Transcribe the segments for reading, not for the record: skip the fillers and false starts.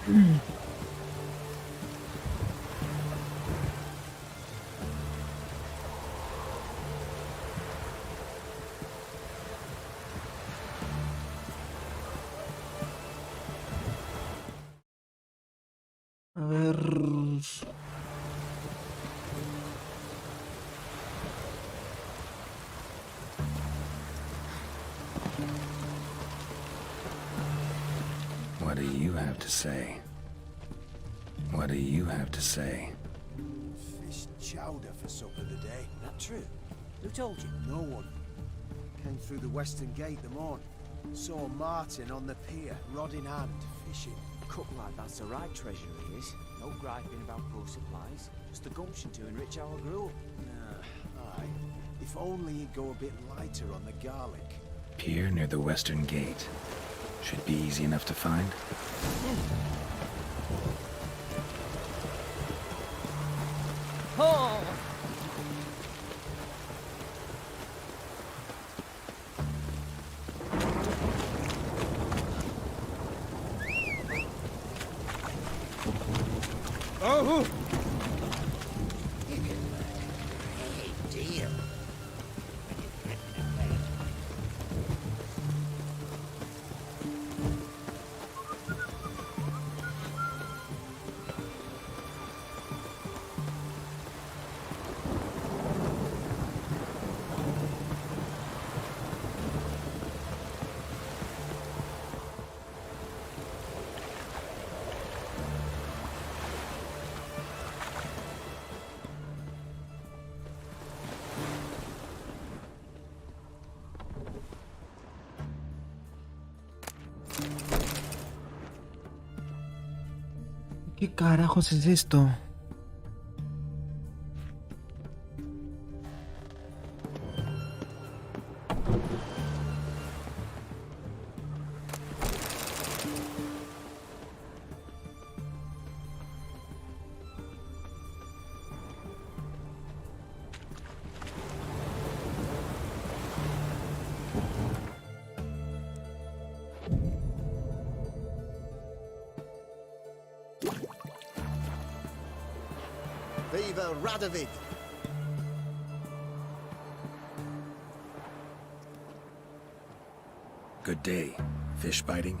A ver. What do you have to say? What do you have to say? Fish chowder for supper today. That true? Who told you? No one. Came through the western gate the morning. Saw Martin on the pier, rod in hand, fishing. Cook like that's the right treasure he is. No griping about poor supplies. Just the gumption to enrich our gruel. Aye. If only he'd go a bit lighter on the garlic. Pier near the western gate. Should be easy enough to find. Oh! Oh! Hey, dear. ¿Qué carajos es esto? Viva Radovid! Good day. Fish biting?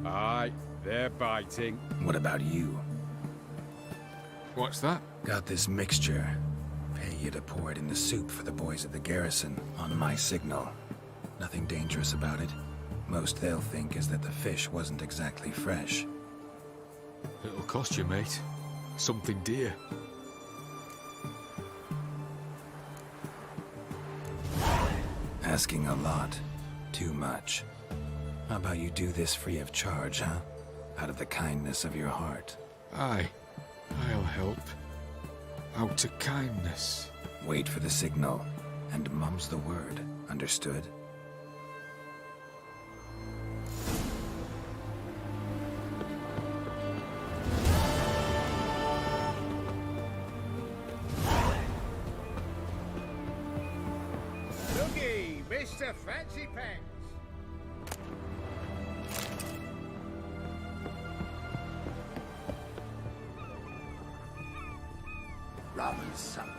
Aye, they're biting. What about you? What's that? Got this mixture. Pay you to pour it in the soup for the boys at the garrison, on my signal. Nothing dangerous about it. Most they'll think is that the fish wasn't exactly fresh. It'll cost you, mate. Something dear. Asking a lot. Too much. How about you do this free of charge, huh? Out of the kindness of your heart. Aye, I'll help. Out of kindness. Wait for the signal, and mum's the word. Understood? Looky, Mr. Fancy Pants! Ramen supper.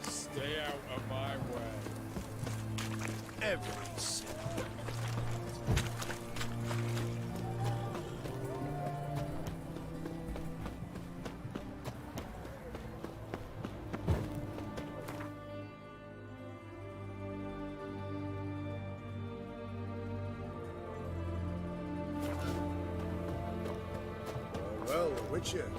Stay out of my way. Every cent. Well, the Witcher.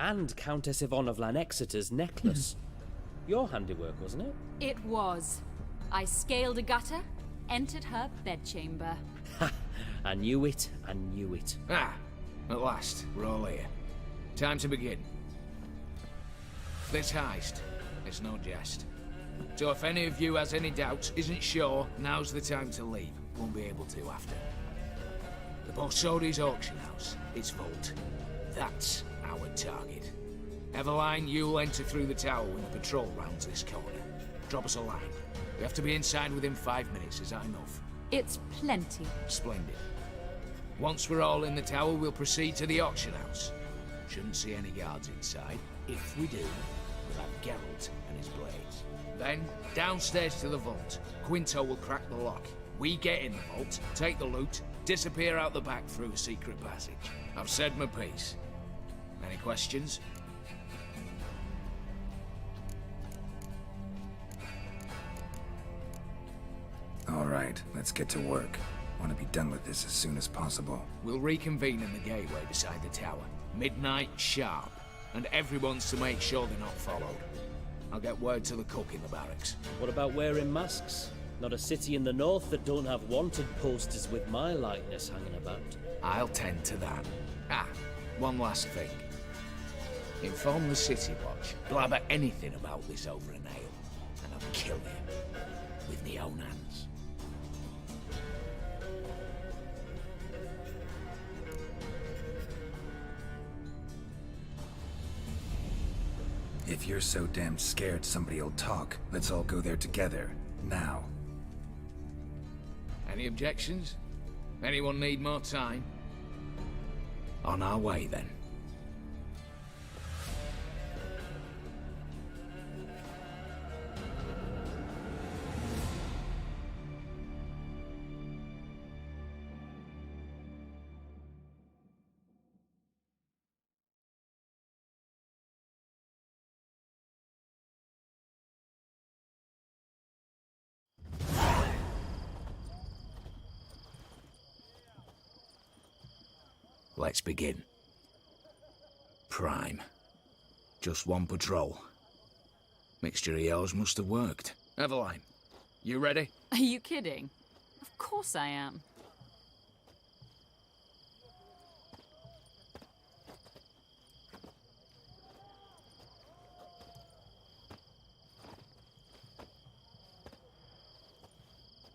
and Countess Yvonne of Lanexeter's necklace. Your handiwork, wasn't it? It was. I scaled a gutter, entered her bedchamber. Ha! I knew it, I knew it. Ah, at last, we're all here. Time to begin. This heist, it's no jest. So if any of you has any doubts, isn't sure, now's the time to leave. Won't be able to after. The Borsodi's auction house, its vault. That's our target. Eveline, you'll enter through the tower when the patrol rounds this corner. Drop us a line. We have to be inside within 5 minutes, is that enough? It's plenty. Splendid. Once we're all in the tower, we'll proceed to the auction house. Shouldn't see any guards inside. If we do, we'll have Geralt and his blades. Then, downstairs to the vault. Quinto will crack the lock. We get in the vault, take the loot, disappear out the back through a secret passage. I've said my piece. Any questions? All right, let's get to work. Want to be done with this as soon as possible. We'll reconvene in the gateway beside the tower. Midnight sharp. And everyone's to make sure they're not followed. I'll get word to the cook in the barracks. What about wearing masks? Not a city in the north that don't have wanted posters with my likeness hanging about. I'll tend to that. Ah, one last thing. Inform the City Watch. Blabber anything about this over an ale, and I'll kill you. With my own hands. If you're so damn scared somebody'll talk, let's all go there together. Now. Any objections? Anyone need more time? On our way, then. Let's begin. Prime. Just one patrol. Mixture of yours must have worked. Eveline, you ready? Are you kidding? Of course I am.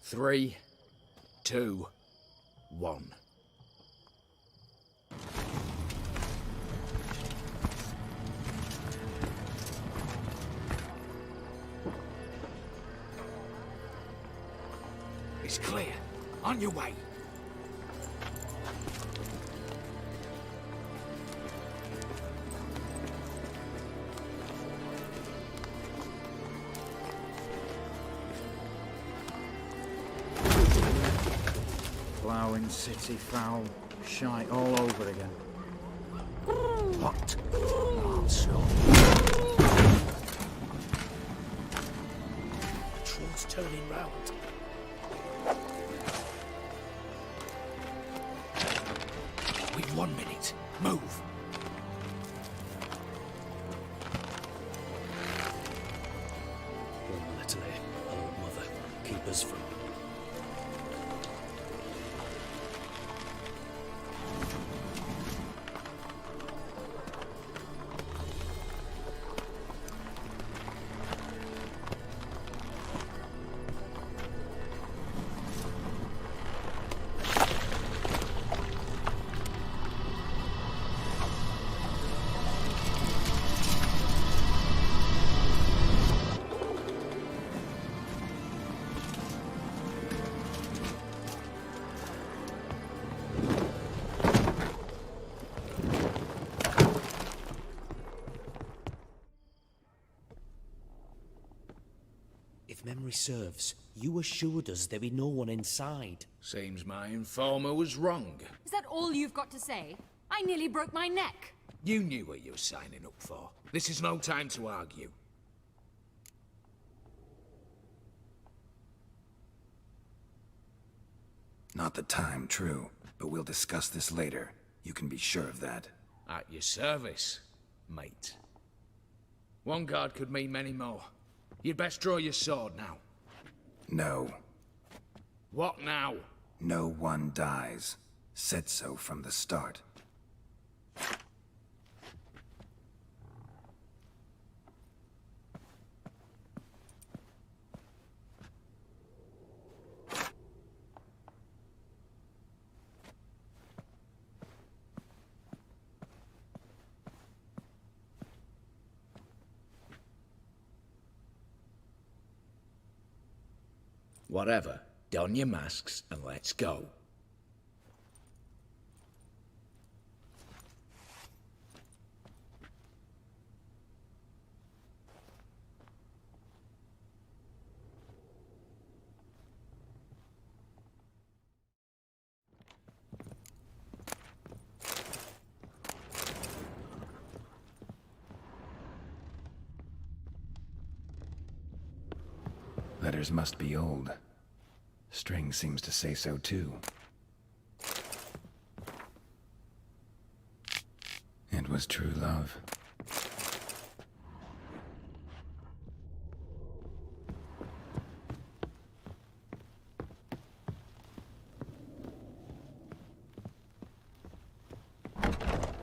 Three, two, one. It's clear. On your way. Ploughing city foul. Shite all over again. What? Also. Patrol's turning round. We've 1 minute. Move. One little old mother, keep us from. If memory serves, you assured us there be no one inside. Seems my informer was wrong. Is that all you've got to say? I nearly broke my neck. You knew what you were signing up for. This is no time to argue. Not the time, true. But we'll discuss this later. You can be sure of that. At your service. mate. One guard could mean many more. You'd best draw your sword now. No. What now? No one dies. Said so from the start. Whatever. Don your masks and let's go. Letters must be old. String seems to say so too. It was true love.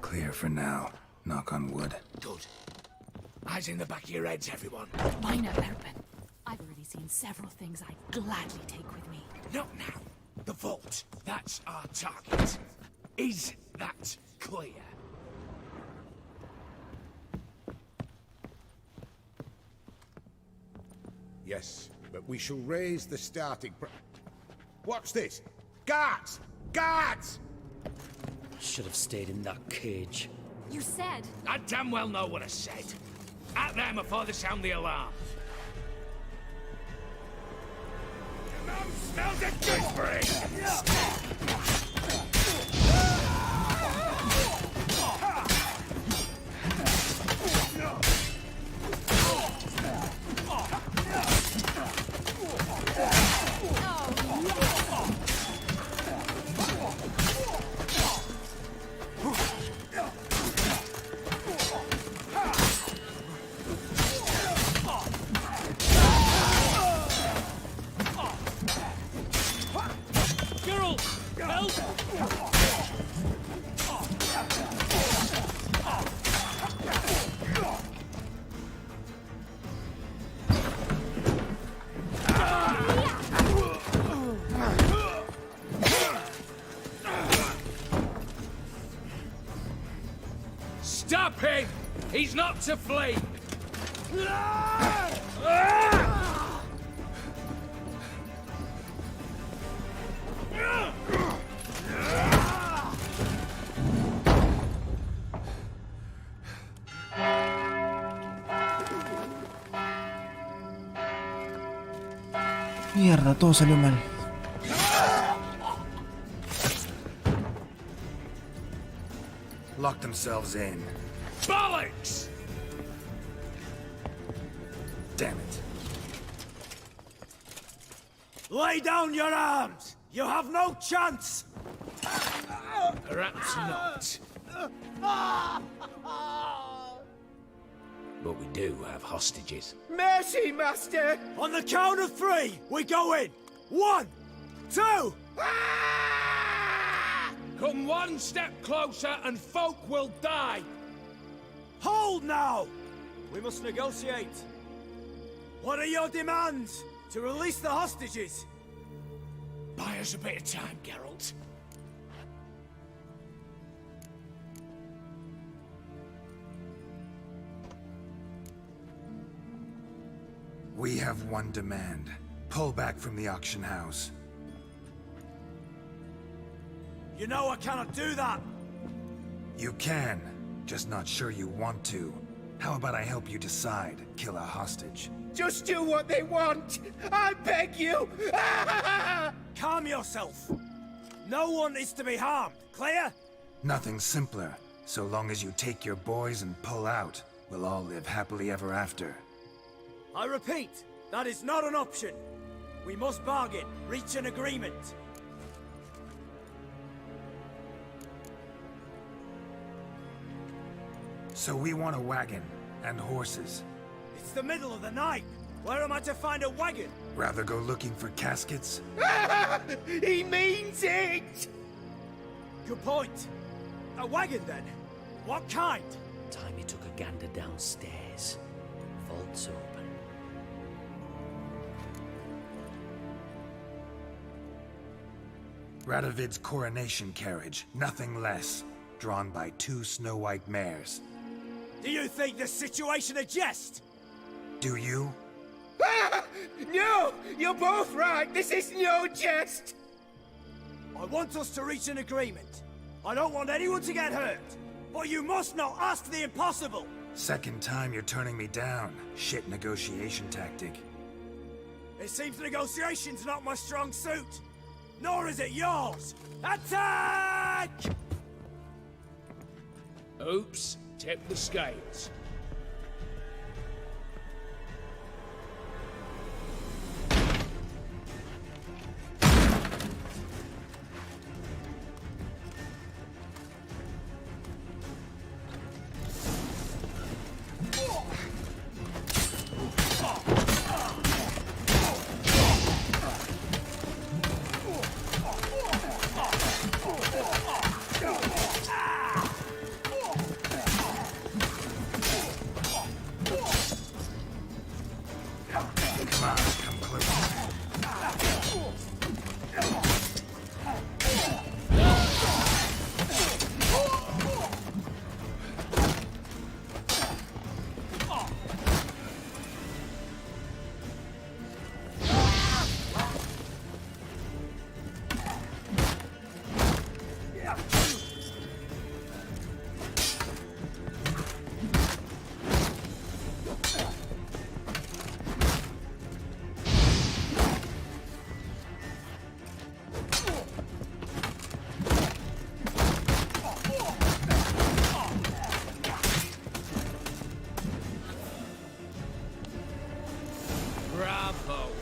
Clear for now. Knock on wood. Good. Eyes in the back of your heads, everyone. Mine are open. I've already seen several things I'd gladly take with me. Not now. The vault. That's our target. Is that clear? Yes, but we shall raise the starting What's this? Guards! Guards! Should have stayed in that cage. You said... I damn well know what I said. At them before they sound the alarm. Your mum smells a gooseberry! Stop him! He's not to flee! Mierda, todo salió mal. Lock themselves in. Bollocks! Damn it. Lay down your arms! You have no chance! Perhaps not. But we do have hostages. Mercy, master! On the count of three, we go in! 1, 2... Come one step closer and folk will die! Hold now! We must negotiate. What are your demands? To release the hostages? Buy us a bit of time, Geralt. We have one demand. Pull back from the auction house. You know I cannot do that! You can, just not sure you want to. How about I help you decide? Kill a hostage. Just do what they want! I beg you! Calm yourself! No one is to be harmed, clear? Nothing simpler. So long as you take your boys and pull out, we'll all live happily ever after. I repeat, that is not an option. We must bargain, reach an agreement. So we want a wagon and horses. It's the middle of the night. Where am I to find a wagon? Rather go looking for caskets? He means it! Good point. A wagon, then? What kind? Timey took a gander downstairs. Vault's open. Radovid's coronation carriage, nothing less. Drawn by 2 snow-white mares. Do you think the situation a jest? Do you? No! You're both right! This is no jest! I want us to reach an agreement. I don't want anyone to get hurt. But you must not ask the impossible! Second time you're turning me down. Shit negotiation tactic. It seems negotiation's not my strong suit. Nor is it yours! Attack! Oops, tip the scales.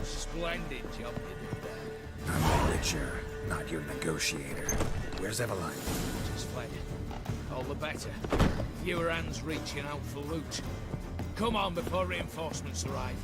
Splendid job you did there. I'm the richer, not your negotiator. Where's Eveline? Just fled. All the better. Fewer hands reaching out for loot. Come on before reinforcements arrive.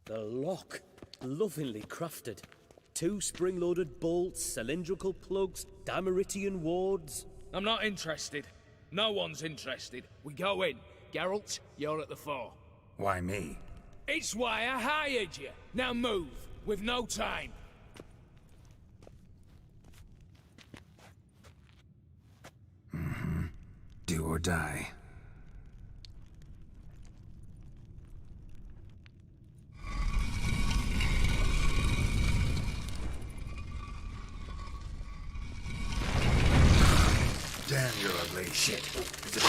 The lock. Lovingly crafted. 2 spring-loaded bolts, cylindrical plugs, Dameritian wards. I'm not interested. No one's interested. We go in. Geralt, you're at the fore. Why me? It's why I hired you. Now move. We've no time. Do or die. Damn, you're ugly. Shit. Is it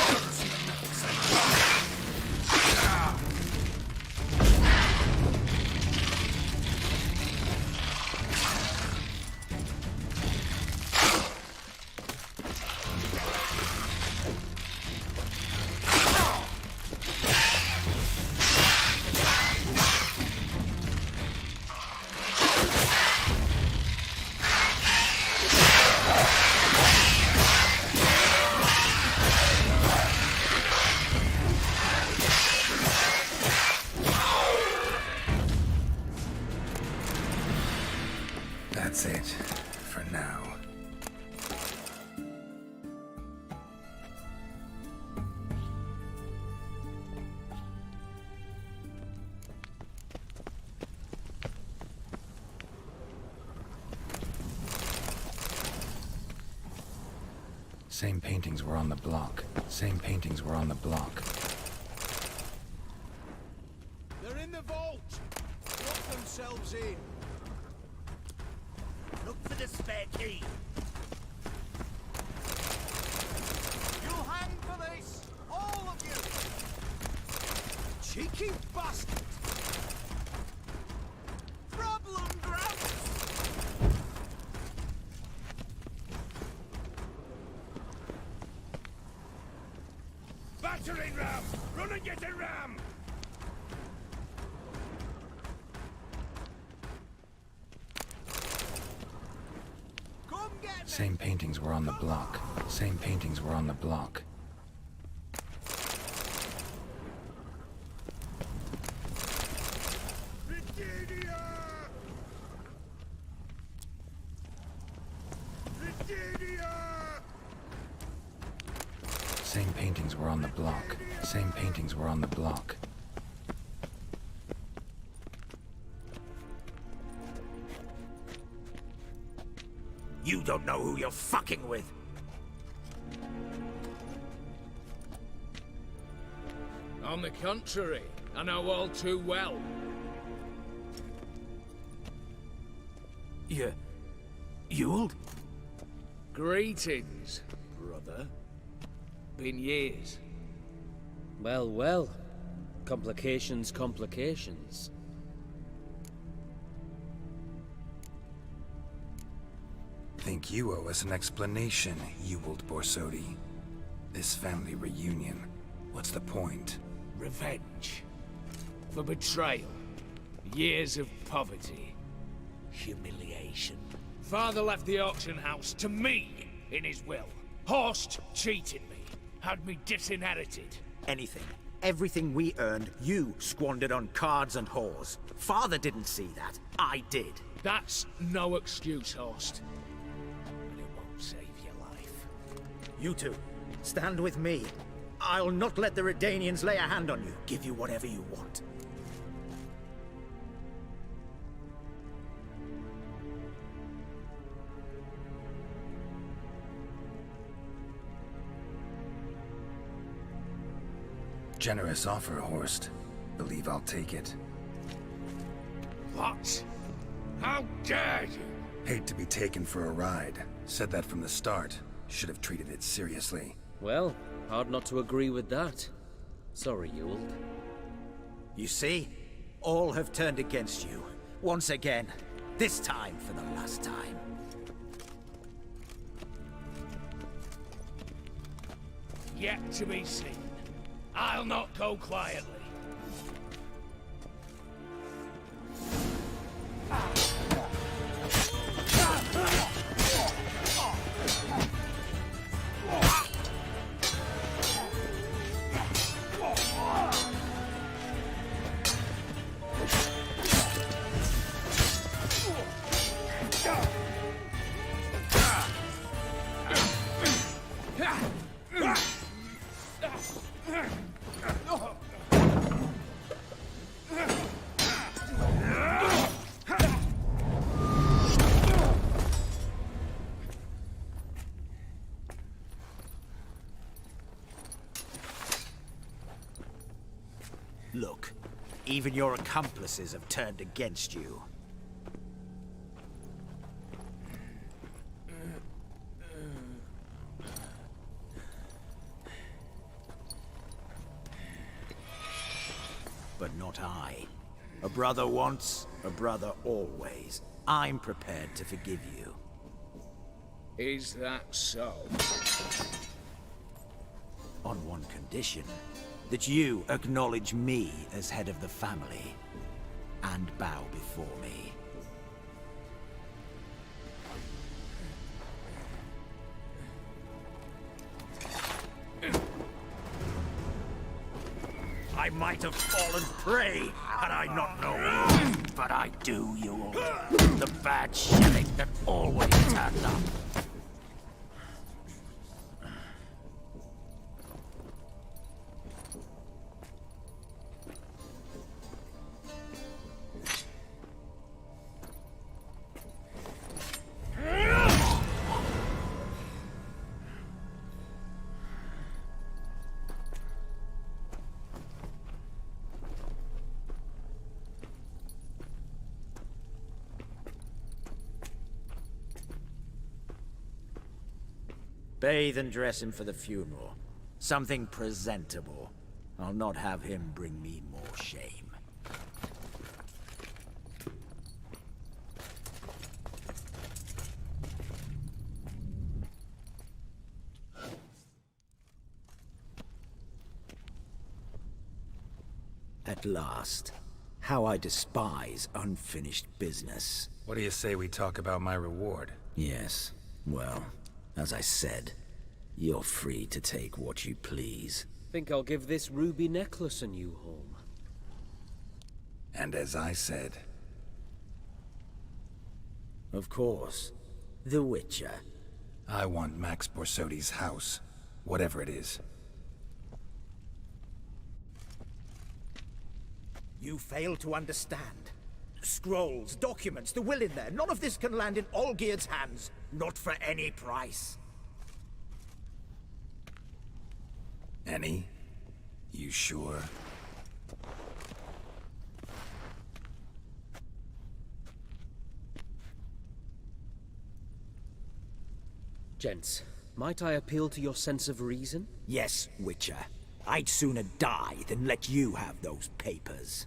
That's it, for now. Same paintings were on the block. Same paintings were on the block. They're in the vault! What themselves in. Look for the spare key. You'll hang for this, all of you. Cheeky bastard. Problem grouse. Battering ram! Run and get a ram! Come get me. Same paintings were on the block. Same paintings were on the block. Virginia! Virginia! Same paintings were on the block. Same paintings were on the block. You don't know who you're fucking with. On the contrary, I know all too well. Ewald? Greetings, brother. Been years. Well, well. Complications, complications. Think you owe us an explanation, Ewald Borsodi. This family reunion. What's the point? Revenge. For betrayal. Years of poverty. Humiliation. Father left the auction house to me in his will. Horst cheated me. Had me disinherited. Anything. Everything we earned, you squandered on cards and whores. Father didn't see that. I did. That's no excuse, Horst. And it won't save your life. You two, stand with me. I'll not let the Redanians lay a hand on you. Give you whatever you want. Generous offer, Horst. Believe I'll take it. What? How dare you? Hate to be taken for a ride. Said that from the start. Should have treated it seriously. Well, hard not to agree with that. Sorry, Ewald. You see? All have turned against you. Once again. This time for the last time. Yet to be seen. I'll not go quietly. Look, even your accomplices have turned against you. But not I. A brother once, a brother always. I'm prepared to forgive you. Is that so? On one condition. That you acknowledge me as head of the family. And bow before me. I might have fallen prey had I not known. But I do, you the bad shilling that always turned up. Bathe and dress him for the funeral. Something presentable. I'll not have him bring me more shame. At last. How I despise unfinished business. What do you say we talk about my reward? Yes. Well, as I said, you're free to take what you please. Think I'll give this ruby necklace a new home. And as I said... Of course. The Witcher. I want Max Borsodi's house. Whatever it is. You fail to understand. Scrolls, documents, the will in there. None of this can land in Olgierd's hands. Not for any price. Any? You sure? Gents, might I appeal to your sense of reason? Yes, Witcher. I'd sooner die than let you have those papers.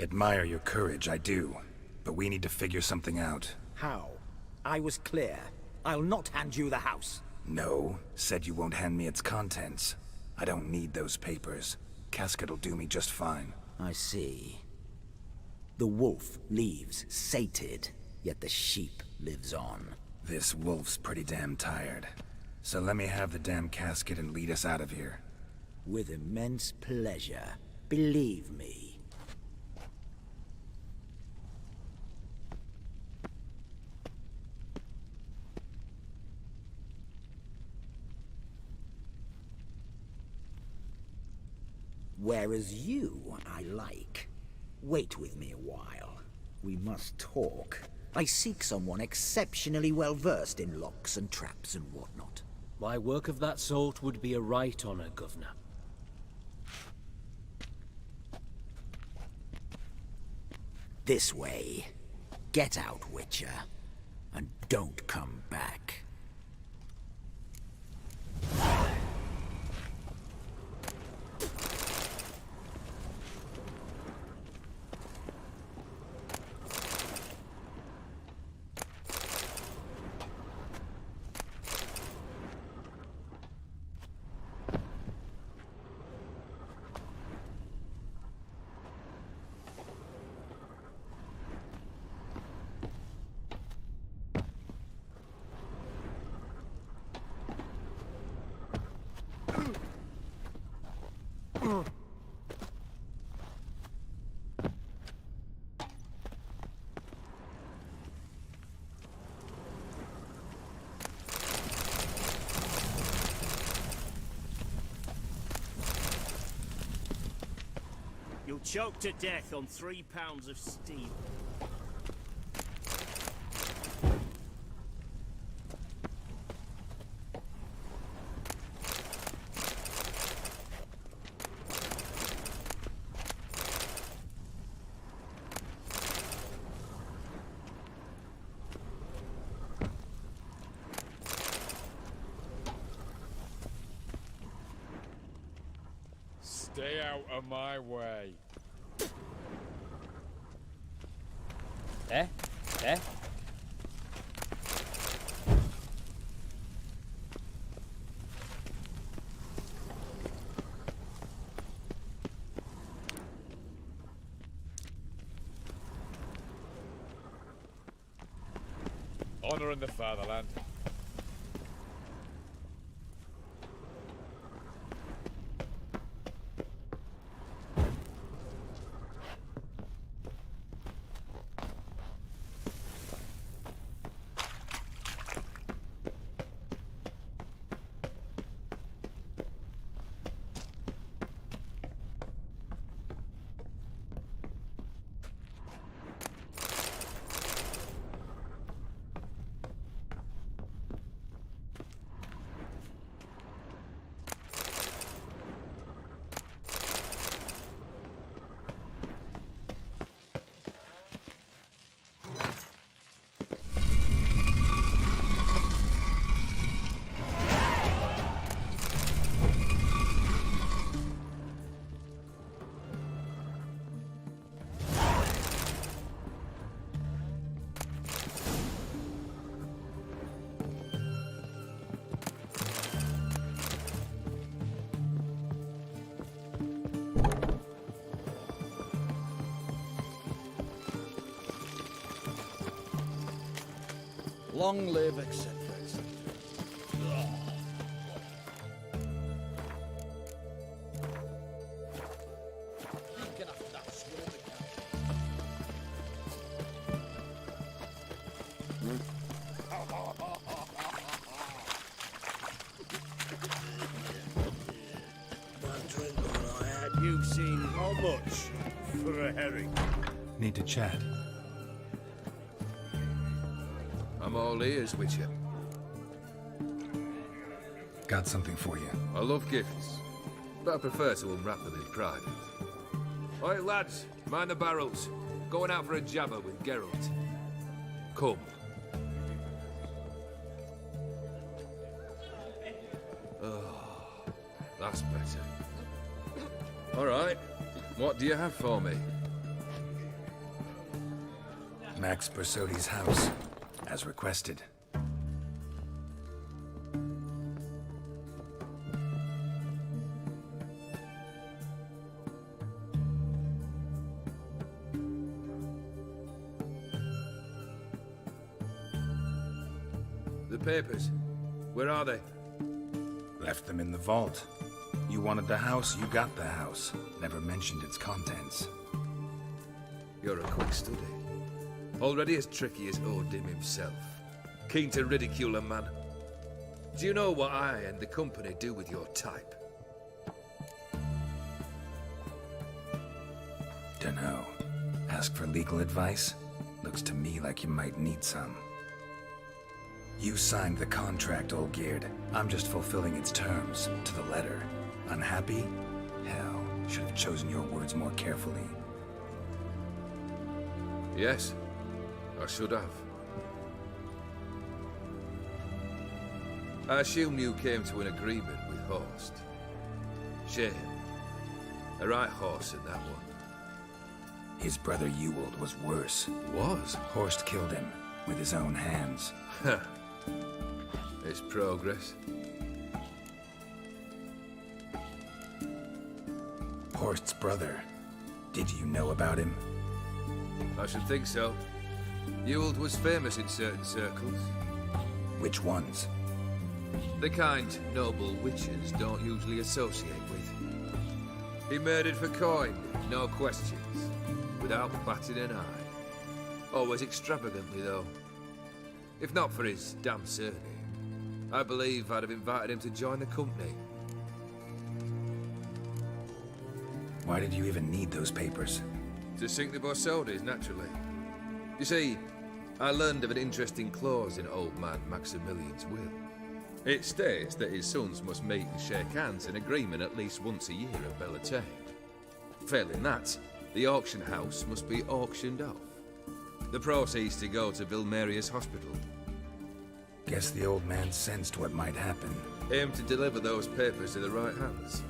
Admire your courage, I do. But we need to figure something out. How? I was clear. I'll not hand you the house. No, said you won't hand me its contents. I don't need those papers. Casket'll do me just fine. I see. The wolf leaves sated, yet the sheep lives on. This wolf's pretty damn tired. So let me have the damn casket and lead us out of here. With immense pleasure. Believe me. Whereas you, I like. Wait with me a while. We must talk. I seek someone exceptionally well versed in locks and traps and whatnot. My work of that sort would be a right honor, Governor. This way. Get out, Witcher. And don't come back. You'll choke to death on 3 pounds of steel. Stay out of my way. Eh? Eh? Honor in the fatherland. Long live, etc. You've seen how much for a herring? Need to chat. I'm all ears, Witcher. Got something for you. I love gifts, but I prefer to unwrap them in private. Oi, lads, mind the barrels. Going out for a jabber with Geralt. Come. Oh, that's better. All right, what do you have for me? Max Bersodi's house, as requested. The papers, where are they? Left them in the vault. You wanted the house, you got the house. Never mentioned its contents. You're a quick study. Already as tricky as Odin himself. Keen to ridicule a man. Do you know what I and the company do with your type? Dunno. Ask for legal advice? Looks to me like you might need some. You signed the contract, Olgierd. I'm just fulfilling its terms, to the letter. Unhappy? Hell, should have chosen your words more carefully. Yes, I should have. I assume you came to an agreement with Horst. Shame. A right horse in that one. His brother Ewald was worse. Was? Horst killed him, with his own hands. Huh. It's progress. Horst's brother. Did you know about him? I should think so. Ewald was famous in certain circles. Which ones? The kind noble witches don't usually associate with. He murdered for coin, no questions, without batting an eye. Always extravagantly, though. If not for his damn surname, I believe I'd have invited him to join the company. Why did you even need those papers? To sink the Borsodis, naturally. You see, I learned of an interesting clause in old man Maximilian's will. It states that his sons must meet and shake hands in agreement at least once a year at Bellatane. Failing that, the auction house must be auctioned off. The proceeds to go to Vilmeria's hospital. Guess the old man sensed what might happen. Aim to deliver those papers in the right hands.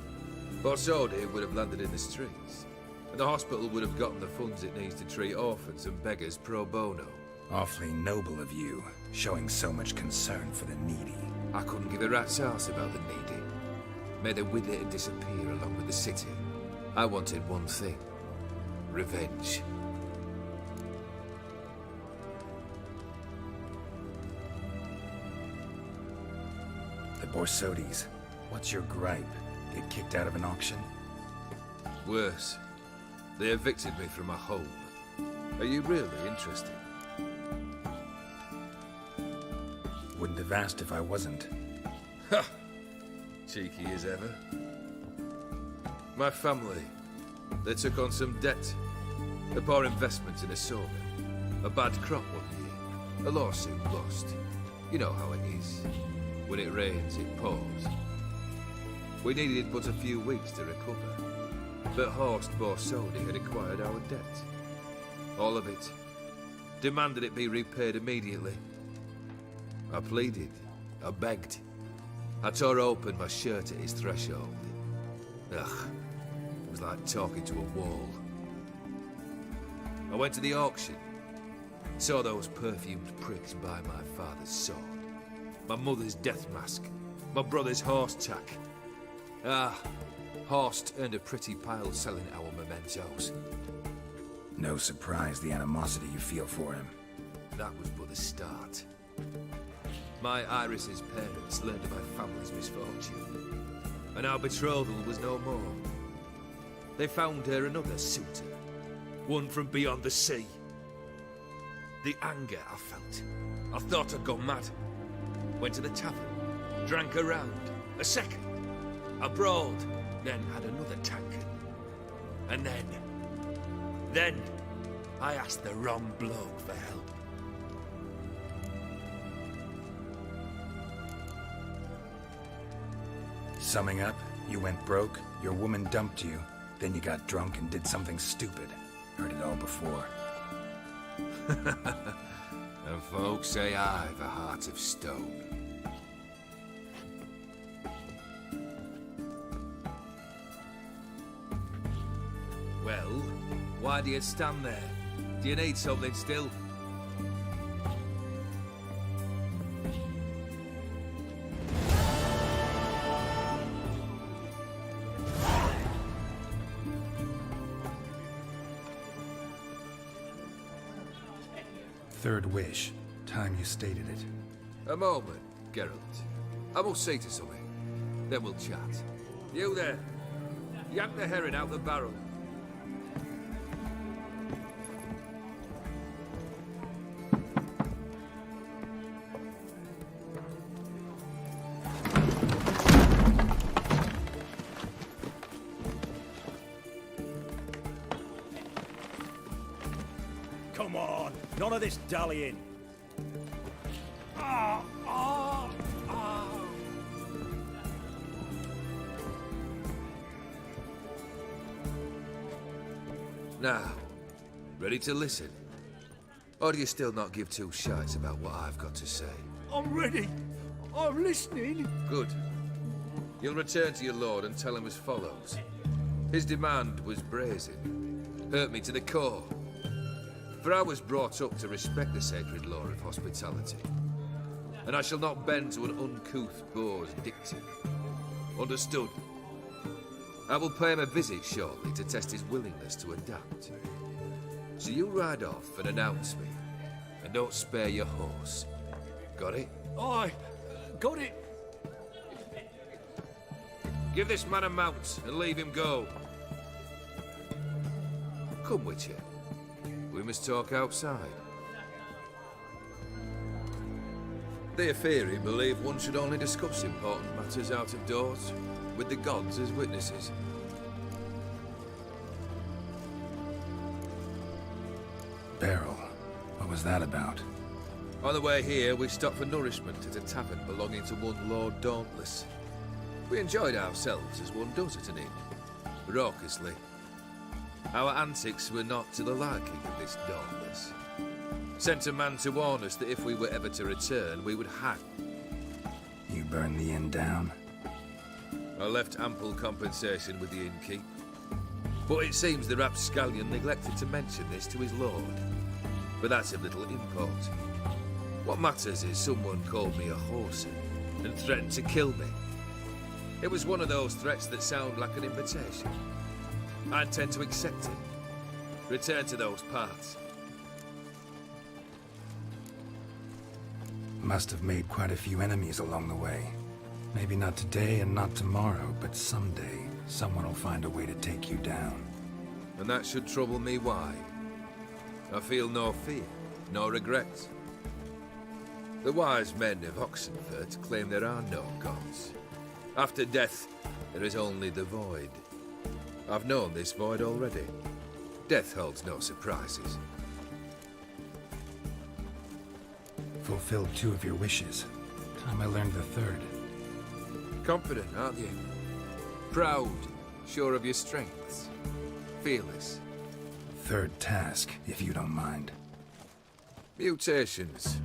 Borsodi would have landed in the streets, and the hospital would have gotten the funds it needs to treat orphans and beggars pro bono. Awfully noble of you, showing so much concern for the needy. I couldn't give a rat's ass about the needy. May they wither and disappear along with the city. I wanted one thing. Revenge. The Borsodis. What's your gripe? Get kicked out of an auction? Worse. They evicted me from my home. Are you really interested? Wouldn't have asked if I wasn't. Ha! Cheeky as ever. My family, they took on some debt. A poor investment in a sawmill. A bad crop one year. A lawsuit lost. You know how it is. When it rains, it pours. We needed but a few weeks to recover. But Horst Borsodi had acquired our debt. All of it. Demanded it be repaid immediately. I pleaded. I begged. I tore open my shirt at his threshold. Ugh. It was like talking to a wall. I went to the auction. Saw those perfumed pricks buy my father's sword. My mother's death mask. My brother's horse tack. Ah, Horst earned a pretty pile selling our mementos. No surprise the animosity you feel for him. That was but the start. My Iris's parents learned of my family's misfortune, and our betrothal was no more. They found her another suitor, one from beyond the sea. The anger I felt, I thought I'd gone mad. Went to the tavern, drank a round, a second, I brawled, then had another tankard. And then, I asked the wrong bloke for help. Summing up, you went broke, your woman dumped you, then you got drunk and did something stupid. Heard it all before. And folks say I've a heart of stone. Well, why do you stand there? Do you need something still? Third wish. Time you stated it. A moment, Geralt. I must say to something. Then we'll chat. You there. Yank the herring out the barrel. Come on, none of this dallying. Now, ready to listen? Or do you still not give two shites about what I've got to say? I'm ready. I'm listening. Good. You'll return to your lord and tell him as follows. His demand was brazen. Hurt me to the core. For I was brought up to respect the sacred law of hospitality. And I shall not bend to an uncouth boor's dictum. Understood? I will pay him a visit shortly to test his willingness to adapt. So you ride off and announce me. And don't spare your horse. Got it? Aye, got it. Give this man a mount and leave him go. Come, Witcher. We must talk outside. The Aetheri believe one should only discuss important matters out of doors, with the gods as witnesses. Barrel. What was that about? On the way here, we stopped for nourishment at a tavern belonging to one Lord Dauntless. We enjoyed ourselves as one does at an inn, raucously. Our antics were not to the liking of this Dauntless. Sent a man to warn us that if we were ever to return, we would hang. You burned the inn down? I left ample compensation with the innkeep. But it seems the rapscallion neglected to mention this to his lord. But that's of little import. What matters is someone called me a horsey and threatened to kill me. It was one of those threats that sound like an invitation. I intend to accept it. Return to those parts. Must have made quite a few enemies along the way. Maybe not today and not tomorrow, but someday, someone will find a way to take you down. And that should trouble me why? I feel no fear, no regret. The wise men of Oxenfurt claim there are no gods. After death, there is only the void. I've known this void already. Death holds no surprises. Fulfilled 2 of your wishes. Time I learned the 3rd. Confident, aren't you? Proud, sure of your strengths. Fearless. 3rd task, if you don't mind. Mutations.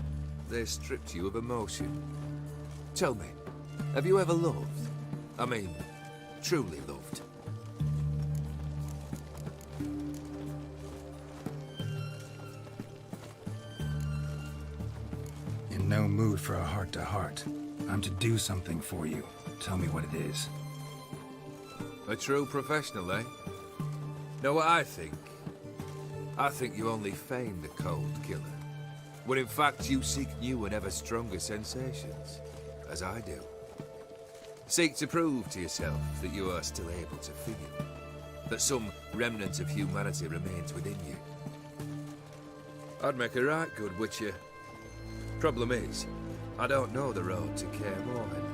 They stripped you of emotion. Tell me, have you ever loved? I mean, truly loved? In no mood for a heart-to-heart. I'm to do something for you. Tell me what it is. A true professional, eh? Know what I think? I think you only feign the cold killer. when in fact you seek new and ever stronger sensations, as I do. Seek to prove to yourself that you are still able to feel, that some remnant of humanity remains within you. I'd make a right good witcher. Problem is, I don't know the road to Kaer Morhen,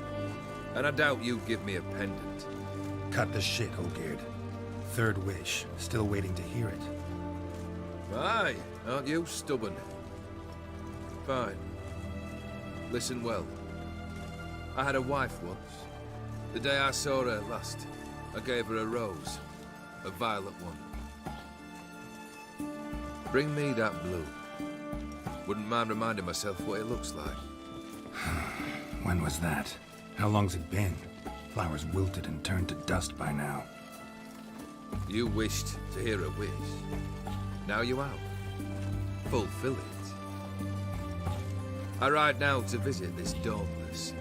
and I doubt you'd give me a pendant. Cut the shit, Ogeard. Third wish. Still waiting to hear it. Aye, aren't you stubborn? Fine. Listen well. I had a wife once. The day I saw her last, I gave her a rose. A violet one. Bring me that blue. Wouldn't mind reminding myself what it looks like. When was that? How long's it been? Flowers wilted and turned to dust by now. You wished to hear a wish. Now you have. Fulfill it. I ride now to visit this Dauntless,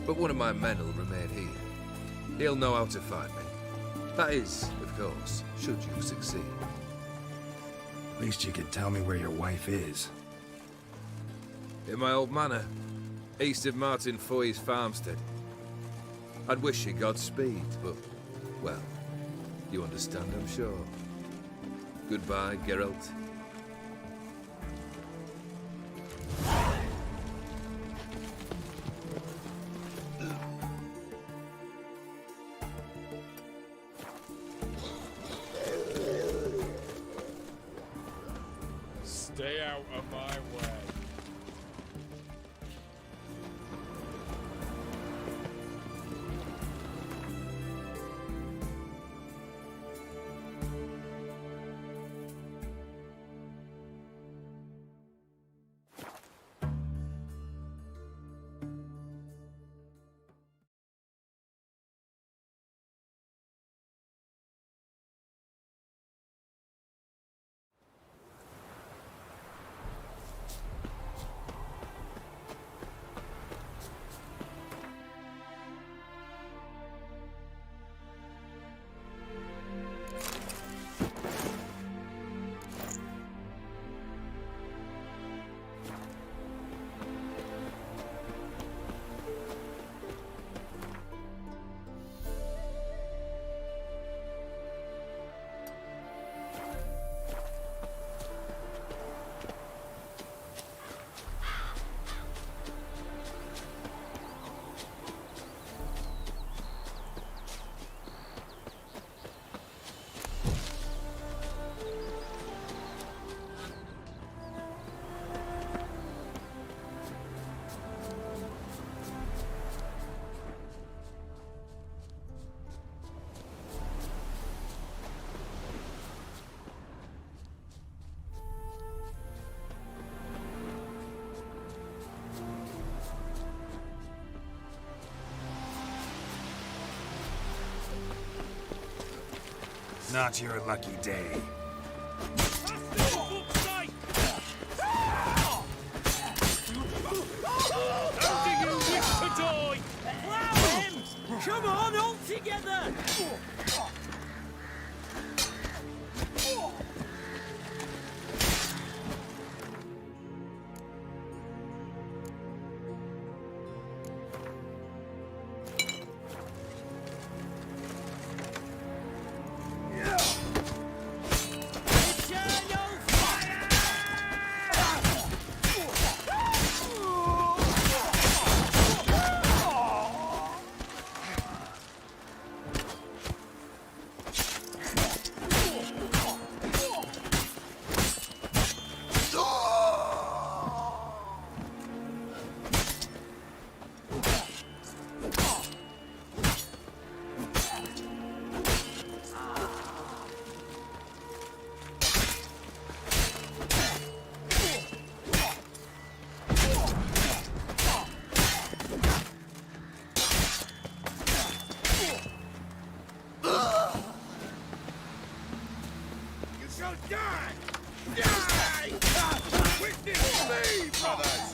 but one of my men will remain here. He'll know how to find me. That is, of course, should you succeed. At least you could tell me where your wife is. In my old manor, east of Martin Foy's farmstead. I'd wish you Godspeed, but, well, you understand, I'm sure. Goodbye, Geralt. Stay out of my way. Not your lucky day. How do you wish to die? Plow him! Come on, all together! Die! Die! Witness me, brothers!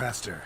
Faster.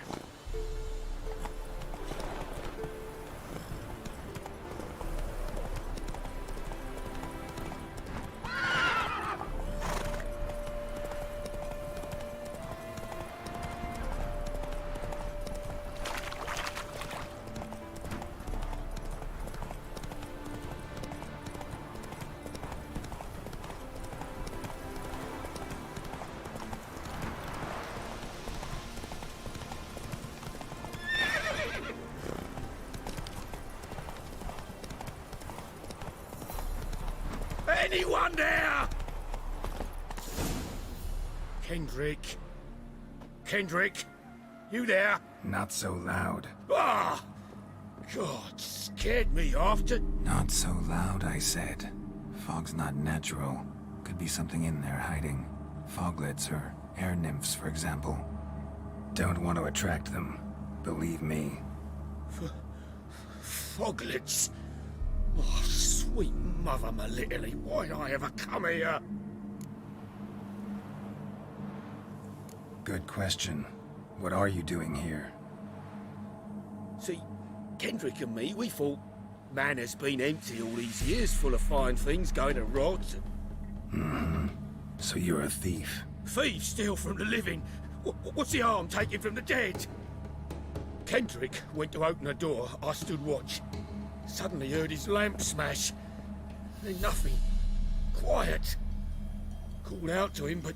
Anyone there? Kendrick? Kendrick? You there? Not so loud. Ah! God, scared me off to... Not so loud, I said. Fog's not natural. Could be something in there hiding. Foglets or air nymphs, for example. Don't want to attract them. Believe me. Foglets? Oh, sweet mother Melitterly, why'd I ever come here? Good question. What are you doing here? See, Kendrick and me, we thought man has been empty all these years, full of fine things going to rot. Mm-hmm. So you're a thief. Thieves steal from the living. What's the harm taken from the dead? Kendrick went to open the door. I stood watch. Suddenly heard his lamp smash. Then nothing. Quiet. Called out to him, but...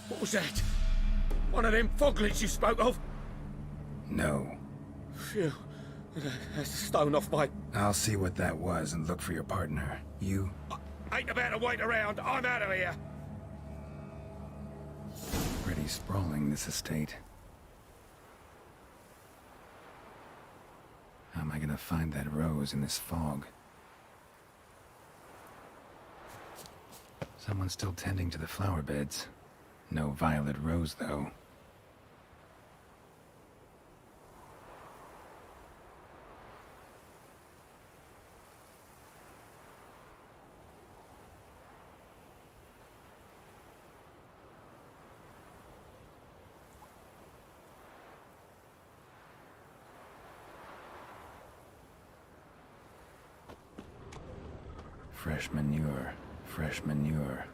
What was that? One of them foglets you spoke of? No. Phew. That's a stone off my... I'll see what that was and look for your partner. You? Ain't about to wait around. I'm out of here. Pretty sprawling, this estate. How am I gonna find that rose in this fog? Someone's still tending to the flower beds. No violet rose, though. Fresh manure, fresh manure.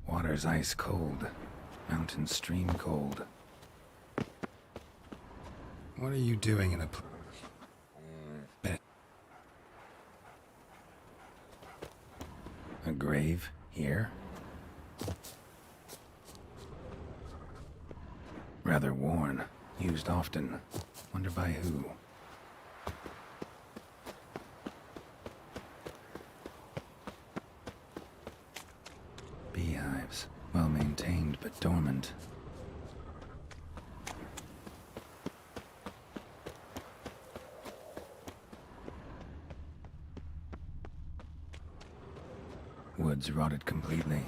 Water's ice cold, mountain stream cold. What are you doing in a bed? A grave here? Rather worn, used often. Wonder by who? Beehives, well maintained but dormant. Woods rotted completely.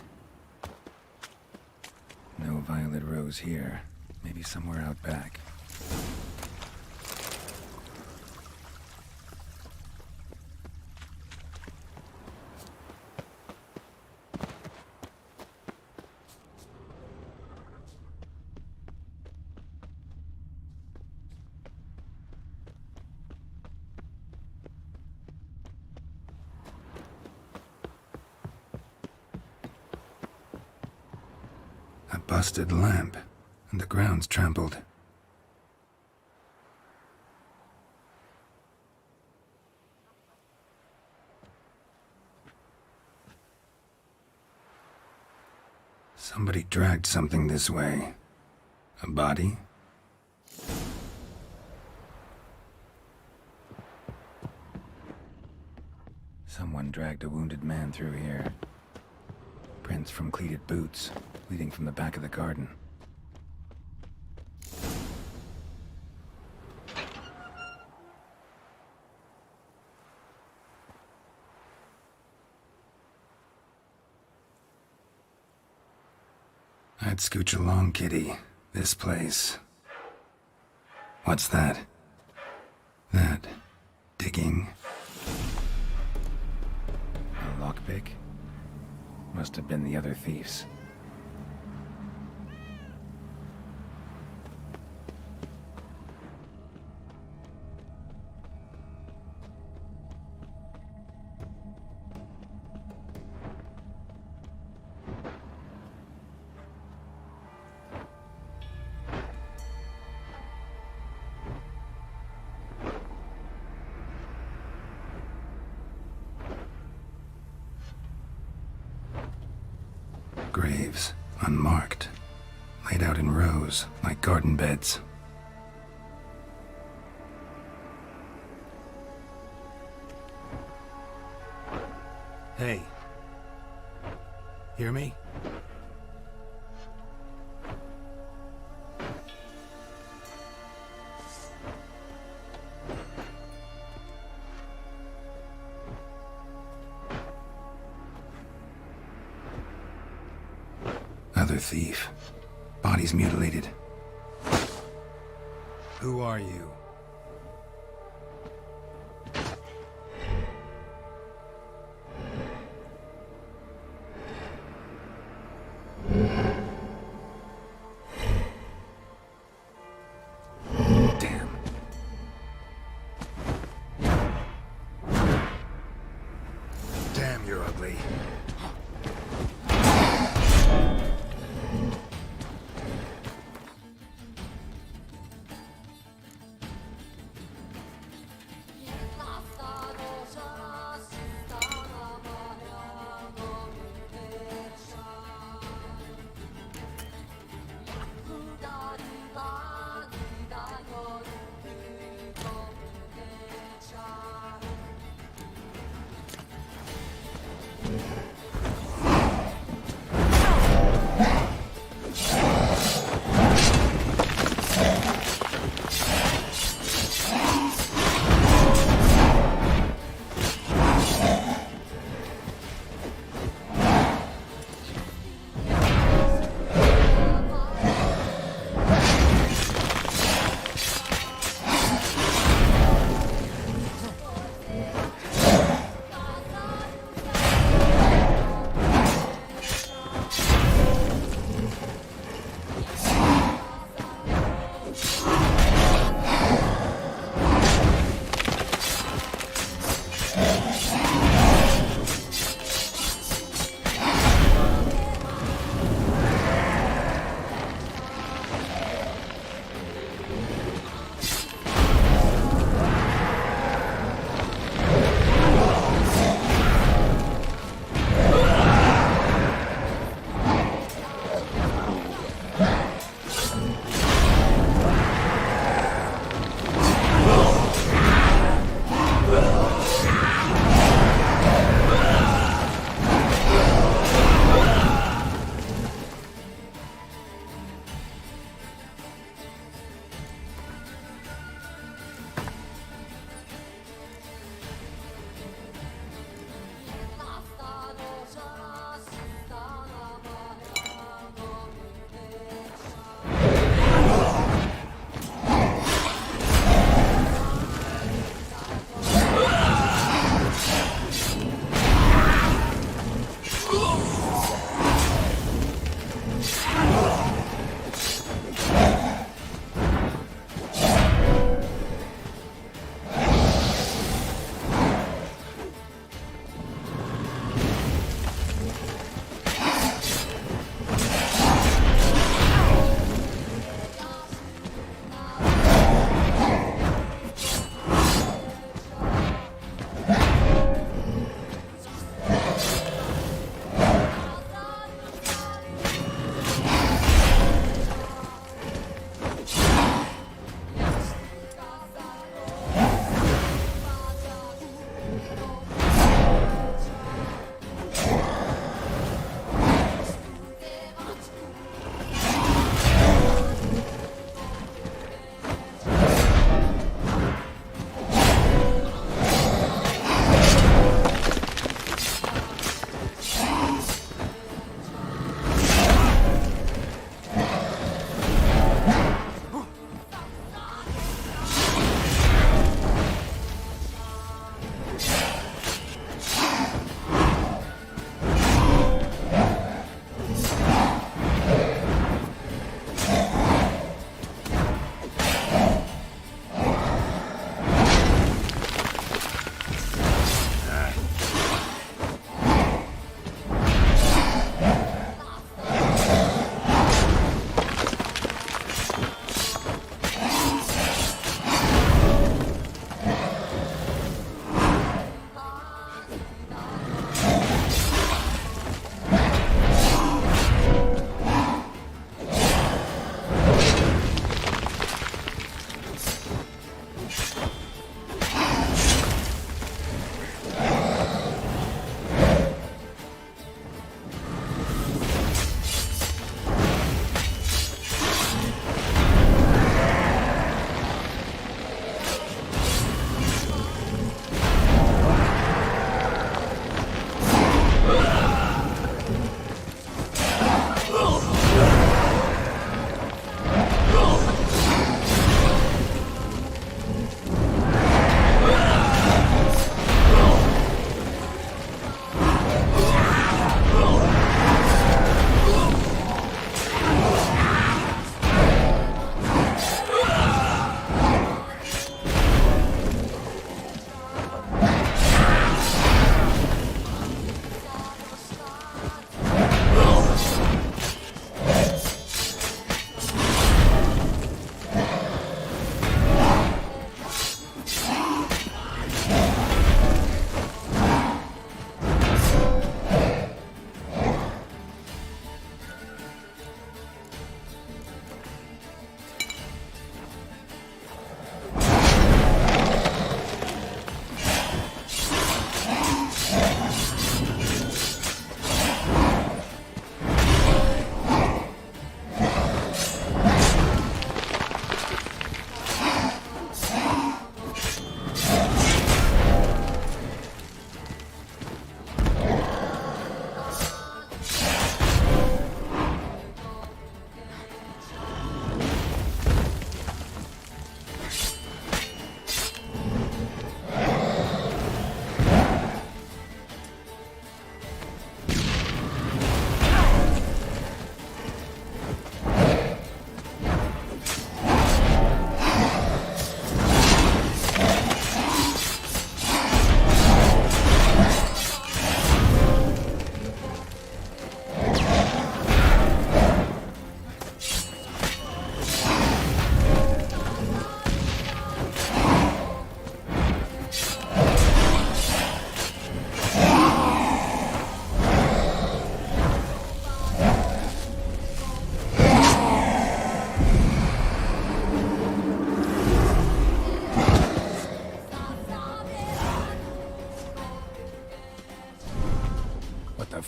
No violet rose here. Maybe somewhere out back. A busted lamp. And the ground's trampled. Somebody dragged something this way. A body? Someone dragged a wounded man through here. Prints from cleated boots, leading from the back of the garden. I'd scooch along, kitty. This place. What's that? That. Digging. A lockpick? Must have been the other thieves. Graves, unmarked, laid out in rows like garden beds. Hey. Hear me? Other thief. Bodies mutilated. Who are you? Damn. Damn, you're ugly.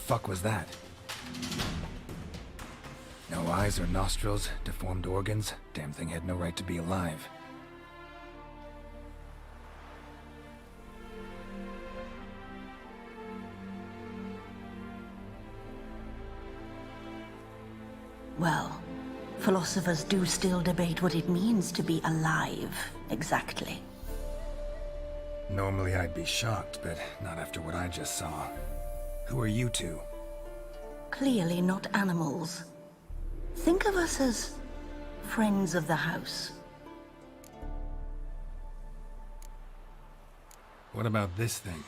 fuck was that? No eyes or nostrils, deformed organs. Damn thing had no right to be alive. Well, philosophers do still debate what it means to be alive, exactly. Normally I'd be shocked, but not after what I just saw. Who are you two? Clearly not animals. Think of us as friends of the house. What about this thing?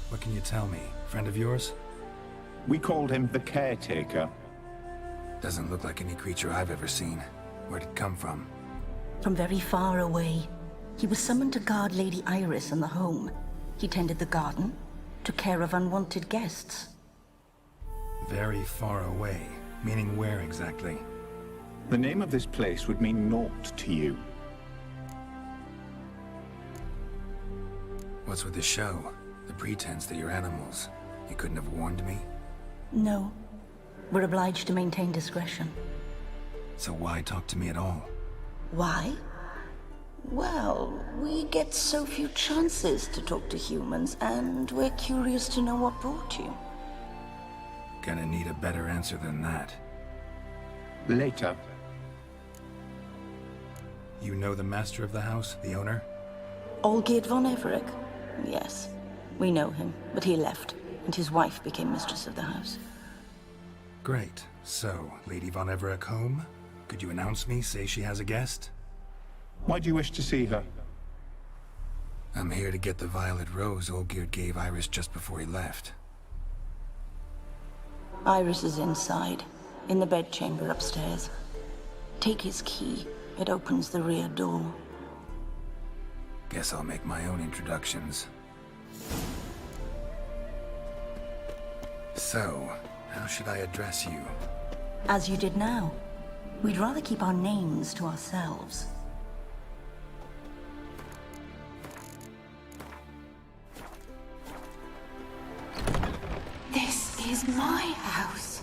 What can you tell me? Friend of yours? We called him the Caretaker. Doesn't look like any creature I've ever seen. Where'd it come from? From very far away. He was summoned to guard Lady Iris and the home. He tended the garden, took care of unwanted guests. Very far away. Meaning where exactly? The name of this place would mean naught to you. What's with the show? The pretense that you're animals. You couldn't have warned me? No. We're obliged to maintain discretion. So why talk to me at all? Why? Well, we get so few chances to talk to humans, and we're curious to know what brought you. Gonna need a better answer than that. Later. You know the master of the house, the owner? Olgierd von Everec? Yes. We know him, but he left, and his wife became mistress of the house. Great. So, Lady von Everec home? Could you announce me, say she has a guest? Why do you wish to see her? I'm here to get the violet rose Olgierd gave Iris just before he left. Iris is inside, in the bedchamber upstairs. Take his key. It opens the rear door. Guess I'll make my own introductions. So, how should I address you? As you did now. We'd rather keep our names to ourselves. This is my house.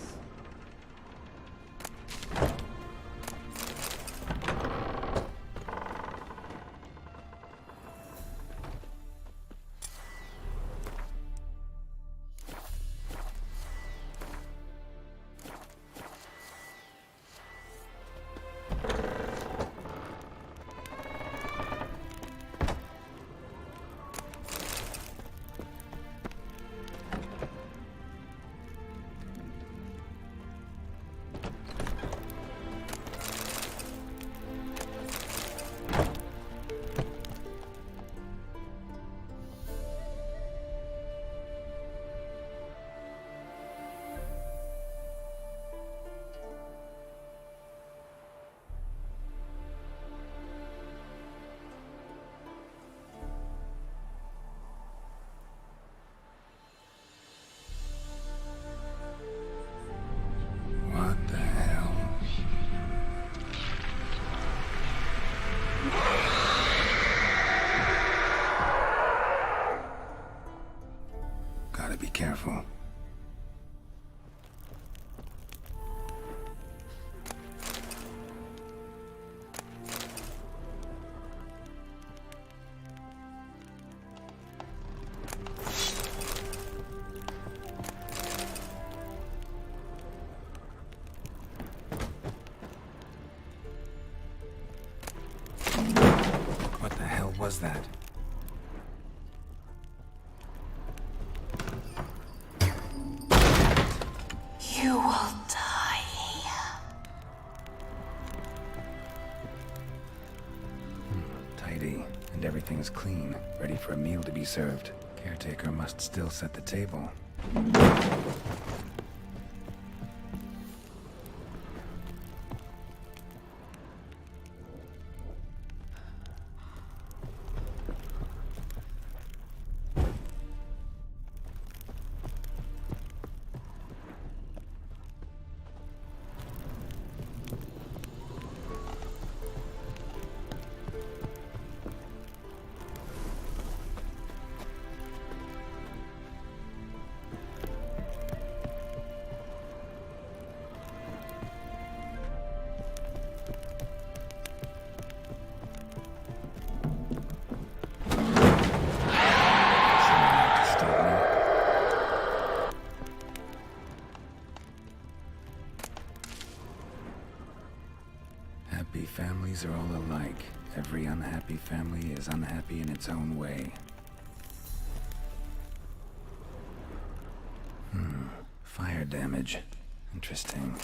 What the hell? Gotta be careful. What the hell was that? You will die here. Tidy, and everything's clean, ready for a meal to be served. Caretaker must still set the table. happy family is unhappy in its own way. Fire damage. Interesting.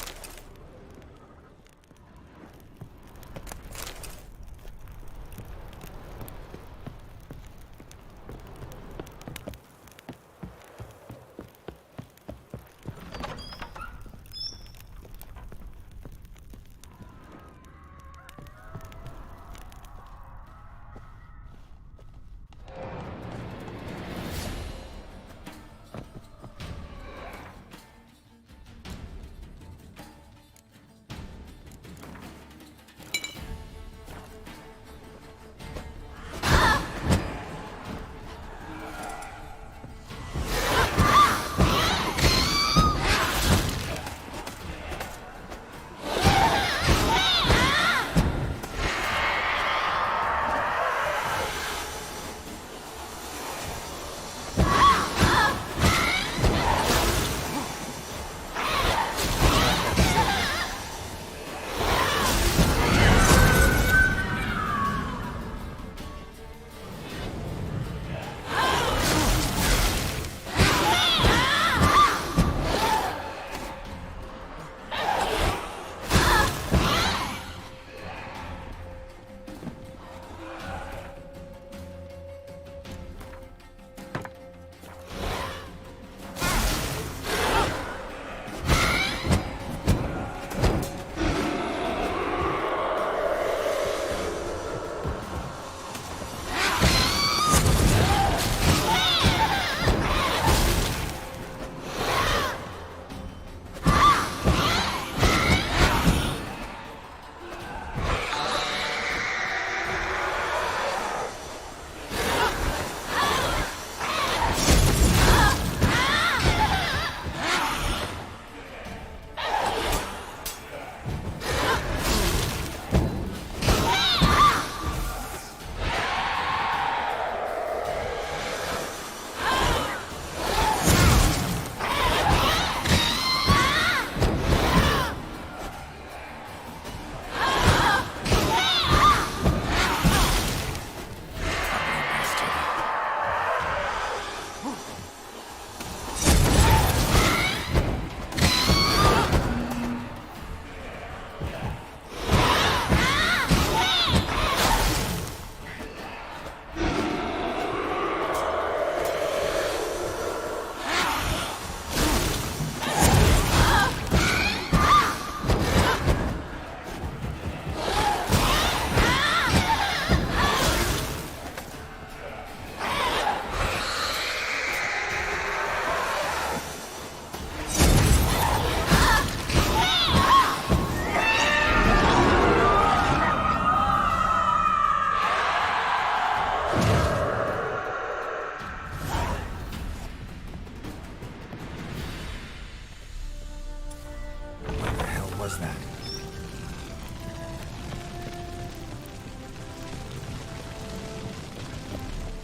Was that?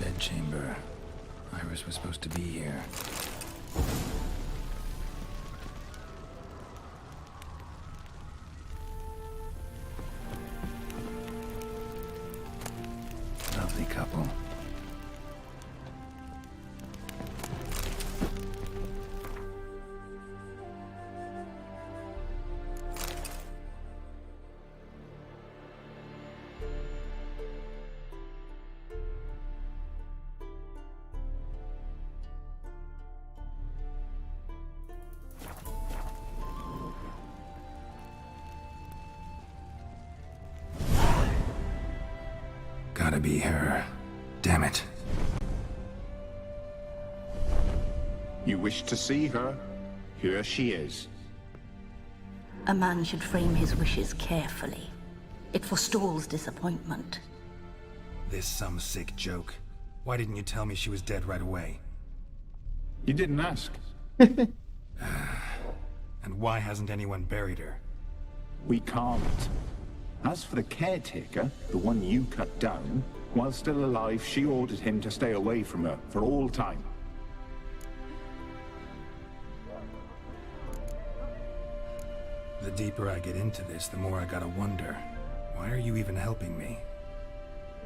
Bedchamber. Iris was supposed to be here. Lovely couple. Gotta be her. Damn it. You wish to see her? Here she is. A man should frame his wishes carefully. It forestalls disappointment. This some sick joke. Why didn't you tell me she was dead right away? You didn't ask. And why hasn't anyone buried her? We can't. As for the caretaker, the one you cut down, while still alive, she ordered him to stay away from her for all time. The deeper I get into this, the more I gotta wonder. Why are you even helping me?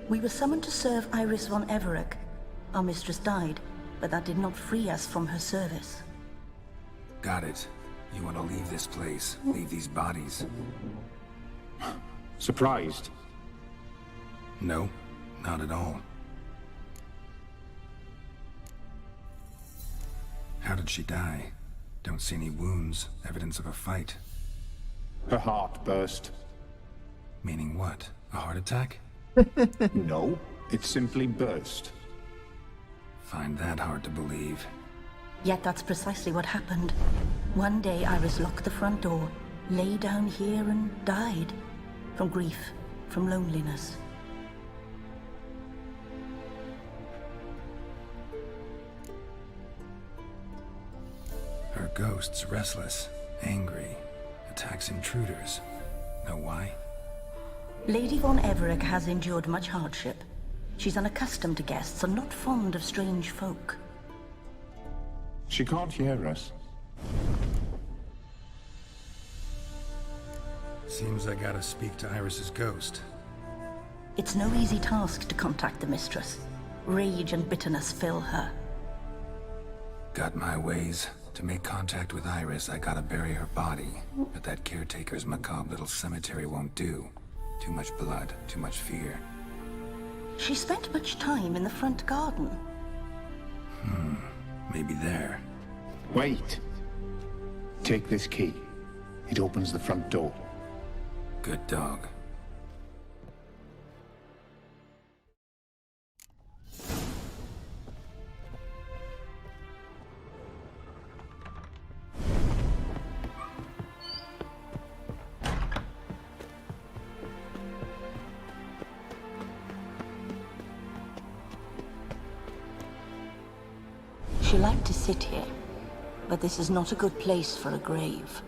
We were summoned to serve Iris von Everec. Our mistress died, but that did not free us from her service. Got it. You want to leave this place, leave these bodies. Surprised? No, not at all. How did she die? Don't see any wounds, evidence of a fight. Her heart burst. Meaning what? A heart attack? No, it simply burst. Find that hard to believe. Yet that's precisely what happened. One day Iris locked the front door, lay down here and died. From grief, from loneliness. Her ghost's restless, angry, attacks intruders. Know why? Lady von Everec has endured much hardship. She's unaccustomed to guests and not fond of strange folk. She can't hear us. Seems I gotta speak to Iris's ghost. It's no easy task to contact the mistress. Rage and bitterness fill her. Got my ways. To make contact with Iris, I gotta bury her body. But that caretaker's macabre little cemetery won't do. Too much blood, too much fear. She spent much time in the front garden. Maybe there. Wait. Take this key. It opens the front door. Good dog. She liked to sit here, but this is not a good place for a grave.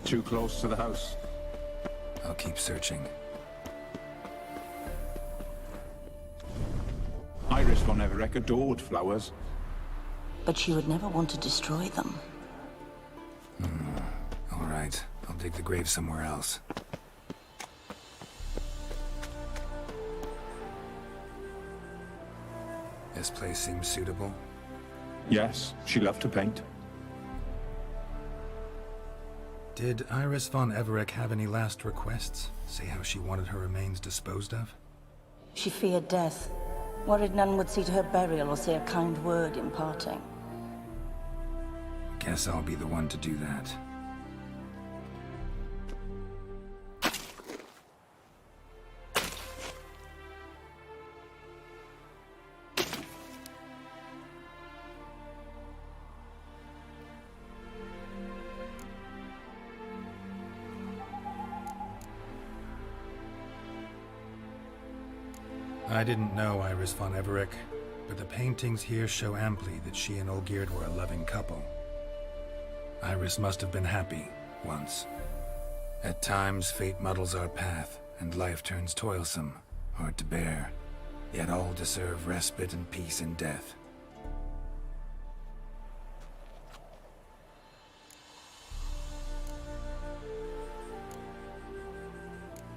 Too close to the house. I'll keep searching. Iris von Everec adored flowers. But she would never want to destroy them. All right, I'll dig the grave somewhere else. This place seems suitable. Yes, she loved to paint. Did Iris von Everec have any last requests? Say how she wanted her remains disposed of? She feared death, worried none would see to her burial or say a kind word in parting. Guess I'll be the one to do that. I didn't know Iris von Everec, but the paintings here show amply that she and Olgierd were a loving couple. Iris must have been happy, once. At times, fate muddles our path, and life turns toilsome, hard to bear. Yet all deserve respite and peace in death.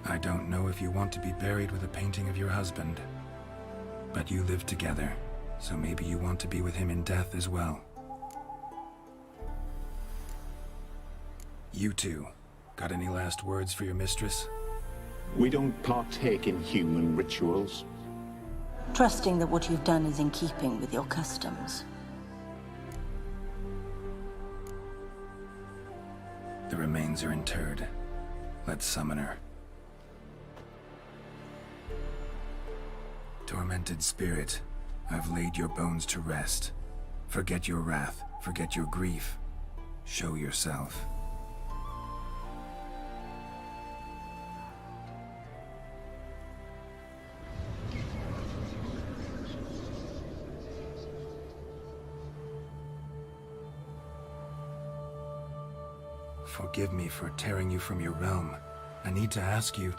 I don't know if you want to be buried with a painting of your husband, but you live together, so maybe you want to be with him in death as well. You two, got any last words for your mistress? We don't partake in human rituals. Trusting that what you've done is in keeping with your customs. The remains are interred. Let's summon her. Tormented spirit, I've laid your bones to rest. Forget your wrath, forget your grief. Show yourself. Forgive me for tearing you from your realm. I need to ask you...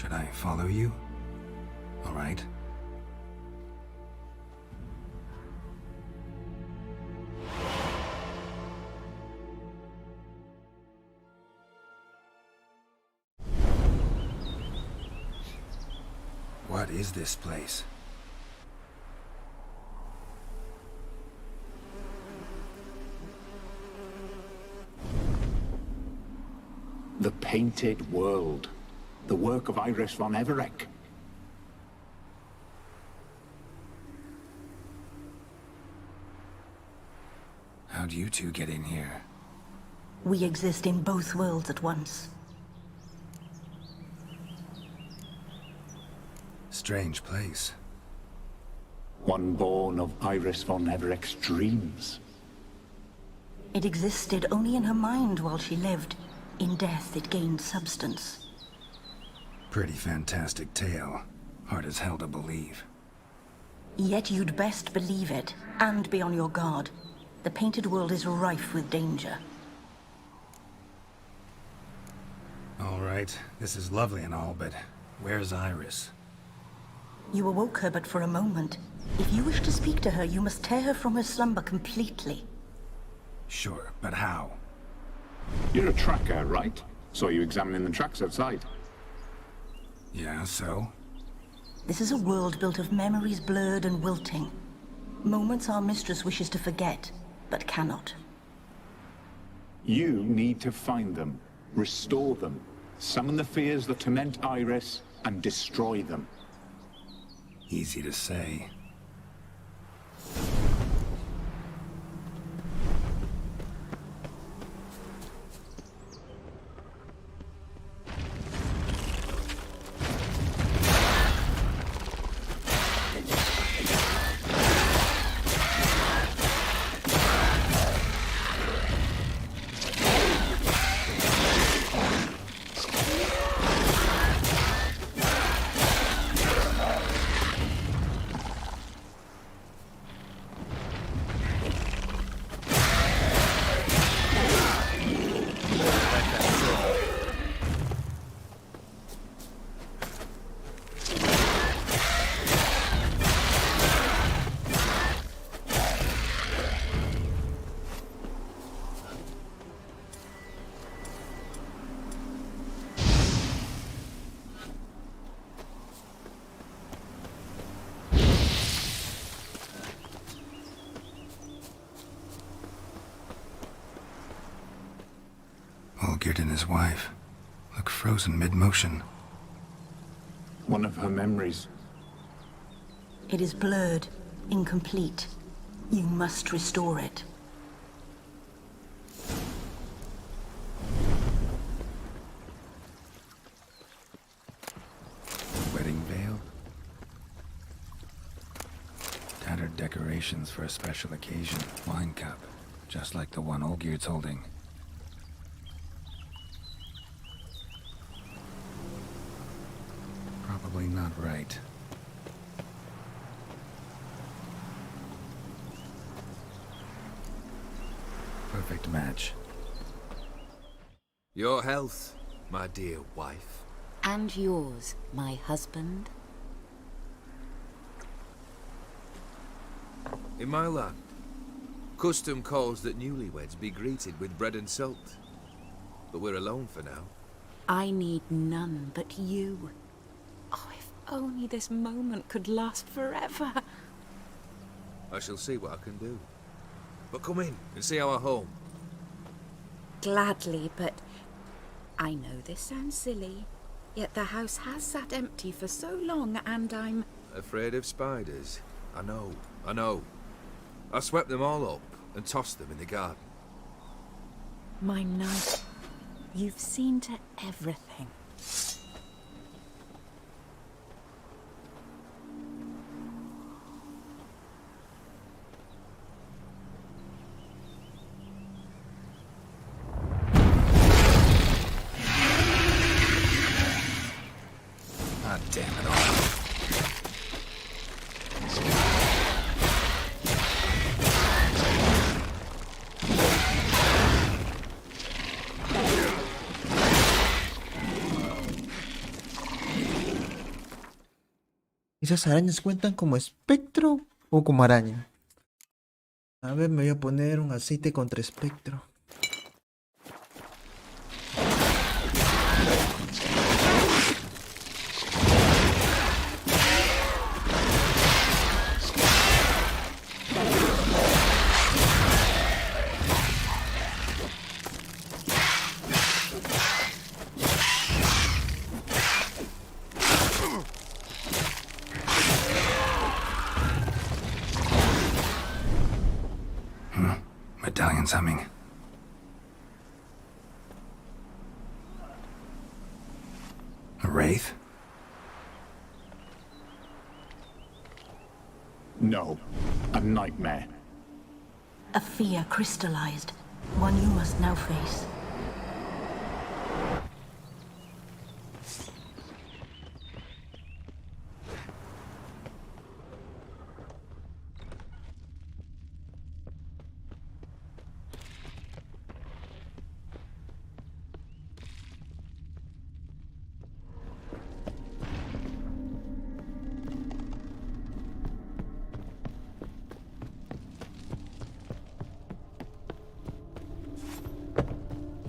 Should I follow you? All right. What is this place? The Painted World. The work of Iris von Everec. How'd you two get in here? We exist in both worlds at once. Strange place. One born of Iris von Everec's dreams. It existed only in her mind while she lived. In death, it gained substance. Pretty fantastic tale. Hard as hell to believe. Yet you'd best believe it, and be on your guard. The Painted World is rife with danger. All right, this is lovely and all, but where's Iris? You awoke her but for a moment. If you wish to speak to her, you must tear her from her slumber completely. Sure, but how? You're a tracker, right? Saw you examining the tracks outside. Yeah, so? This is a world built of memories blurred and wilting. Moments our mistress wishes to forget, but cannot. You need to find them, restore them, summon the fears that torment Iris, and destroy them. Easy to say. Olgierd and his wife look frozen mid-motion. One of her memories. It is blurred, incomplete. You must restore it. Wedding veil? Tattered decorations for a special occasion. Wine cup, just like the one Olgierd's holding. Probably not right. Perfect match. Your health, my dear wife. And yours, my husband. In my land, custom calls that newlyweds be greeted with bread and salt. But we're alone for now. I need none but you. Oh, if only this moment could last forever. I shall see what I can do. But come in and see our home. Gladly, but I know this sounds silly, yet the house has sat empty for so long, and I'm... Afraid of spiders? I know. I swept them all up and tossed them in the garden. My knight, you've seen to everything. God damn it all. ¿Esas arañas cuentan como espectro o como araña? A ver, me voy a poner un aceite contra espectro. Medallion's humming. A wraith? No, a nightmare. A fear crystallized, one you must now face.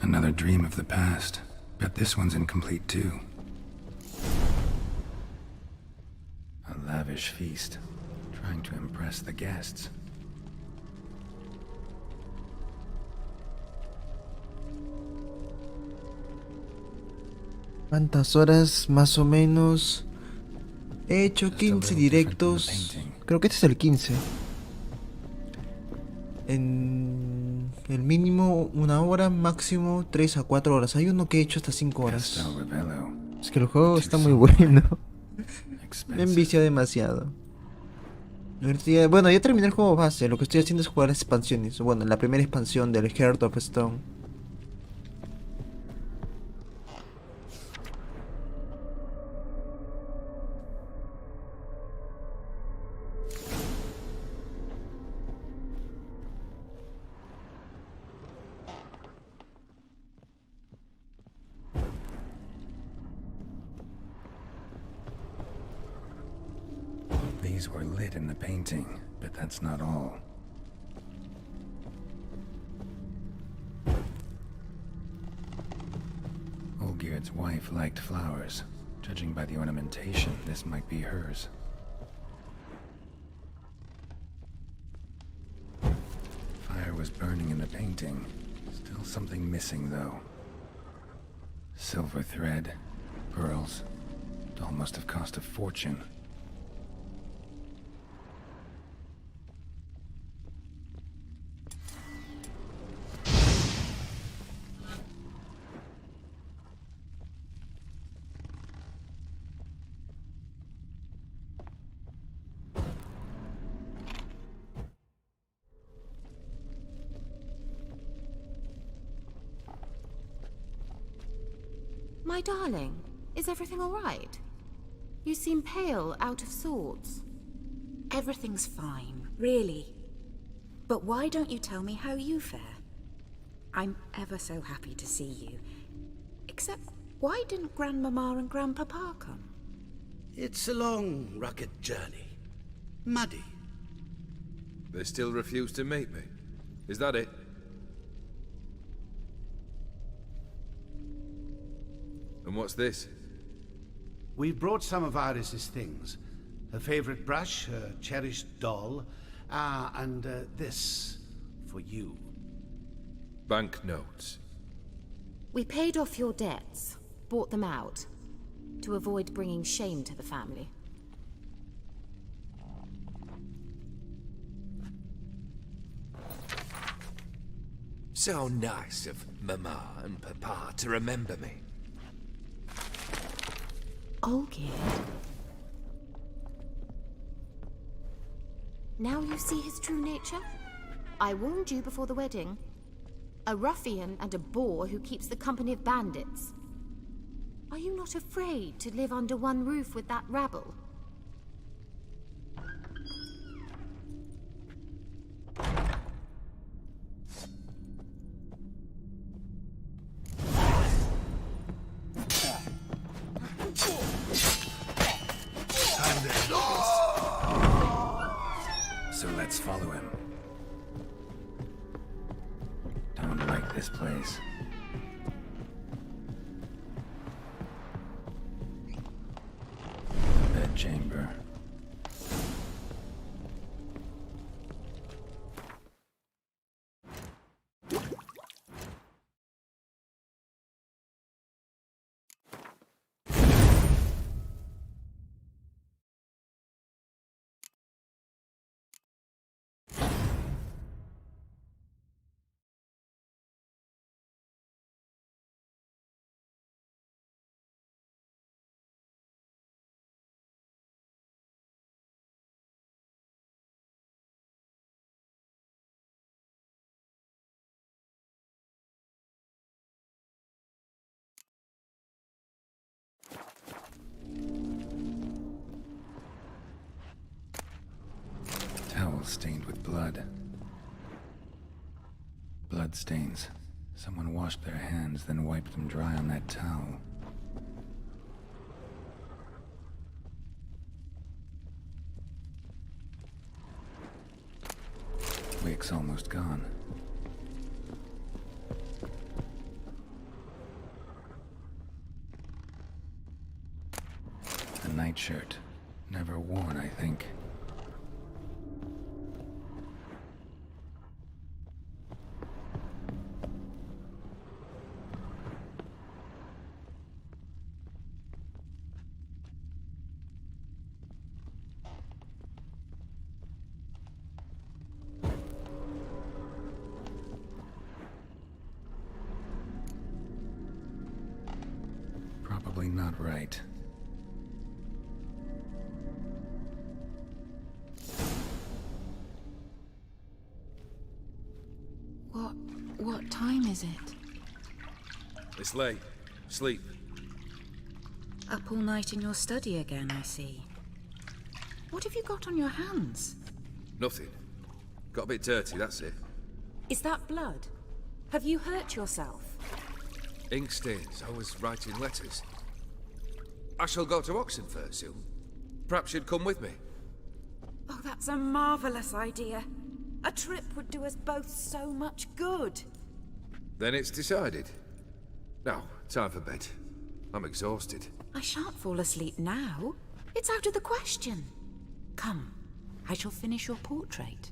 Another dream of the past. Bet this one's incomplete too. A lavish feast, trying to impress the guests. ¿Cuántas horas más o menos? He hecho 15 directos. Creo que este es el 15. En el mínimo 1 hora, máximo 3 a 4 horas. Hay uno que he hecho hasta 5 horas. Es que el juego está muy bueno. Me envicia demasiado. Bueno, ya terminé el juego base. Lo que estoy haciendo es jugar las expansiones. Bueno, la primera expansión del Heart of Stone. These were lit in the painting, but that's not all. Olgierd's wife liked flowers. Judging by the ornamentation, this might be hers. Fire was burning in the painting. Still something missing, though. Silver thread, pearls. Doll must have cost a fortune. My darling, is everything all right? You seem pale, out of sorts. Everything's fine, really. But why don't you tell me how you fare? I'm ever so happy to see you. Except, why didn't Grandmama and Grandpapa come? It's a long, rugged journey. Muddy. They still refuse to meet me. Is that it? And what's this? We've brought some of Iris's things. Her favorite brush, her cherished doll, and this for you. Banknotes. We paid off your debts, bought them out, to avoid bringing shame to the family. So nice of Mama and Papa to remember me. Olgierd. Now you see his true nature? I warned you before the wedding. A ruffian and a boor who keeps the company of bandits. Are you not afraid to live under one roof with that rabble? So let's follow him. Don't like this place. Bedchamber. Towel stained with blood. Blood stains. Someone washed their hands, then wiped them dry on that towel. Wick's almost gone. A nightshirt. Never worn, I think. Probably not right. What time is it? It's late. Sleep. Up all night in your study again, I see. What have you got on your hands? Nothing. Got a bit dirty, that's it. Is that blood? Have you hurt yourself? Ink stains. I was writing letters. I shall go to Oxenfurt soon. Perhaps you'd come with me. Oh, that's a marvelous idea. A trip would do us both so much good. Then it's decided. Now, time for bed. I'm exhausted. I shan't fall asleep now. It's out of the question. Come, I shall finish your portrait.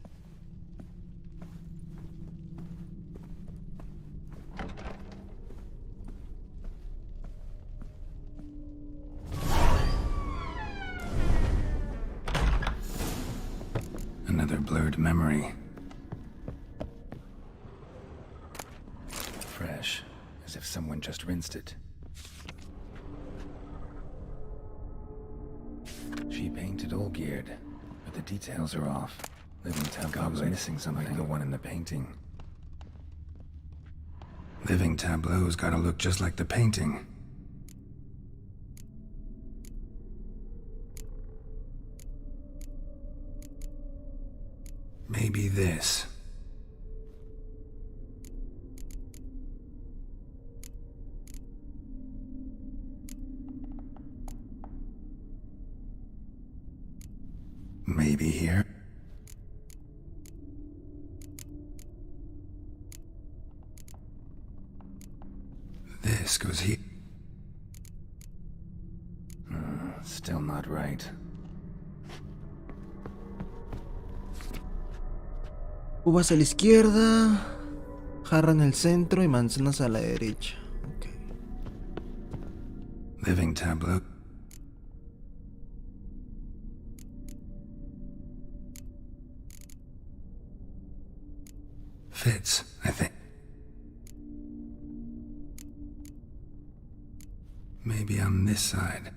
Another blurred memory. Fresh, as if someone just rinsed it. She painted all geared, but the details are off. Living tableau's missing something, like the one in the painting. Living tableau's gotta look just like the painting. Maybe this. Maybe here. This goes here. Still not right. Uvas a la izquierda, jarra en el centro y manzanas a la derecha. Okay. Living tableau. Fits, I think. Maybe on this side.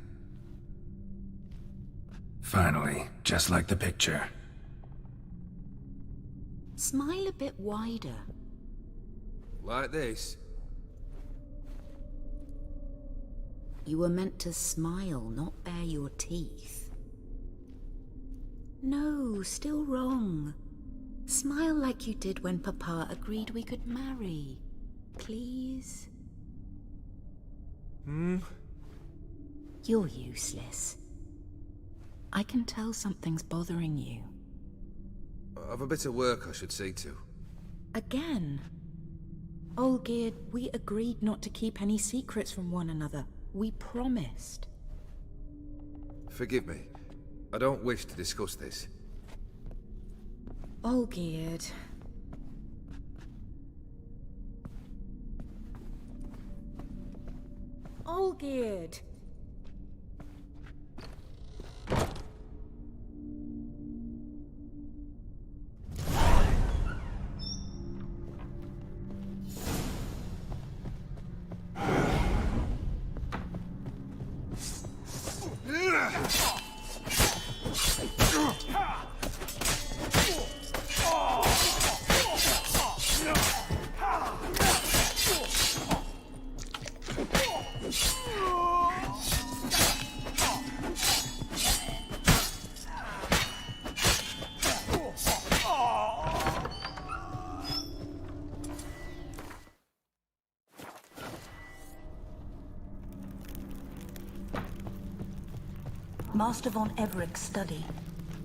Finally, just like the picture. Smile a bit wider. Like this? You were meant to smile, not bare your teeth. No, still wrong. Smile like you did when Papa agreed we could marry. Please? You're useless. I can tell something's bothering you. I've a bit of work I should see to. Again? Olgierd, we agreed not to keep any secrets from one another. We promised. Forgive me. I don't wish to discuss this. Olgierd. Olgierd. Master von Everett's study.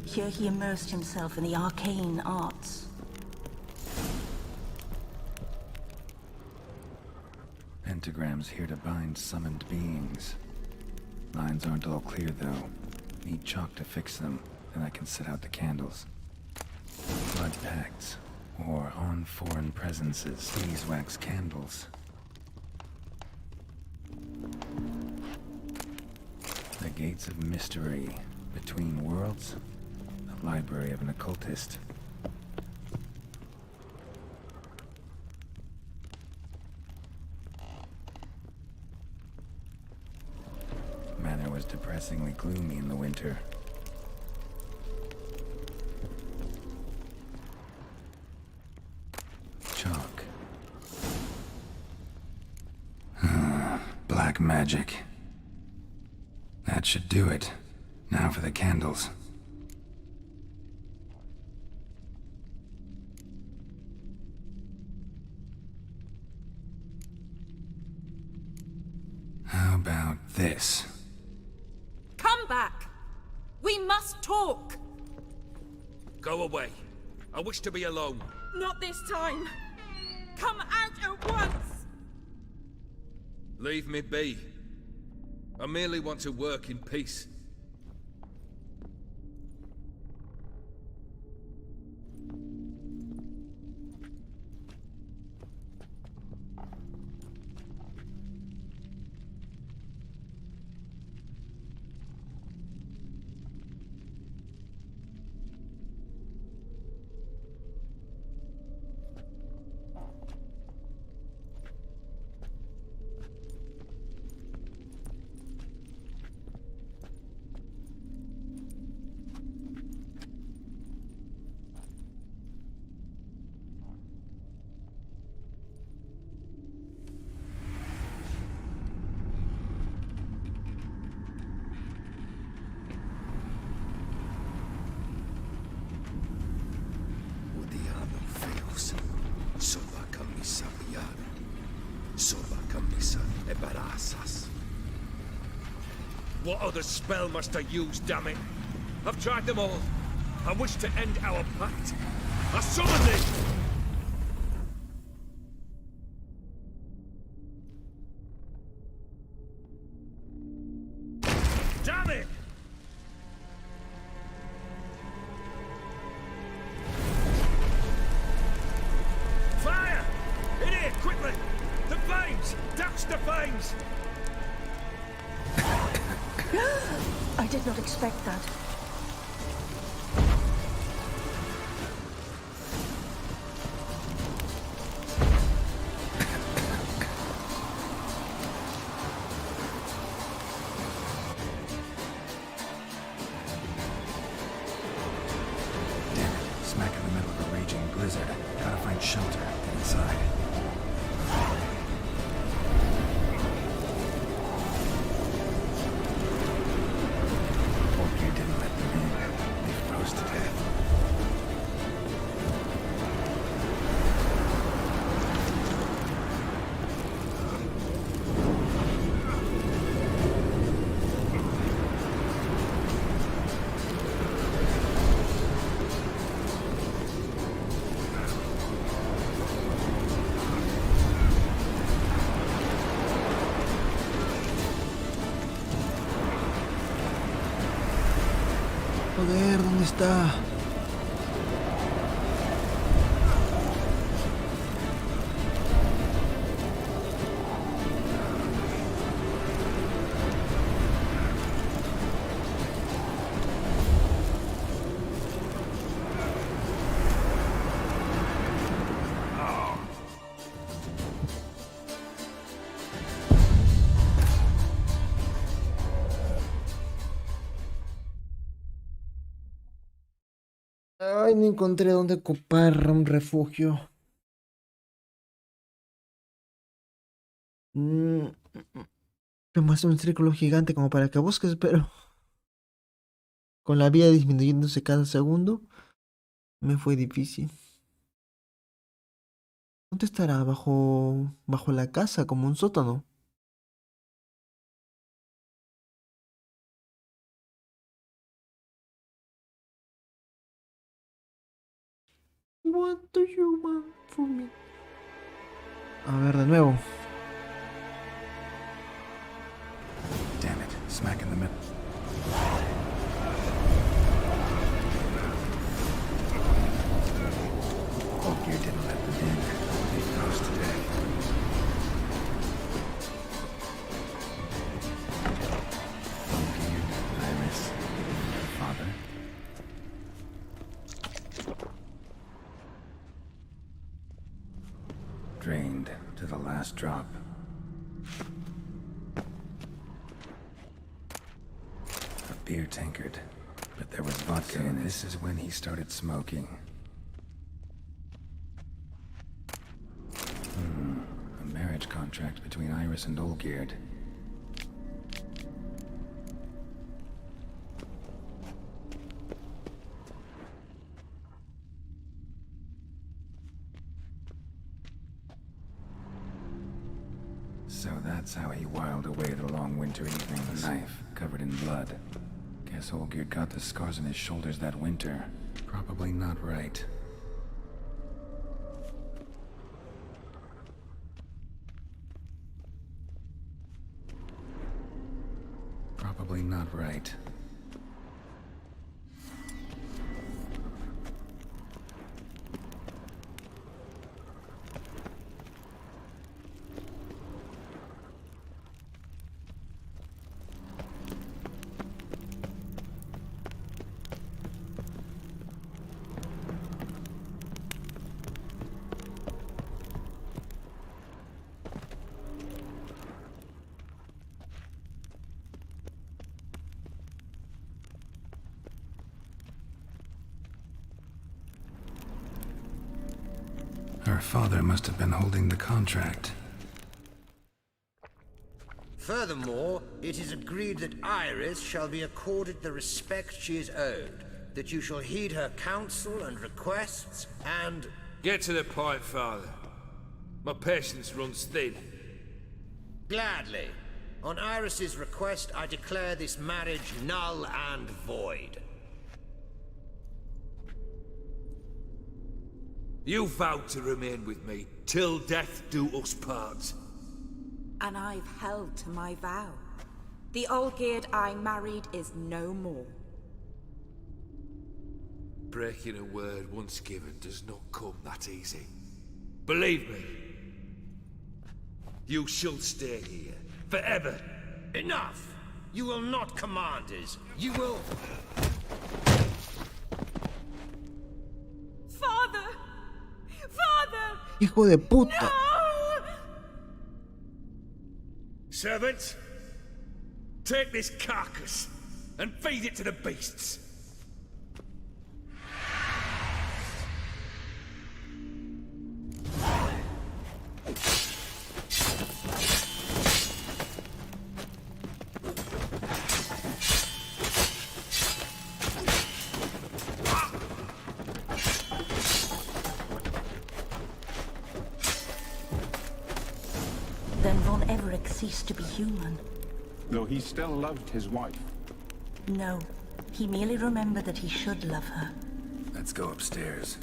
Here he immersed himself in the arcane arts. Pentagrams here to bind summoned beings. Lines aren't all clear, though. Need chalk to fix them, then I can set out the candles. Blood pacts, or on foreign presences. Beeswax candles. The gates of mystery between worlds. The library of an occultist. Manor was depressingly gloomy in the winter. Chalk. Black magic. That should do it. Now for the candles. How about this? Come back! We must talk! Go away. I wish to be alone. Not this time! Come out at once! Leave me be. I merely want to work in peace. What other spell must I use, damn it? I've tried them all. I wish to end our pact. I summon thee! Damn it! Fire! In here, quickly! The flames! Douse the flames! I did not expect that. Smack in the middle of a raging blizzard. Gotta find shelter. Get inside. You didn't let them in. They froze to death. ¿Dónde está? Ay, no encontré dónde ocupar un refugio. Me muestra un círculo gigante como para que busques, pero con la vida disminuyéndose cada segundo, me fue difícil. ¿Dónde estará? Bajo la casa, como un sótano. What do you want from me? A ver, de nuevo. Damn it, smack in the middle. Hope you didn't let them in. They froze to death. Thank you, Iris. Father? Drained to the last drop. A beer tankard, but there was vodka in it. This is when he started smoking. A marriage contract between Iris and Olgierd. So that's how he whiled away the long winter evenings. A knife covered in blood. Guess Olgierd got the scars on his shoulders that winter. Probably not right. Probably not right. Her father must have been holding the contract. Furthermore, it is agreed that Iris shall be accorded the respect she is owed, that you shall heed her counsel and requests, and... Get to the point, Father. My patience runs thin. Gladly. On Iris's request, I declare this marriage null and void. You vowed to remain with me till death do us part. And I've held to my vow. The Olgierd I married is no more. Breaking a word once given does not come that easy. Believe me. You shall stay here, forever. Enough! You will not command us. You will... Father! Father! Hijo de puta. No! Servants, take this carcass and feed it to the beasts. Then Von Everett ceased to be human. Though he still loved his wife. No, he merely remembered that he should love her. Let's go upstairs.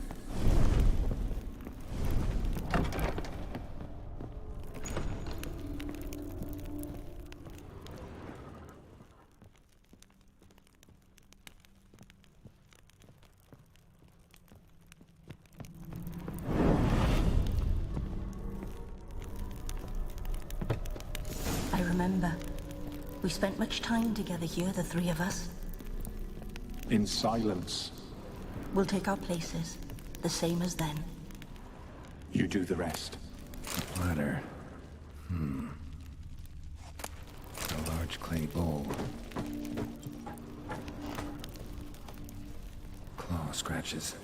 remember. We spent much time together here, the three of us. In silence. We'll take our places, the same as then. You do the rest. Ladder. A large clay bowl. Claw scratches.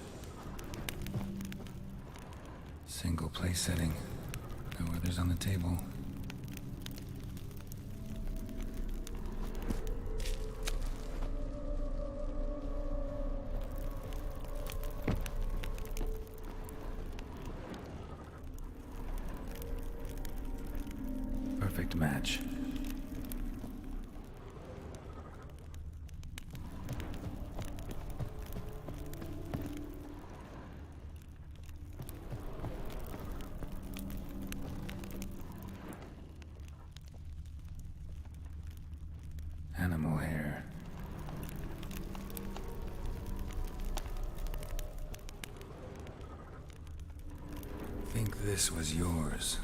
Single place setting. No others on the table. Perfect match. Animal hair. Think this was yours.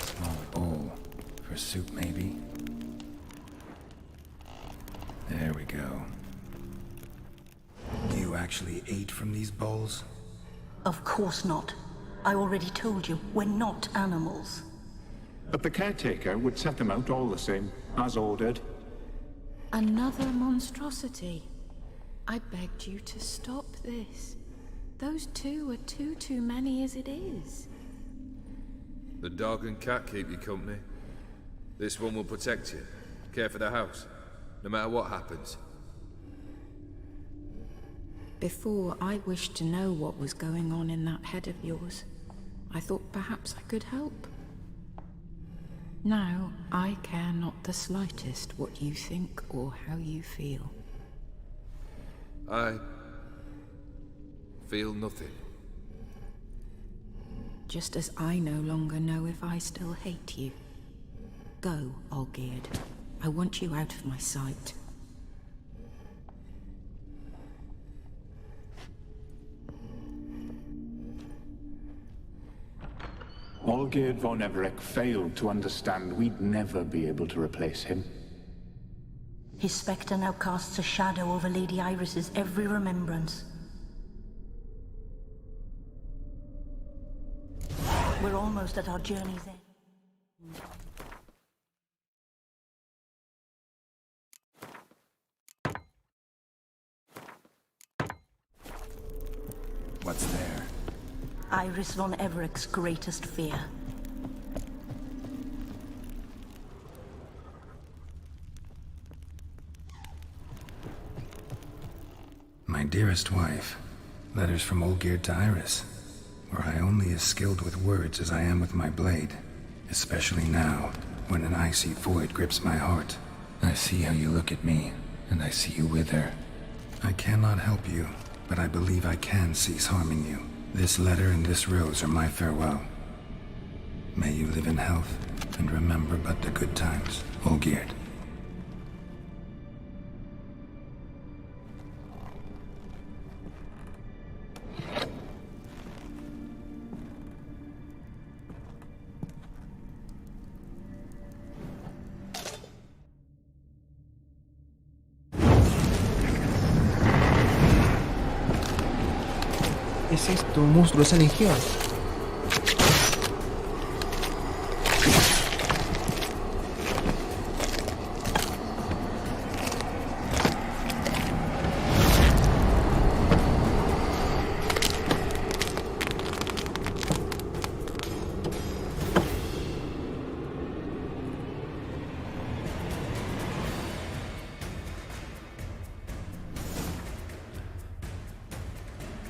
Small bowl for soup, maybe. There we go. You actually ate from these bowls? Of course not. I already told you, we're not animals. But the caretaker would set them out all the same, as ordered. Another monstrosity. I begged you to stop this. Those two are too many as it is. The dog and cat keep you company. This one will protect you, care for the house, no matter what happens. Before, I wished to know what was going on in that head of yours. I thought perhaps I could help. Now, I care not the slightest what you think or how you feel. I feel nothing. Just as I no longer know if I still hate you. Go, Olgierd. I want you out of my sight. Olgierd von Everec failed to understand we'd never be able to replace him. His spectre now casts a shadow over Lady Iris's every remembrance. We're almost at our journey's end. What's there? Iris von Everec's greatest fear. My dearest wife. Letters from Olgierd to Iris. Were I only as skilled with words as I am with my blade. Especially now, when an icy void grips my heart. I see how you look at me, and I see you wither. I cannot help you, but I believe I can cease harming you. This letter and this rose are my farewell. May you live in health, and remember but the good times, Olgierd. ¿Qué es esto? Un monstruo, esa legión.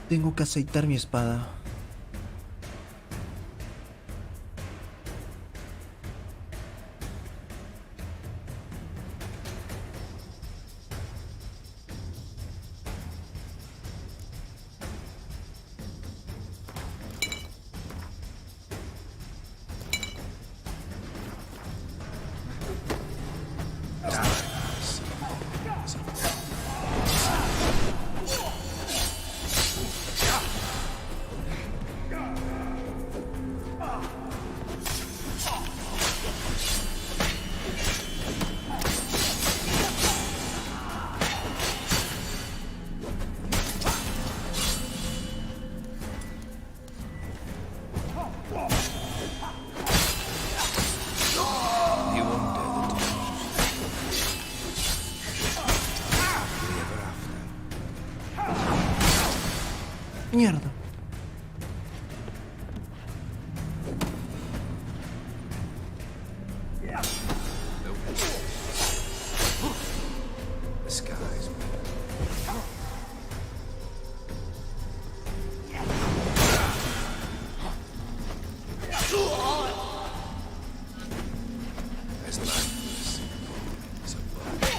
Tengo que aceitar mi espada. Mierda. The skies. As lifeless as a body.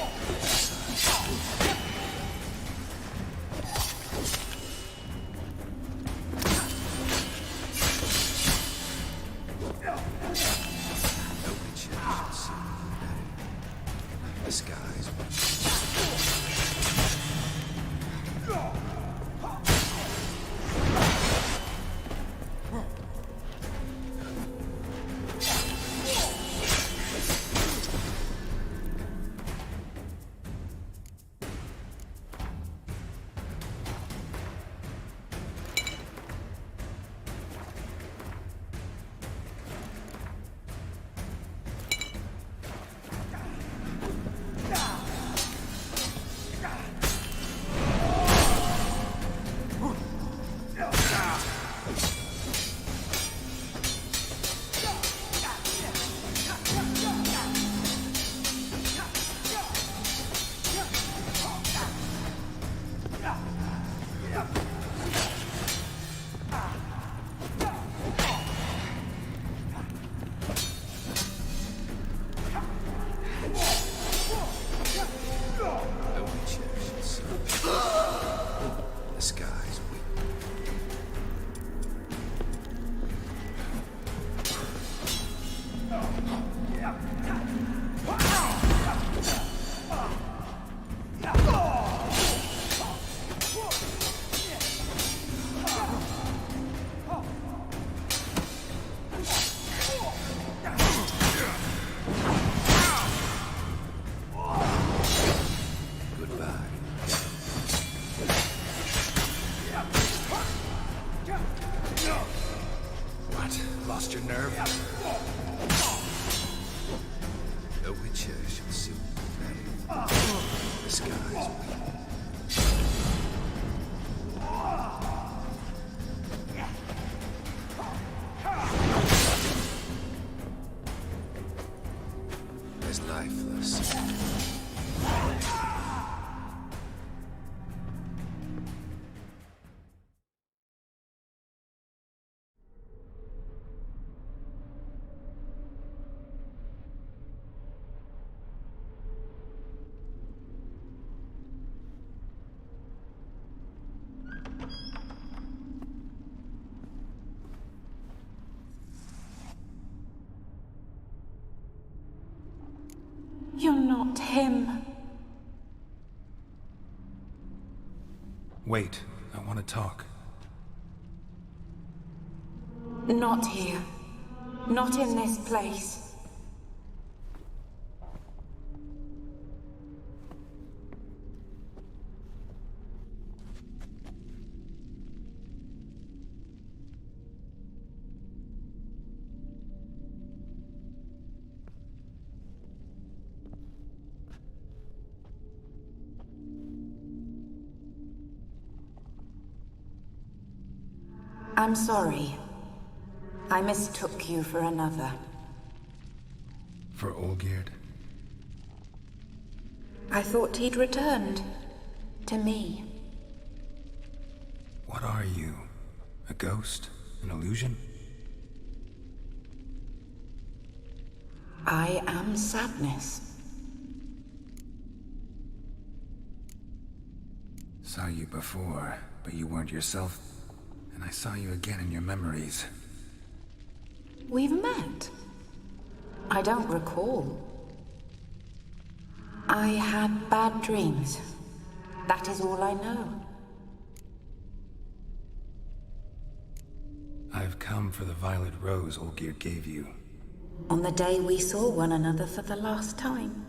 No picture should see the skies. The skies weep. What? Lost your nerve? A witcher should soon be ready. The skies weep. As lifeless. You're not him. Wait, I want to talk. Not here. Not in this place. I'm sorry. I mistook you for another. For Olgierd? I thought he'd returned. To me. What are you? A ghost? An illusion? I am sadness. Saw you before, but you weren't yourself. And I saw you again in your memories. We've met. I don't recall. I had bad dreams. That is all I know. I've come for the violet rose Olgierd gave you. On the day we saw one another for the last time,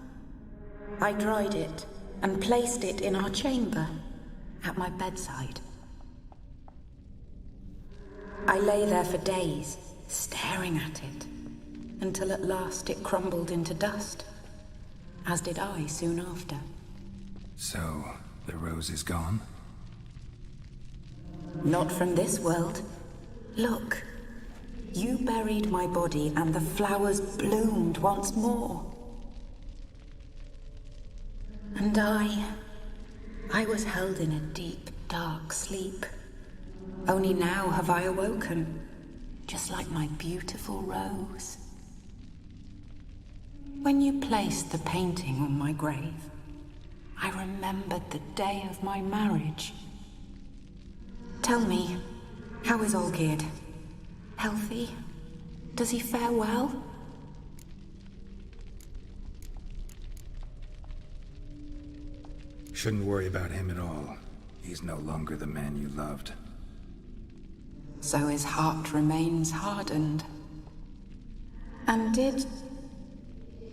I dried it and placed it in our chamber at my bedside. I lay there for days, staring at it, until at last it crumbled into dust, as did I soon after. So, the rose is gone? Not from this world. Look. You buried my body and the flowers bloomed once more. And I was held in a deep, dark sleep. Only now have I awoken, just like my beautiful rose. When you placed the painting on my grave, I remembered the day of my marriage. Tell me, how is Olgierd? Healthy? Does he fare well? Shouldn't worry about him at all. He's no longer the man you loved. So his heart remains hardened. And did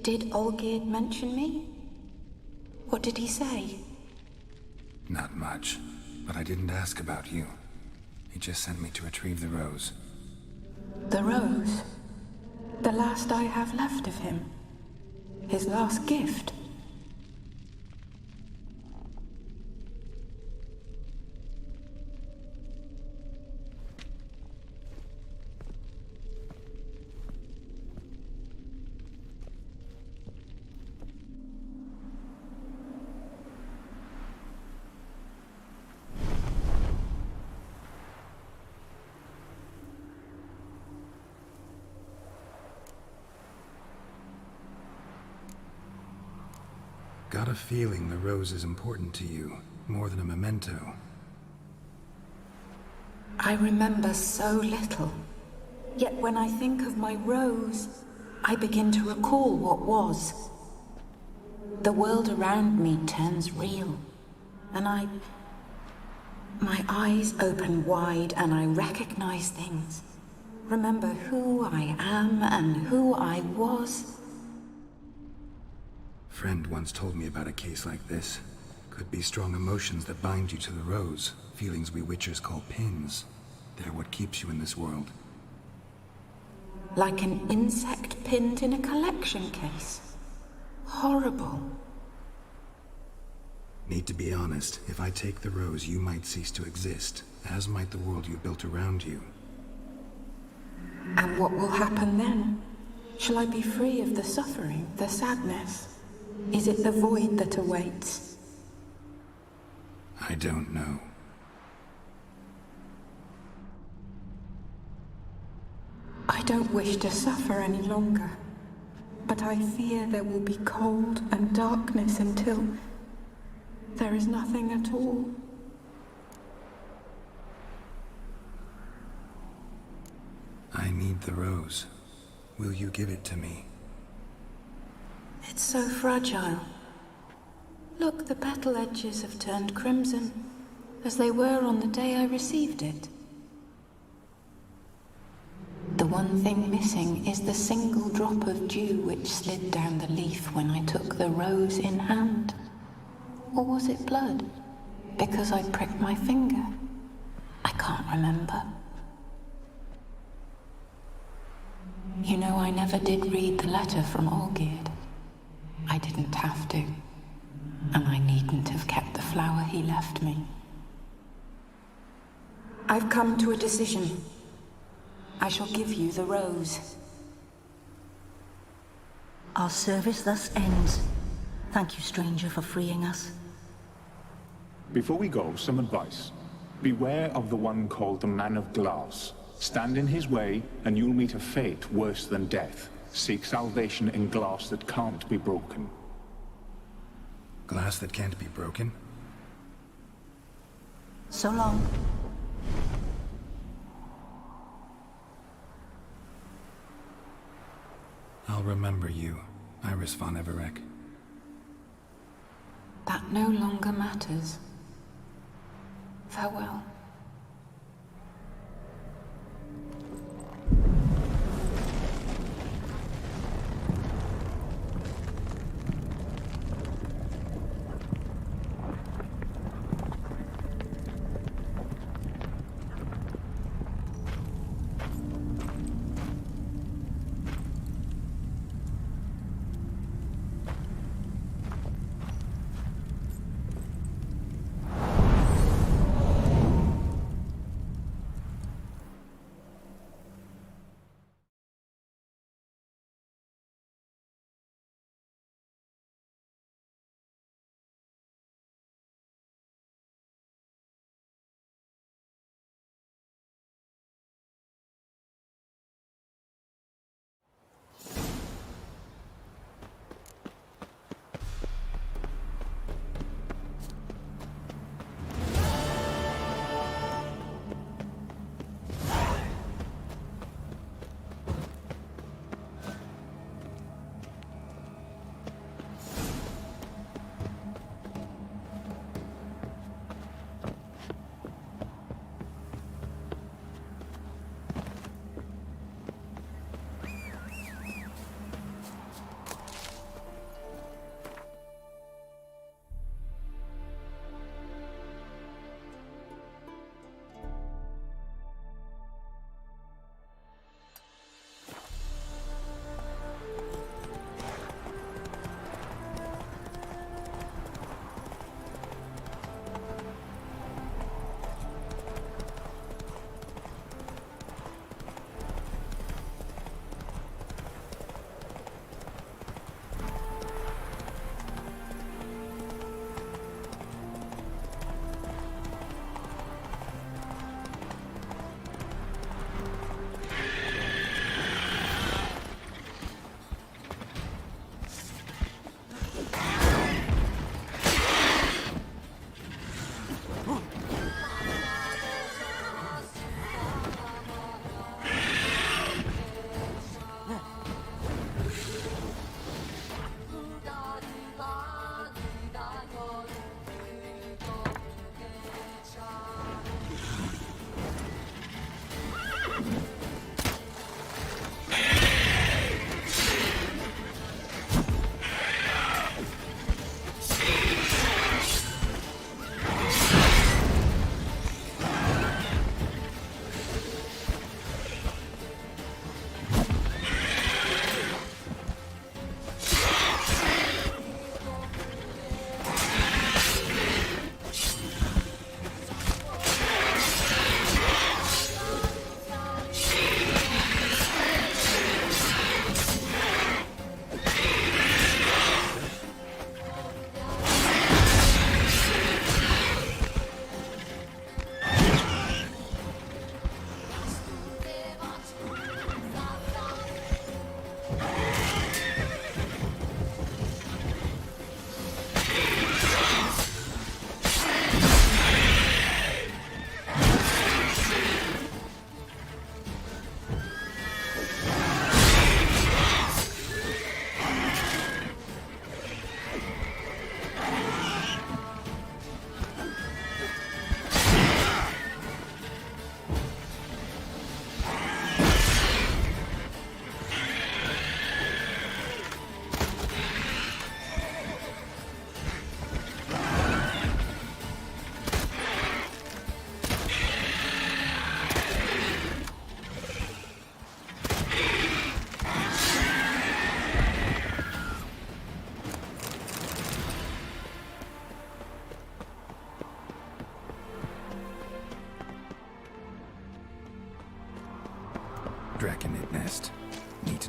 Olgierd mention me? What did he say? Not much, but I didn't ask about you. He just sent me to retrieve the rose. The rose? The last I have left of him? His last gift? Got a feeling the rose is important to you, more than a memento. I remember so little. Yet when I think of my rose, I begin to recall what was. The world around me turns real, and my eyes open wide and I recognize things. Remember who I am and who I was. Friend once told me about a case like this. Could be strong emotions that bind you to the rose. Feelings we witchers call pins. They're what keeps you in this world. Like an insect pinned in a collection case. Horrible. Need to be honest. If I take the rose, you might cease to exist, as might the world you built around you. And what will happen then? Shall I be free of the suffering, the sadness? Is it the void that awaits? I don't know. I don't wish to suffer any longer, but I fear there will be cold and darkness until there is nothing at all. I need the rose. Will you give it to me? It's so fragile. Look, the petal edges have turned crimson, as they were on the day I received it. The one thing missing is the single drop of dew which slid down the leaf when I took the rose in hand. Or was it blood? Because I pricked my finger? I can't remember. You know, I never did read the letter from Olgierd. I didn't have to, and I needn't have kept the flower he left me. I've come to a decision. I shall give you the rose. Our service thus ends. Thank you, stranger, for freeing us. Before we go, some advice. Beware of the one called the Man of Glass. Stand in his way, and you'll meet a fate worse than death. Seek salvation in glass that can't be broken. Glass that can't be broken? So long. I'll remember you, Iris von Everec. That no longer matters. Farewell.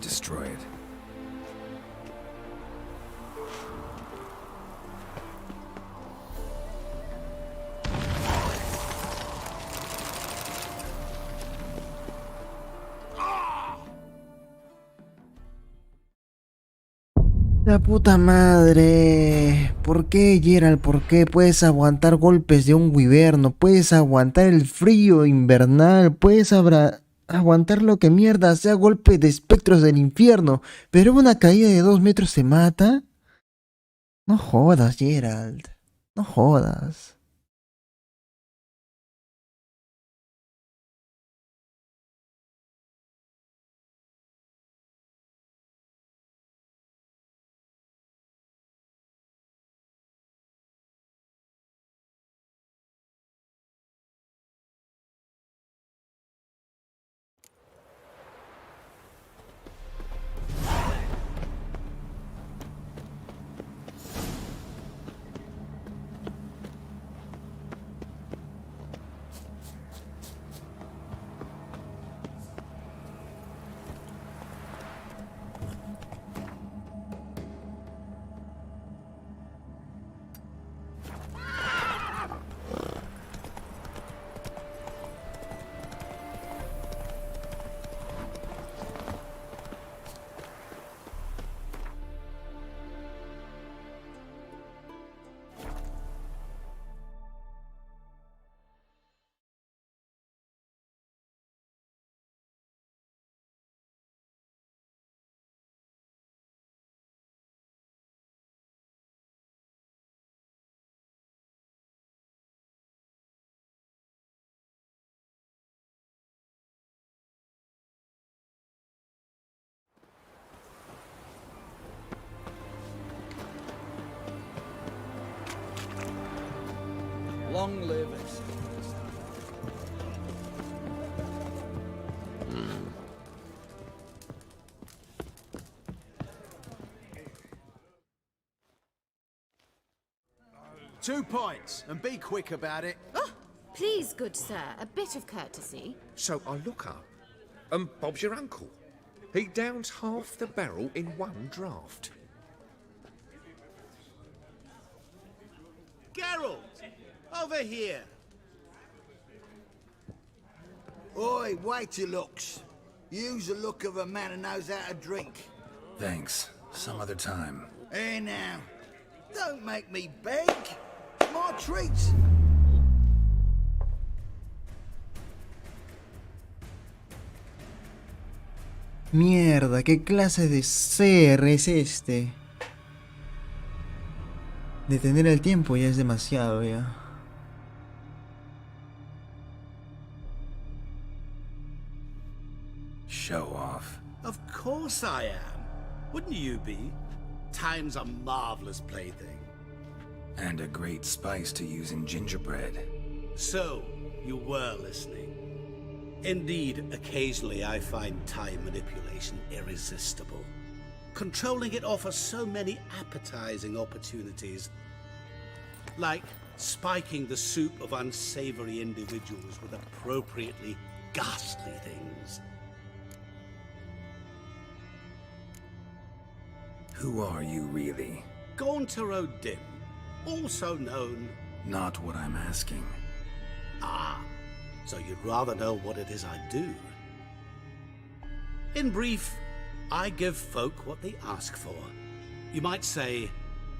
destroy it. La puta madre. ¿Por qué, Geralt? ¿Por qué puedes aguantar golpes de un wyverno? Puedes aguantar el frío invernal. Puedes aguantar lo que mierda sea golpe de espectros del infierno. Pero una caída de 2 metros te mata. No jodas, Geralt. No jodas. Long live it. Two points, and be quick about it. Oh, please, good sir, a bit of courtesy. So I look up, and Bob's your uncle. He downs half the barrel in one draught. Geralt, over here. Oi, wait your looks. Use the look of a man who knows how to drink. Thanks. Some other time. Here now. Don't make me beg. My treat. Mierda, ¿qué clase de ser es este? Detener el tiempo ya es demasiado, ya. Show off. Of course I am. Wouldn't you be? Time's a marvelous plaything. And a great spice to use in gingerbread. So, you were listening. Indeed, occasionally I find time manipulation irresistible. Controlling it offers so many appetizing opportunities. Like spiking the soup of unsavory individuals with appropriately ghastly things. Who are you, really? Gaunter O'Dim, also known... Not what I'm asking. Ah, so you'd rather know what it is I do. In brief, I give folk what they ask for. You might say,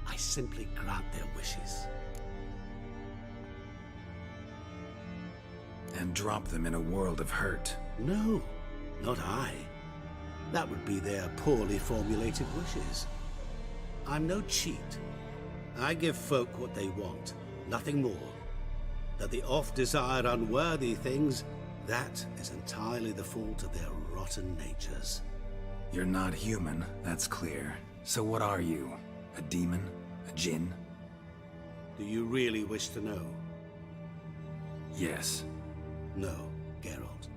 I simply grant their wishes. And drop them in a world of hurt. No, not I. That would be their poorly formulated wishes. I'm no cheat. I give folk what they want, nothing more. That they oft desire unworthy things, that is entirely the fault of their rotten natures. You're not human, that's clear. So what are you? A demon? A djinn? Do you really wish to know? Yes. No, Geralt.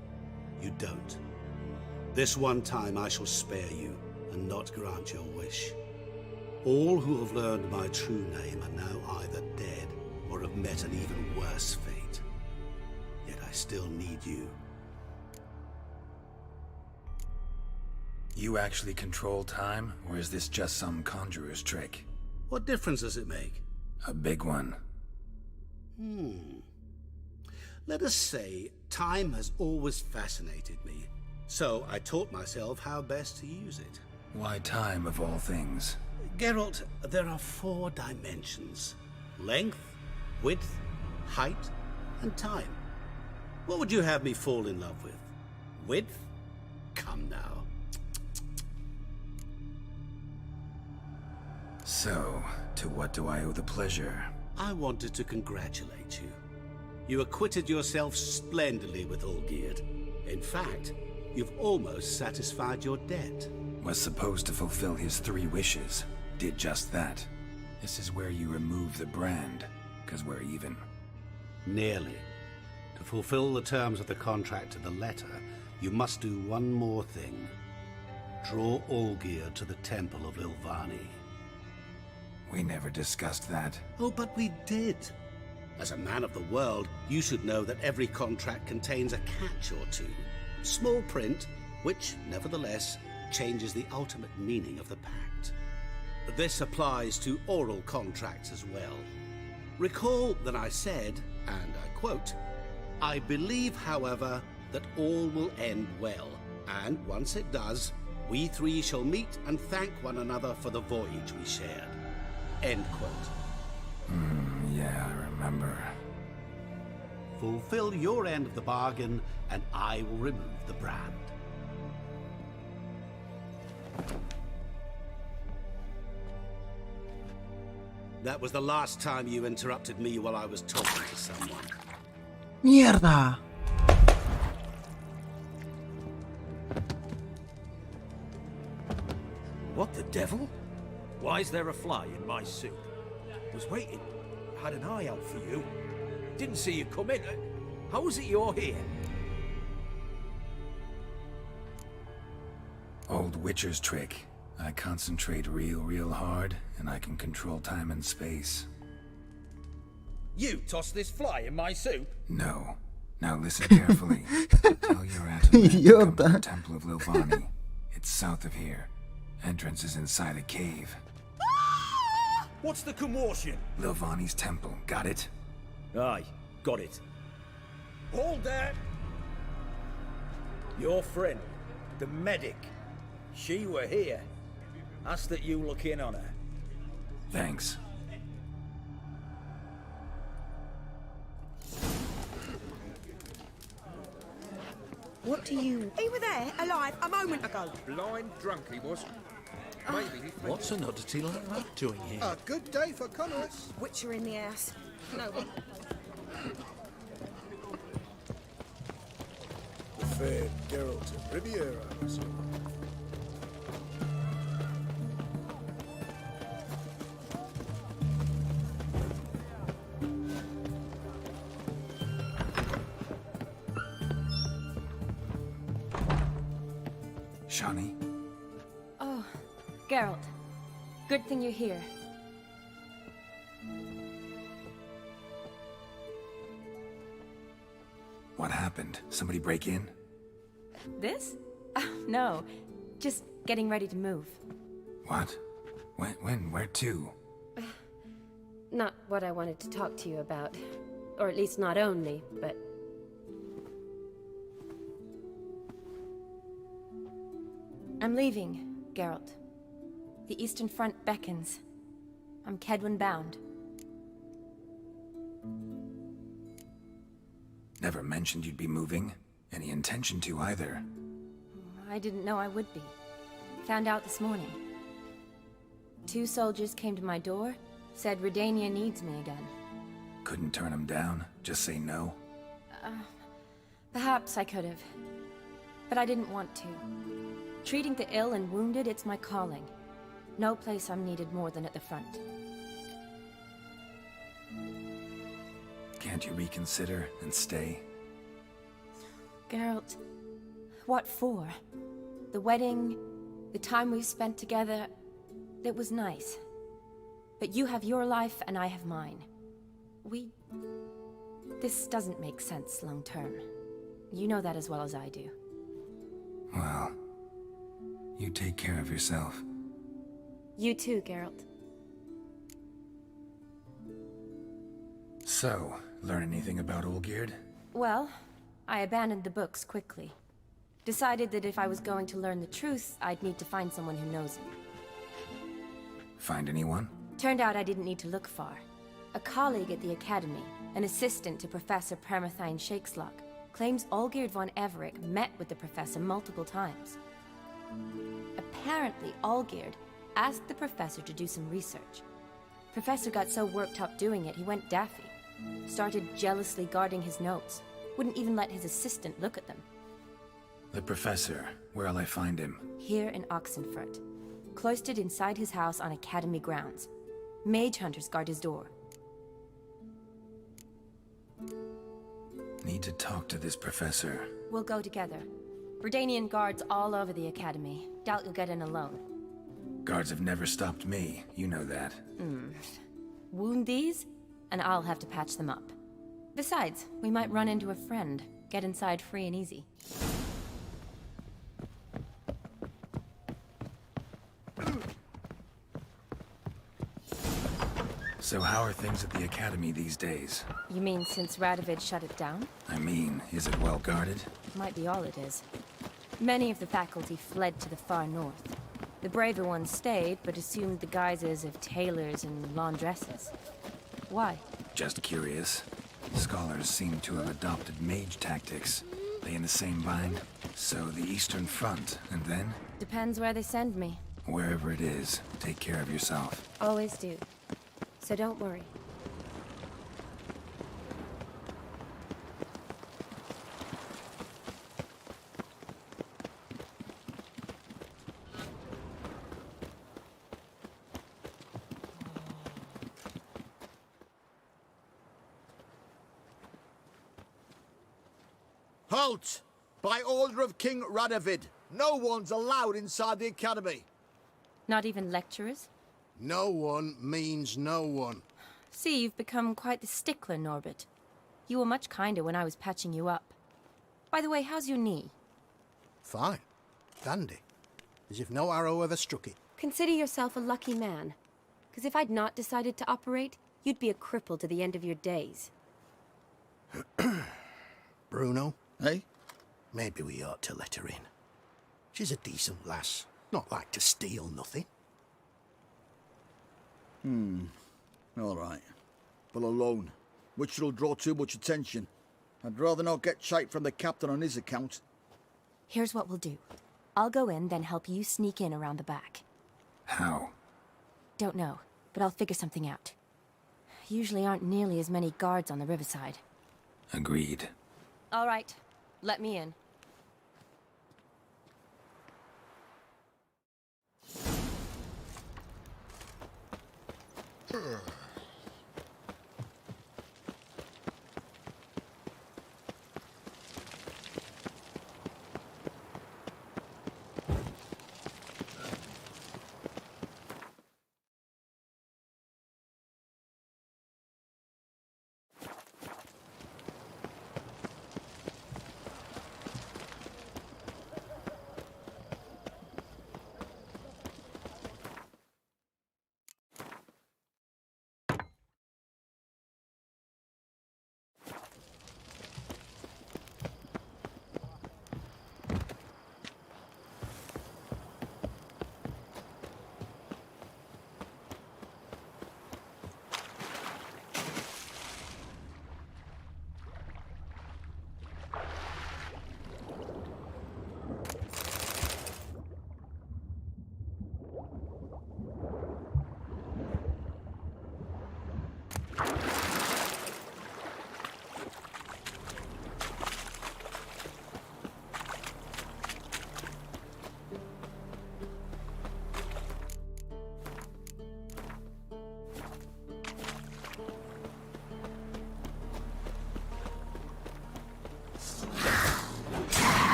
You don't. This one time I shall spare you, and not grant your wish. All who have learned my true name are now either dead, or have met an even worse fate. Yet I still need you. You actually control time, or is this just some conjurer's trick? What difference does it make? A big one. Let us say time has always fascinated me, so I taught myself how best to use it. Why time, of all things? Geralt, there are 4 dimensions. Length, width, height, and time. What would you have me fall in love with? Width? Come now. So, to what do I owe the pleasure? I wanted to congratulate you. You acquitted yourself splendidly with Olgierd. In fact, you've almost satisfied your debt. Was supposed to fulfill his 3 wishes. Did just that. This is where you remove the brand, 'cause we're even. Nearly. To fulfill the terms of the contract to the letter, you must do one more thing. Draw Olgierd to the Temple of Lilvani. We never discussed that. Oh, but we did. As a man of the world, you should know that every contract contains a catch or two. Small print, which, nevertheless, changes the ultimate meaning of the pact. This applies to oral contracts as well. Recall that I said, and I quote, "I believe, however, that all will end well, and once it does, we 3 shall meet and thank one another for the voyage we shared." End quote. Yeah, I remember. Fulfill your end of the bargain, and I will remove the brand. That was the last time you interrupted me while I was talking to someone. ¡Mierda! What the devil? Why is there a fly in my soup? Was waiting. Had an eye out for you. Didn't see you come in. How is it you're here? Old Witcher's trick. I concentrate real hard, and I can control time and space. You tossed this fly in my soup? No. Now listen carefully. Tell your aunt to come to the Temple of Lilvani. It's south of here. Entrance is inside a cave. What's the commotion? Lilvani's temple. Got it? Aye, got it. Hold there! Your friend, the medic. She were here. Ask that you look in on her. Thanks. What do you... He were there, alive, a moment ago. Blind drunk he was. Maybe he... What's an oddity like that doing here? A good day for commerce. Witcher in the house. No one. The fair Geralt of Riviera, I assume. Shani? Oh, Geralt. Good thing you're here. What happened? Somebody break in? This? No. Just getting ready to move. What? When? Where to? Not what I wanted to talk to you about. Or at least not only, but... I'm leaving, Geralt. The Eastern Front beckons. I'm Kedwin bound. Never mentioned you'd be moving. Any intention to either. I didn't know I would be. Found out this morning. 2 soldiers came to my door, said Redania needs me again. Couldn't turn them down? Just say no? Perhaps I could have. But I didn't want to. Treating the ill and wounded, it's my calling. No place I'm needed more than at the front. Can't you reconsider and stay? Geralt, what for? The wedding, the time we've spent together, it was nice. But you have your life and I have mine. This doesn't make sense long term. You know that as well as I do. Well, You take care of yourself. You too, Geralt. So, learn anything about Olgierd? Well, I abandoned the books quickly. Decided that if I was going to learn the truth, I'd need to find someone who knows me. Find anyone? Turned out I didn't need to look far. A colleague at the Academy, an assistant to Professor Permathine Shakeslock, claims Olgierd von Everec met with the professor multiple times. Apparently, Olgierd asked the professor to do some research. Professor got so worked up doing it, he went daffy. Started jealously guarding his notes. Wouldn't even let his assistant look at them. The professor. Where'll I find him? Here in Oxenfurt. Cloistered inside his house on Academy grounds. Mage hunters guard his door. Need to talk to this professor. We'll go together. Verdanian guards all over the Academy. Doubt you'll get in alone. Guards have never stopped me. You know that. Wound these, and I'll have to patch them up. Besides, we might run into a friend. Get inside free and easy. So how are things at the Academy these days? You mean since Radovid shut it down? I mean, is it well guarded? Might be all it is. Many of the faculty fled to the far north. The braver ones stayed, but assumed the guises of tailors and laundresses. Why? Just curious. Scholars seem to have adopted mage tactics. They in the same bind? So the Eastern Front, and then? Depends where they send me. Wherever it is, take care of yourself. Always do. So don't worry. Halt! By order of King Radovid, no one's allowed inside the Academy. Not even lecturers? No one means no one. See, you've become quite the stickler, Norbert. You were much kinder when I was patching you up. By the way, how's your knee? Fine. Dandy. As if no arrow ever struck it. Consider yourself a lucky man. Because if I'd not decided to operate, you'd be a cripple to the end of your days. Bruno? Eh? Maybe we ought to let her in. She's a decent lass. Not like to steal nothing. All right. But alone, which will draw too much attention. I'd rather not get shite from the captain on his account. Here's what we'll do. I'll go in, then help you sneak in around the back. How? Don't know, but I'll figure something out. Usually aren't nearly as many guards on the riverside. Agreed. All right, let me in.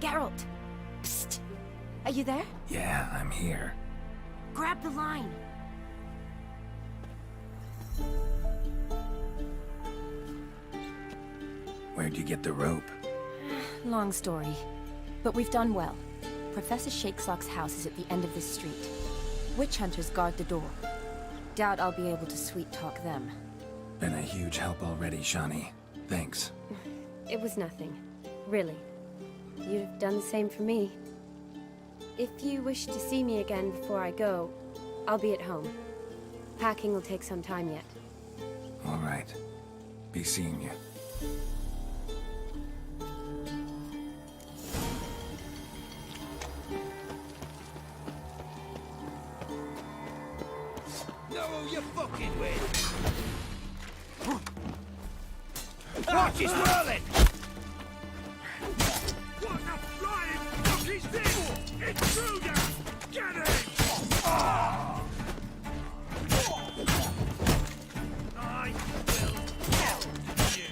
Geralt! Psst! Are you there? Yeah, I'm here. Grab the line! Where'd you get the rope? Long story. But we've done well. Professor Shakeslock's house is at the end of this street. Witch hunters guard the door. Doubt I'll be able to sweet-talk them. Been a huge help already, Shani. Thanks. It was nothing. Really. You'd have done the same for me. If you wish to see me again before I go, I'll be at home. Packing will take some time yet. All right. Be seeing you. Know who you're fucking with? Watch is whirling! What the flying fuck is this? Intruder! Get him! I will kill you!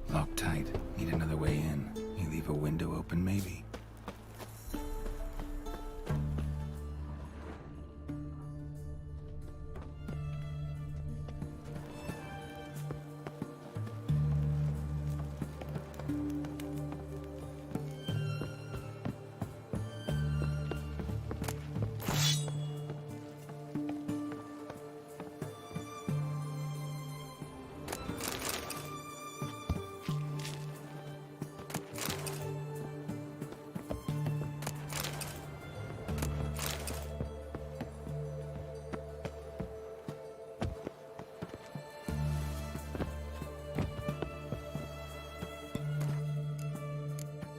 Locked tight. Need another way in. You leave a window open, maybe?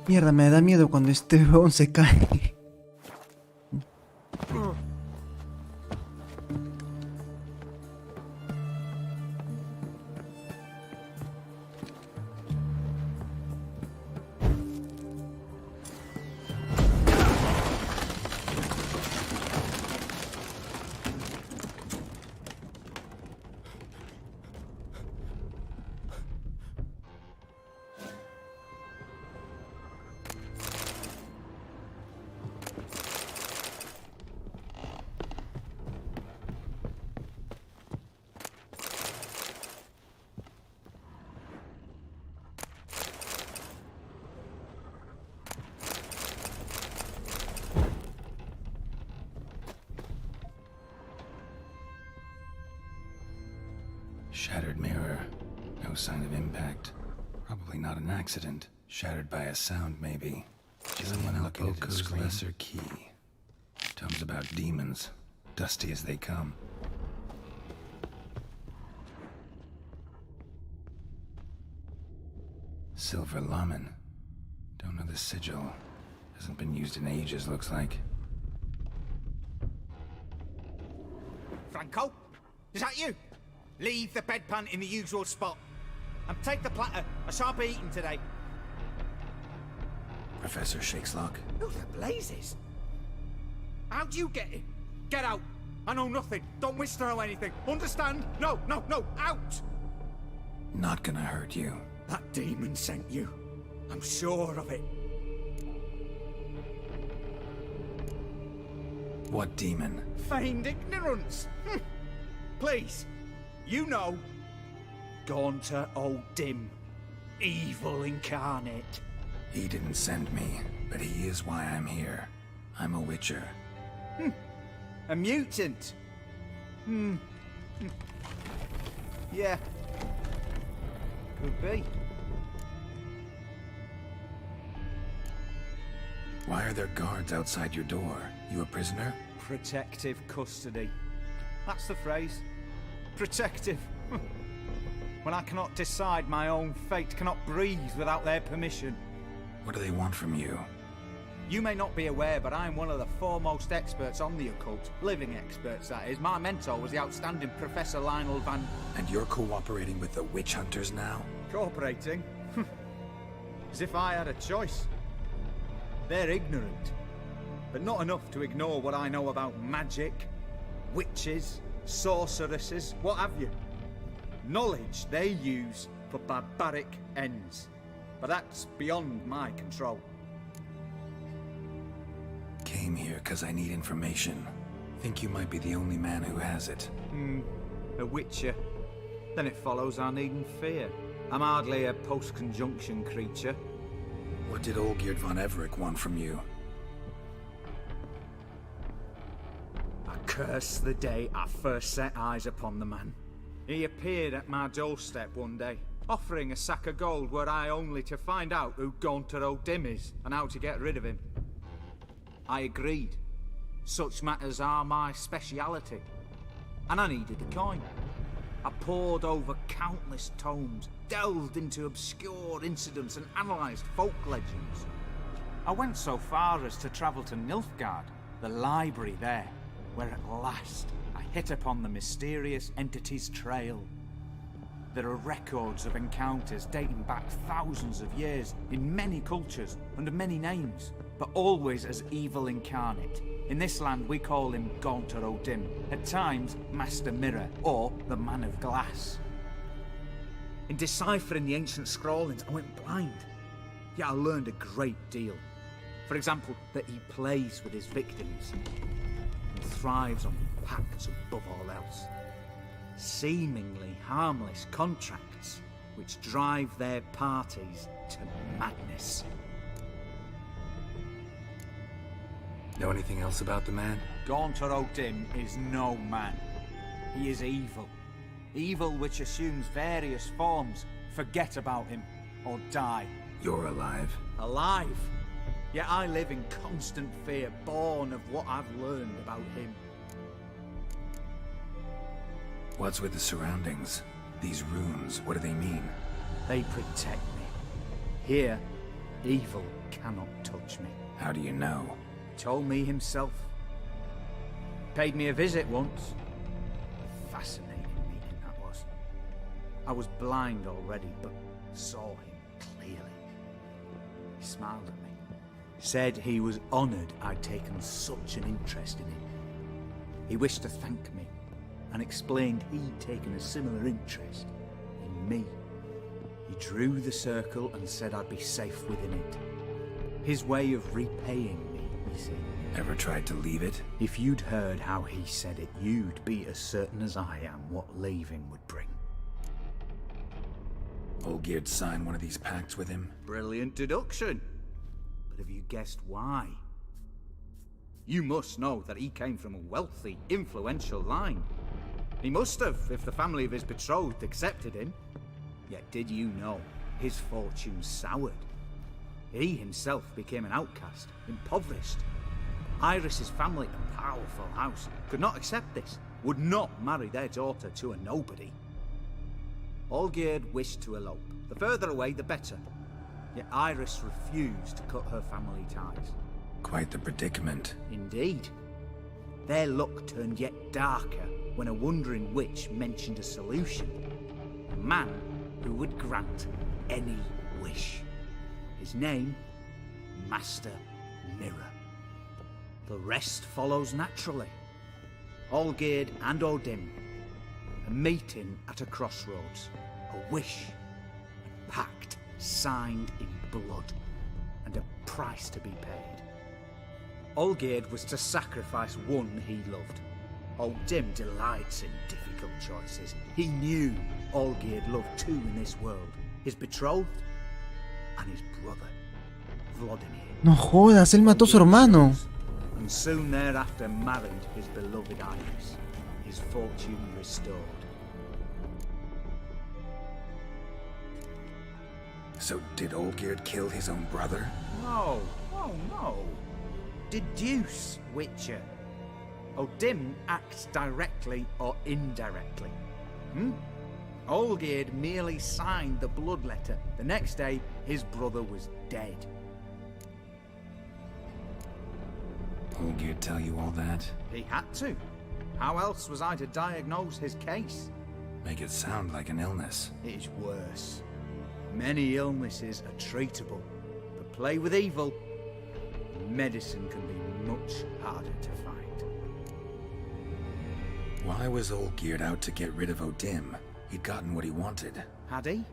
Mierda, me da miedo cuando este huevón se cae. Shattered mirror. No sign of impact. Probably not an accident. Shattered by a sound, maybe. Someone looking at its lesser key. Tomes about demons. Dusty as they come. Silver Lamen. Don't know the sigil. Hasn't been used in ages, looks like. Franco? Is that you? Leave the bedpan in the usual spot. And take the platter. I shan't be eating today. Professor Shakeslock? Who the blazes? How'd you get in? Get out. I know nothing. Don't wish to know anything. Understand? No, no, no. Out! Not gonna hurt you. That demon sent you. I'm sure of it. What demon? Feigned ignorance. Please. You know. Gaunter old Dim. Evil incarnate. He didn't send me, but he is why I'm here. I'm a witcher. A mutant. Yeah. Could be. Why are there guards outside your door? You a prisoner? Protective custody. That's the phrase. Protective. When I cannot decide my own fate, cannot breathe without their permission. What do they want from you? You may not be aware, but I'm one of the foremost experts on the occult. Living experts, that is. My mentor was the outstanding Professor Lionel Van... And you're cooperating with the witch hunters now? Cooperating? As if I had a choice. They're ignorant, but not enough to ignore what I know about magic, witches, sorceresses, what have you. Knowledge they use for barbaric ends. But that's beyond my control. Came here because I need information. Think you might be the only man who has it. A witcher. Then it follows I needn't fear. I'm hardly a post-conjunction creature. What did Olgierd von Everec want from you? I curse the day I first set eyes upon the man. He appeared at my doorstep one day, offering a sack of gold were I only to find out who Gaunter O'Dim is and how to get rid of him. I agreed. Such matters are my speciality. And I needed a coin. I pored over countless tomes, delved into obscure incidents and analysed folk legends. I went so far as to travel to Nilfgaard, the library there, where at last I hit upon the mysterious entity's trail. There are records of encounters dating back thousands of years in many cultures under many names, but always as evil incarnate. In this land we call him Gaunter O'Dim, at times Master Mirror or the Man of Glass. In deciphering the ancient scrawlings I went blind, yet I learned a great deal. For example, that he plays with his victims and thrives on pacts above all else. Seemingly harmless contracts which drive their parties to madness. Know anything else about the man? Gaunter O'Dim is no man. He is evil. Evil which assumes various forms. Forget about him, or die. You're alive. Alive? Yet I live in constant fear, born of what I've learned about him. What's with the surroundings? These runes, what do they mean? They protect me. Here, evil cannot touch me. How do you know? Told me himself. Paid me a visit once. Fascinating meeting that was. I was blind already, but saw him clearly. He smiled at me. Said he was honoured I'd taken such an interest in him. He wished to thank me, and explained he'd taken a similar interest in me. He drew the circle and said I'd be safe within it. His way of repaying me, you see. Ever tried to leave it? If you'd heard how he said it, you'd be as certain as I am what leaving would bring. Olgierd signed one of these pacts with him? Brilliant deduction. But have you guessed why? You must know that he came from a wealthy, influential line. He must have, if the family of his betrothed accepted him. Yet did you know his fortune soured? He himself became an outcast, impoverished. Iris's family, a powerful house, could not accept this, would not marry their daughter to a nobody. Olgierd wished to elope. The further away, the better. Yet Iris refused to cut her family ties. Quite the predicament. Indeed. Their luck turned yet darker when a wandering witch mentioned a solution. A man who would grant any wish. His name, Master Mirror. The rest follows naturally. Olgierd and O'Dim, a meeting at a crossroads, a wish, a pact signed in blood, and a price to be paid. Olgierd was to sacrifice one he loved. O'Dim delights in difficult choices. He knew Olgierd loved two in this world, his betrothed and his brother, Vladimir. No jodas, él mató a su hermano. And soon thereafter married his beloved Iris, his fortune restored. So did Olgierd kill his own brother? No, oh no. Deduce, Witcher. O'Dim acts directly or indirectly. Olgierd merely signed the blood letter. The next day, his brother was dead. Olgierd tell you all that? He had to. How else was I to diagnose his case? Make it sound like an illness. It is worse. Many illnesses are treatable, but play with evil, medicine can be much harder to find. Why was Olgierd out to get rid of Odim? He'd gotten what he wanted. Had he?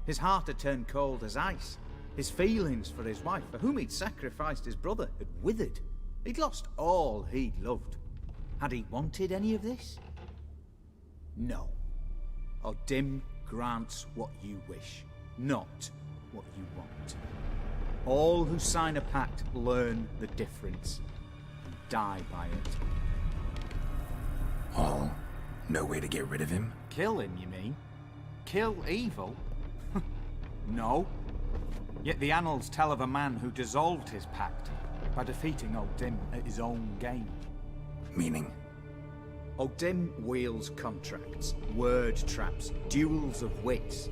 His heart had turned cold as ice. His feelings for his wife, for whom he'd sacrificed his brother, had withered. He'd lost all he'd loved. Had he wanted any of this? No. Odim grants what you wish, not what you want. All who sign a pact learn the difference and die by it. All? No way to get rid of him? Kill him, you mean? Kill evil? No. Yet the annals tell of a man who dissolved his pact by defeating Odim at his own game. Meaning? Odim wields contracts, word traps, duels of wits.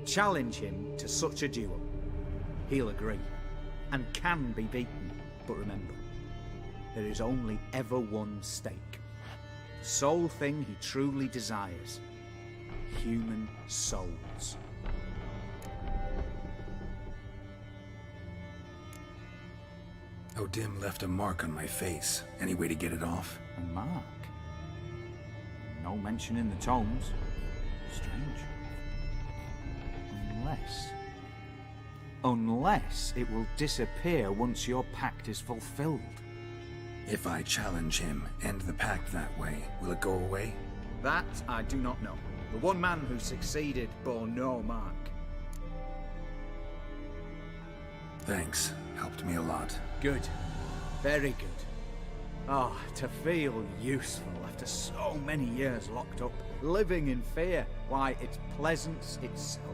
Challenge him to such a duel. He'll agree, and can be beaten. But remember, there is only ever one stake. The sole thing he truly desires. Human souls. Odim left a mark on my face. Any way to get it off? A mark? No mention in the tomes. Strange. Unless it will disappear once your pact is fulfilled. If I challenge him, end the pact that way, will it go away? That I do not know. The one man who succeeded bore no mark. Thanks. Helped me a lot. Good. Very good. Oh, to feel useful after so many years locked up, living in fear. Why, it's pleasance itself.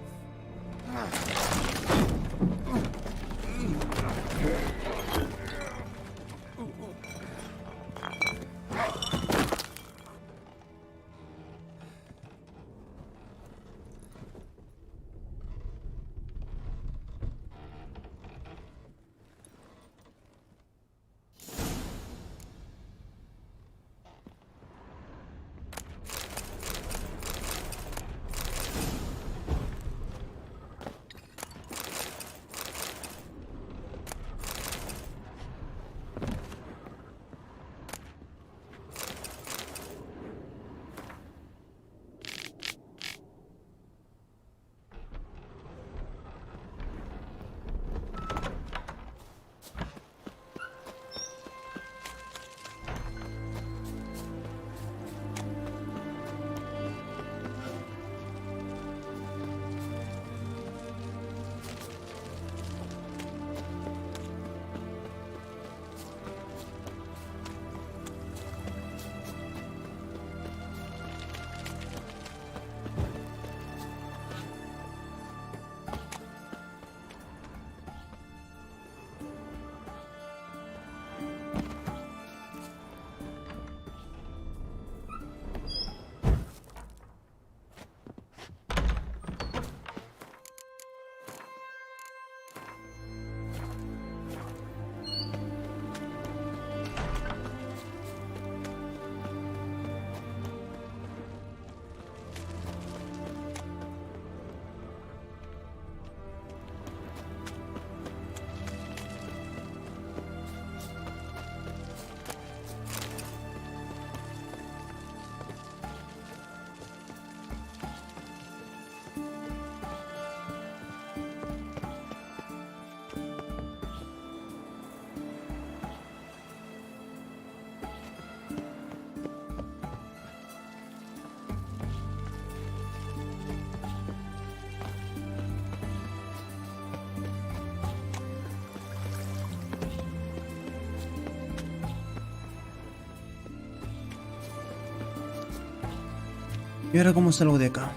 ¿Y ahora cómo salgo de acá?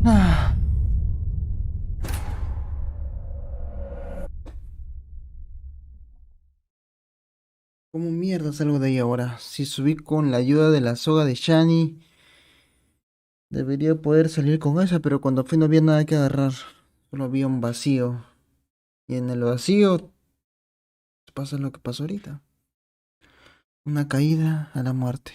Ah. ¿Cómo mierda salgo de ahí ahora? Si subí con la ayuda de la soga de Shani, debería poder salir con esa, pero cuando fui no había nada que agarrar. Solo había un vacío. Y en el vacío pasa lo que pasó ahorita. Una caída a la muerte.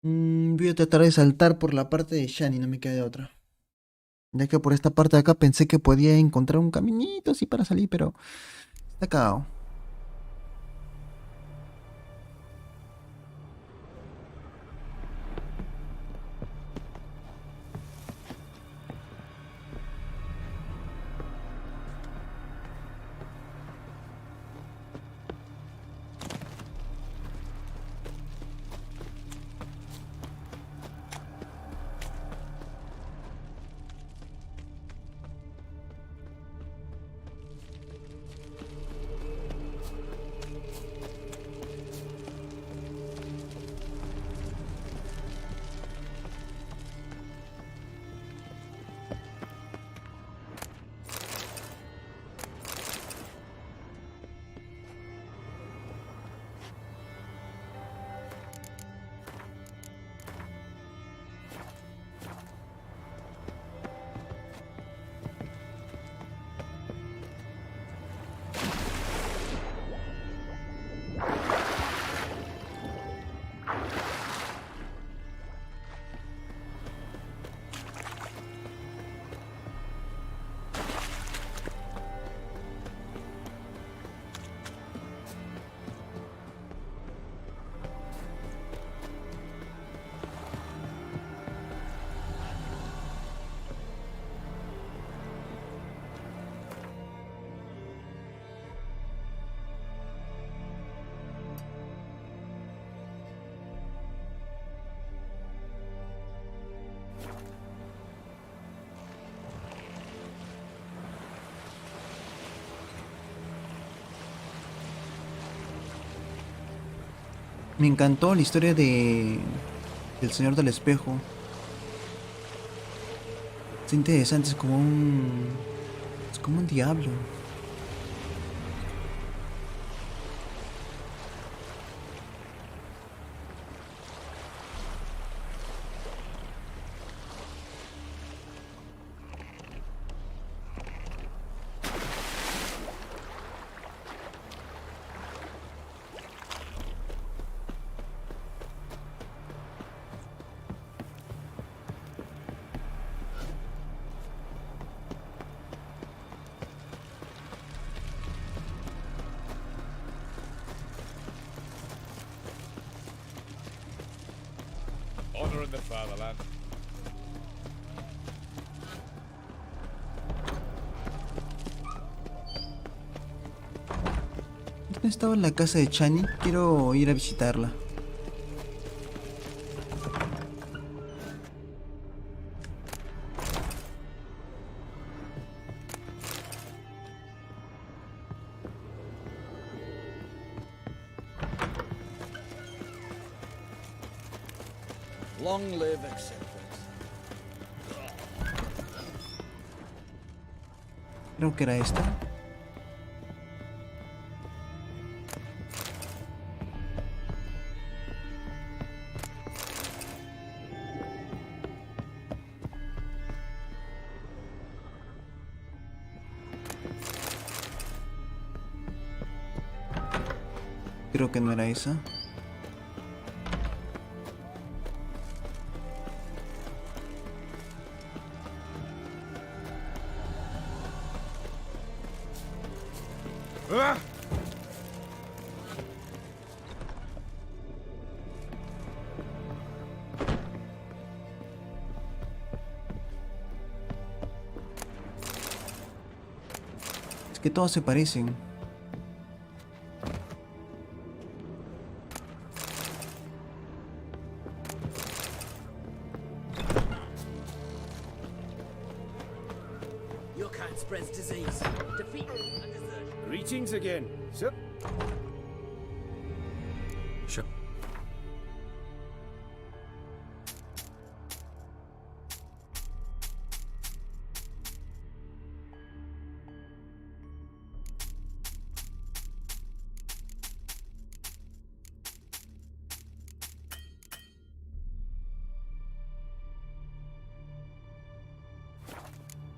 Voy a tratar de saltar por la parte de Shani, no me queda de otra. Ya que por esta parte de acá pensé que podía encontrar un caminito así para salir, pero está cagado. Me encantó la historia del Señor del Espejo. Es interesante, es como un diablo. Honor in the fatherland. ¿Dónde estaba la casa de Chani? Quiero ir a visitarla. Long live acceptance. Creo que era esta. Creo que no era esa. que todos se parecen. Your kind spreads disease. Defeat and desertion. Greetings again, sir. Sure.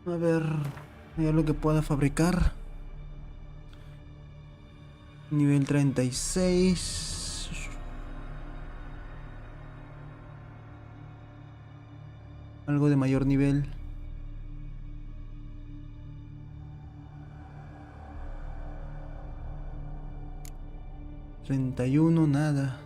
A ver lo que pueda fabricar. Nivel 36. Algo de mayor nivel. $31, nada.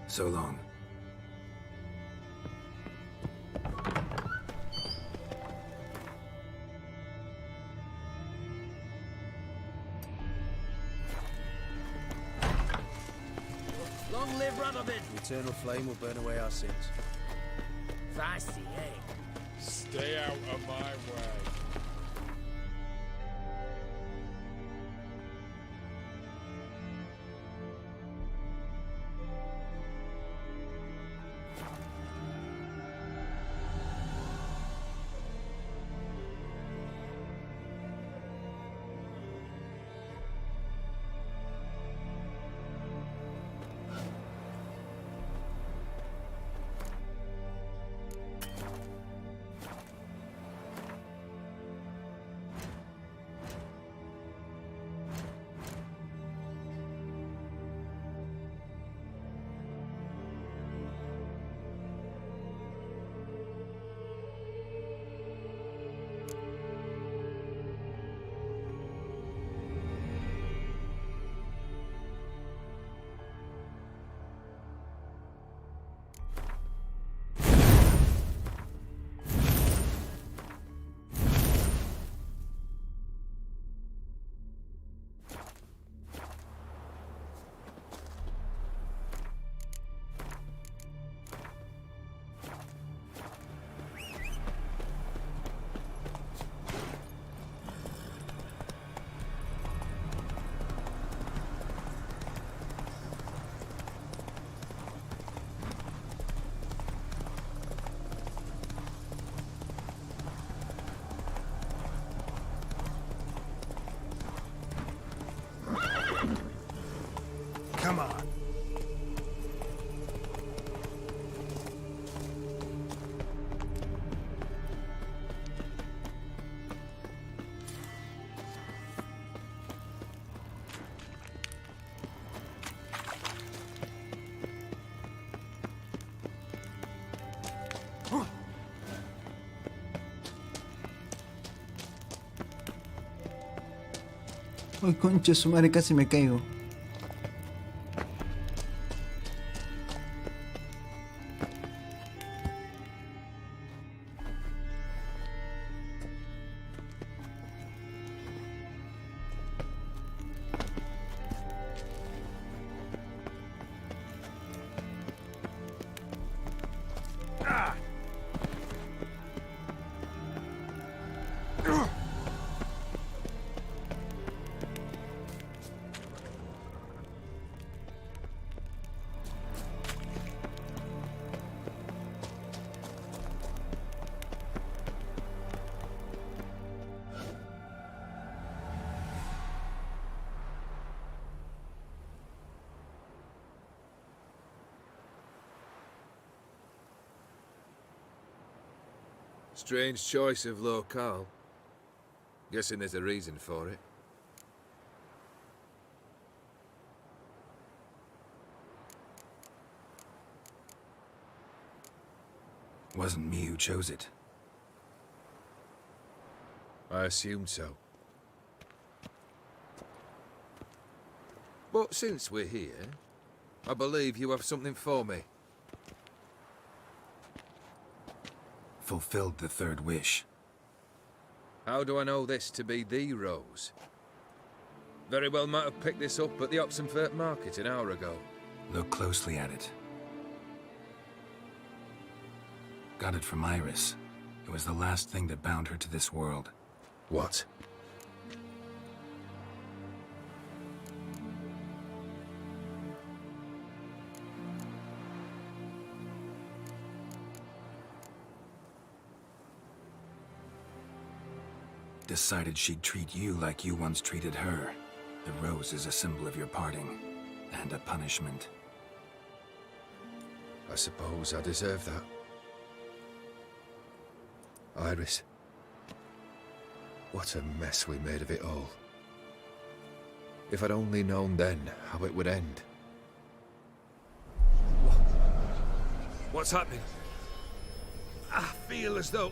So long. Long live Rubberbin! The eternal flame will burn away our sins. Feisty, eh? Stay out of my way. Come on. Ay, concha su madre, casi me caigo. Strange choice of locale. Guessing there's a reason for it. Wasn't me who chose it. I assumed so. But since we're here, I believe you have something for me. Fulfilled the third wish. How do I know this to be the rose? Very well might have picked this up at the Oxenfurt market an hour ago. Look closely at it. Got it from Iris. It was the last thing that bound her to this world. What? Decided she'd treat you like you once treated her. The rose is a symbol of your parting, and a punishment. I suppose I deserve that. Iris. What a mess we made of it all. If I'd only known then how it would end. What's happening? I feel as though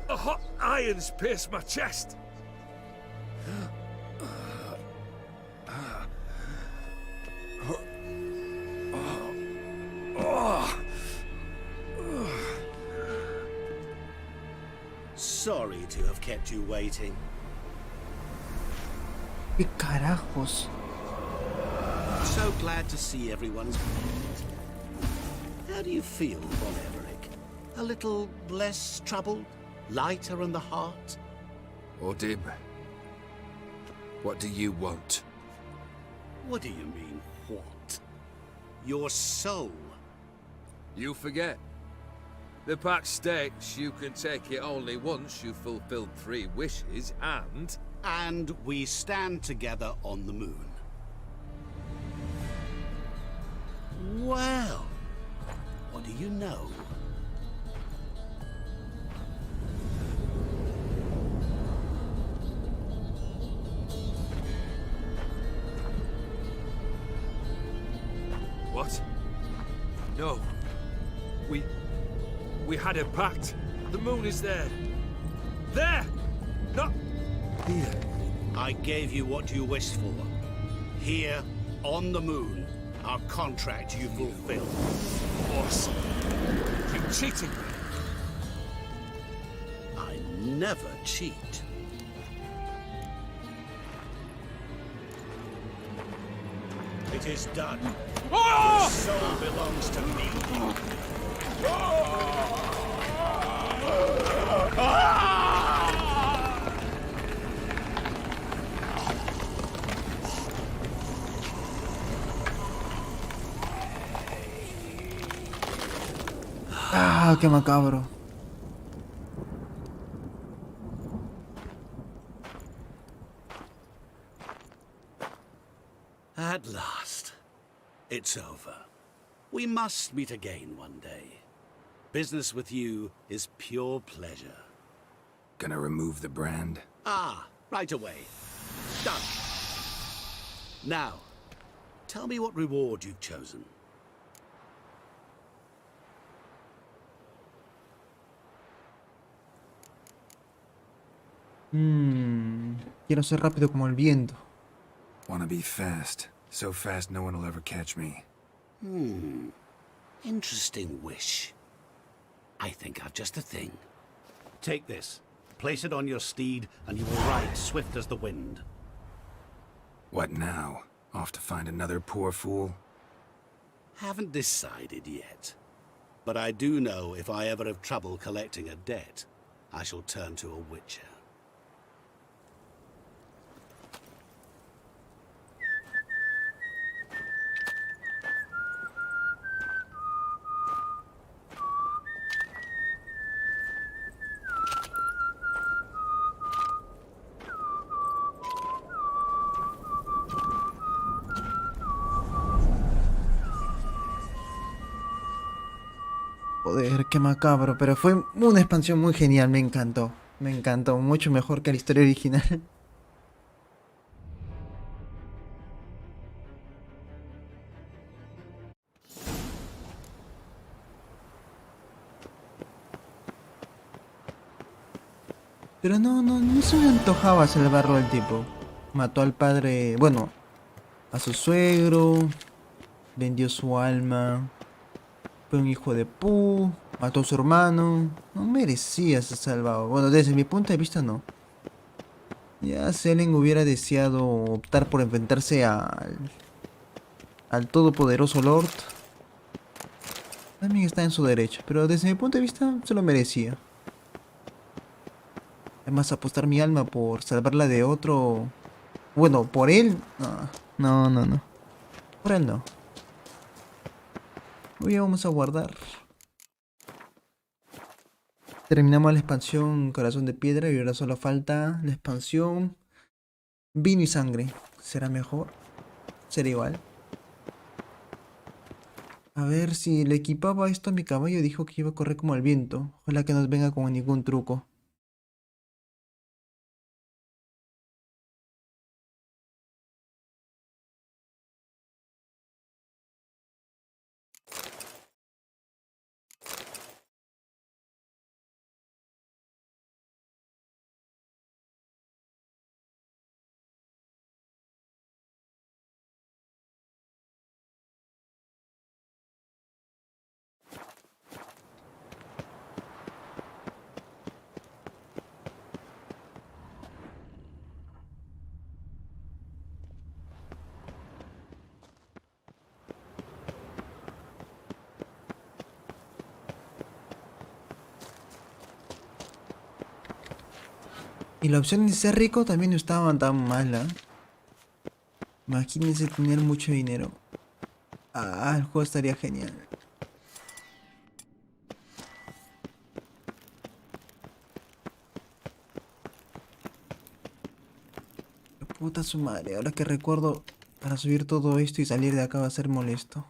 a hot iron's pierced my chest. Sorry to have kept you waiting. ¿Qué carajos? So glad to see everyone's pleased. How do you feel, Von Everett? A little less troubled? Lighter in the heart? Or dim? What do you want? What do you mean, what? Your soul. You forget. The pact states you can take it only once you've fulfilled 3 wishes, and... And we stand together on the moon. Well, what do you know? What? No. We had a pact. The moon is there. There! Not here. I gave you what you wished for. Here, on the moon, our contract you fulfilled. Boss, you cheated me. I never cheat. It is done. Oh! The soul belongs to me. Ah, qué macabro. At last. It's over. We must meet again one day. Business with you is pure pleasure. Gonna remove the brand? Ah, right away. Done. Now, tell me what reward you've chosen. Quiero ser rápido como el viento. Wanna be fast. So fast no one will ever catch me. Interesting wish. I think I've just the thing. Take this. Place it on your steed, and you will ride swift as the wind. What now? Off to find another poor fool? Haven't decided yet. But I do know if I ever have trouble collecting a debt, I shall turn to a witcher. Joder, qué macabro, pero fue una expansión muy genial, me encantó. Me encantó, mucho mejor que la historia original. Pero no se me antojaba salvarlo al tipo. Mató al padre, bueno, a su suegro, vendió su alma, fue un hijo de pu, mató a su hermano. No merecía ser salvado. Bueno, desde mi punto de vista no. Ya si alguien hubiera deseado optar por enfrentarse al todopoderoso Lord, también está en su derecho, pero desde mi punto de vista se lo merecía. Además, apostar mi alma por salvarla de otro... Bueno, por él... No. Por él no. Hoy vamos a guardar. Terminamos la expansión Corazón de Piedra y ahora solo falta la expansión Vino y Sangre. ¿Será mejor? ¿Será igual? A ver, si le equipaba esto a mi caballo, dijo que iba a correr como el viento. Ojalá que no nos venga con ningún truco. Y la opción de ser rico también no estaba tan mala. Imagínense tener mucho dinero. Ah, el juego estaría genial. Puta su madre, ahora que recuerdo, para subir todo esto y salir de acá va a ser molesto.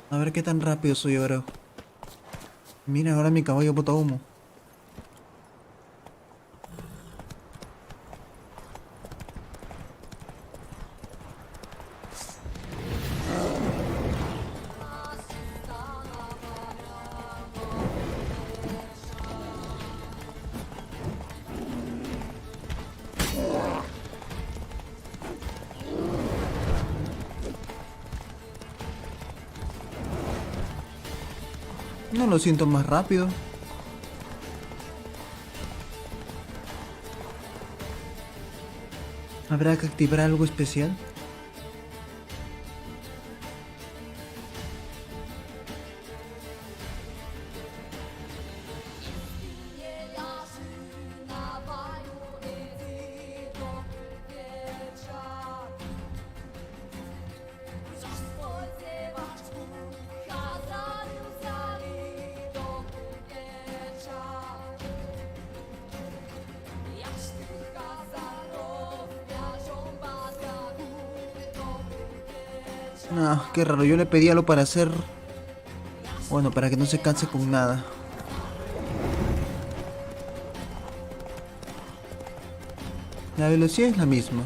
A ver qué tan rápido soy ahora. Mira, ahora mi caballo bota humo. No lo siento más rápido. ¿Habrá que activar algo especial? No, qué raro, yo le pedí algo para hacer... Bueno, para que no se canse con nada. La velocidad es la misma.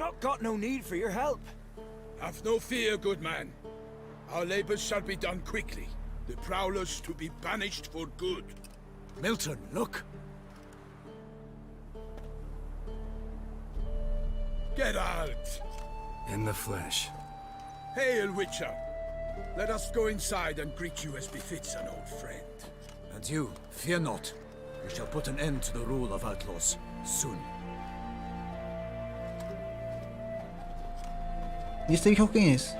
not got no need for your help. Have no fear, good man. Our labors shall be done quickly. The prowlers to be banished for good. Milton, look. Geralt! In the flesh. Hail, Witcher! Let us go inside and greet you as befits an old friend. And you, fear not. We shall put an end to the rule of outlaws, soon. ¿Y este viejo quién es?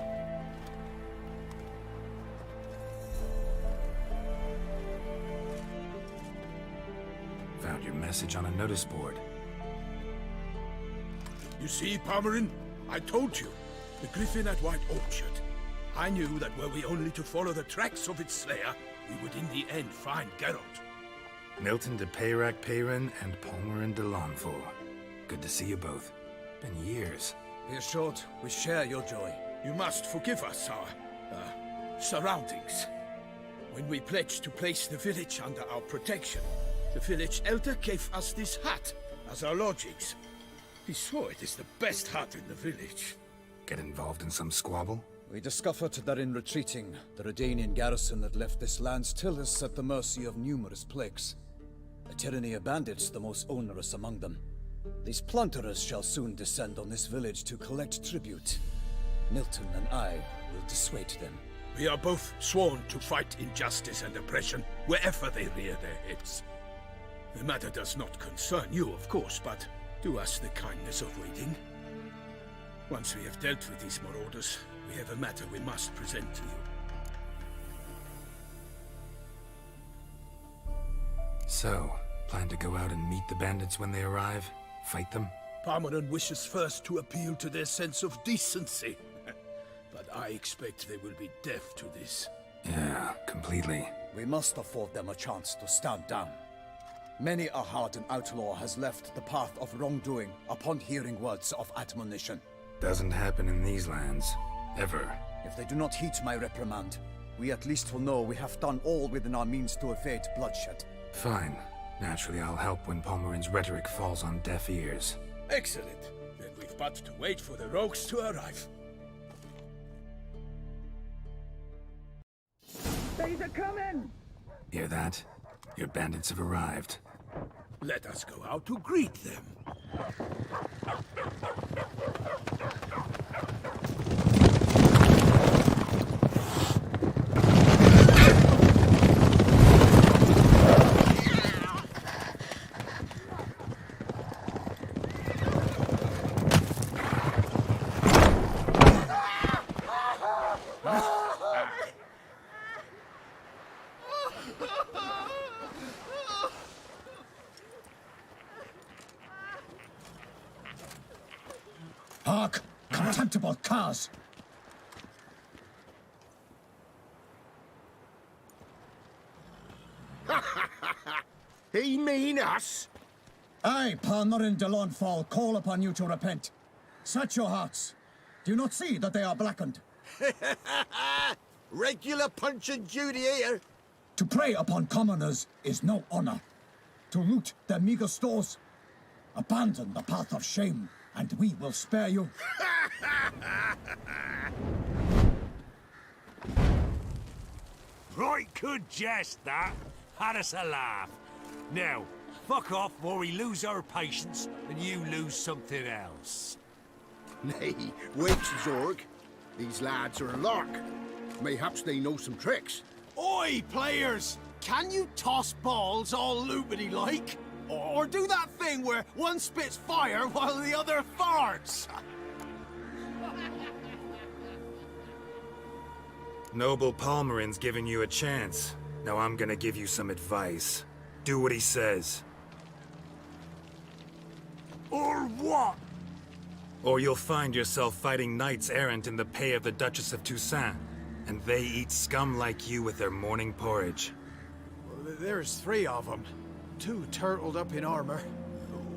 Found your message on a notice board. You see, Palmerin? I told you. The griffin at White Orchard. I knew that were we only to follow the tracks of its slayer, we would in the end find Geralt. Milton de Peyrac Peyran and Palmerin de Lawnful. Good to see you both. Been years. Be assured, we share your joy. You must forgive us our, surroundings. When we pledged to place the village under our protection, the village elder gave us this hut as our lodgings. He swore it is the best hut in the village. Get involved in some squabble? We discovered that in retreating, the Redanian garrison that left this land still is at the mercy of numerous plagues. A tyranny of bandits, the most onerous among them. These plunderers shall soon descend on this village to collect tribute. Milton and I will dissuade them. We are both sworn to fight injustice and oppression wherever they rear their heads. The matter does not concern you, of course, but do us the kindness of waiting. Once we have dealt with these marauders, we have a matter we must present to you. So, plan to go out and meet the bandits when they arrive? Fight them? Palmerin wishes first to appeal to their sense of decency. But I expect they will be deaf to this. Yeah, completely. We must afford them a chance to stand down. Many a hardened outlaw has left the path of wrongdoing upon hearing words of admonition. Doesn't happen in these lands. Ever. If they do not heed my reprimand, we at least will know we have done all within our means to evade bloodshed. Fine. Naturally, I'll help when Palmerin's rhetoric falls on deaf ears. Excellent. Then we've but to wait for the rogues to arrive. They're coming! Hear that? Your bandits have arrived. Let us go out to greet them. Hark! Contemptible curs! He mean us? I, Palmerin de Lawnfall, call upon you to repent. Set your hearts. Do you not see that they are blackened? Regular Punch and Judy here. To prey upon commoners is no honor. To loot their meager stores, abandon the path of shame, and we will spare you. Right good jest, that. Had us a laugh. Now, fuck off or we lose our patience and you lose something else. Nay, wait, Zorg. These lads are a lark. Mayhaps they know some tricks. Oi, players! Can you toss balls all loopity-like? Or do that thing where one spits fire while the other farts? Noble Palmerin's giving you a chance. Now I'm gonna give you some advice. Do what he says. Or what? Or you'll find yourself fighting knights errant in the pay of the Duchess of Toussaint. And they eat scum like you with their morning porridge. Well, there's 3 of them. 2 turtled up in armor.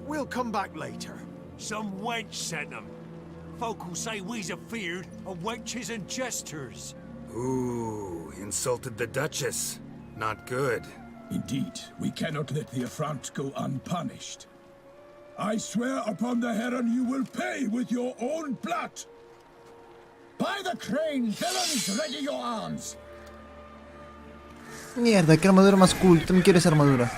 We'll come back later. Some wench sent them. Folk will say we's afeard of wenches and jesters. Ooh, insulted the Duchess. Not good. Indeed, we cannot let the affront go unpunished. I swear upon the heron you will pay with your own blood. By the crane, villains, ready your arms. Mierda, qué armadura más cool. También quiero esa armadura.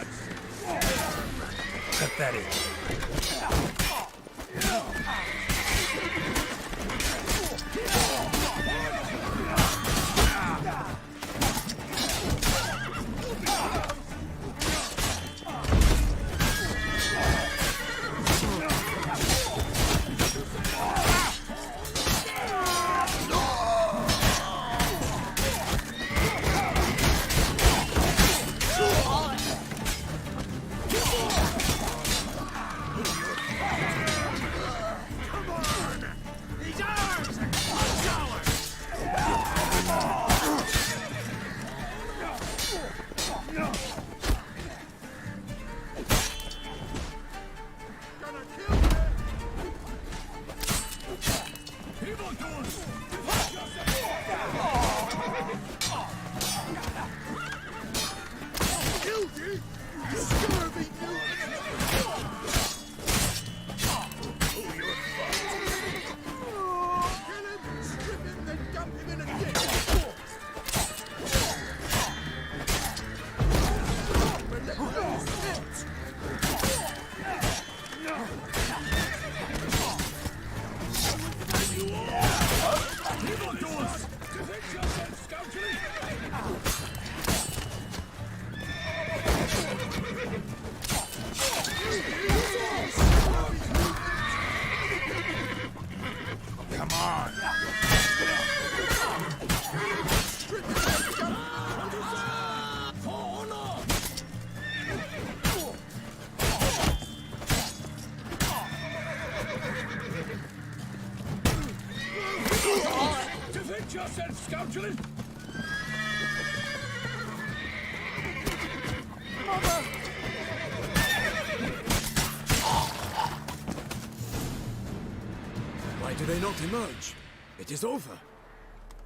Why do they not emerge? It is over.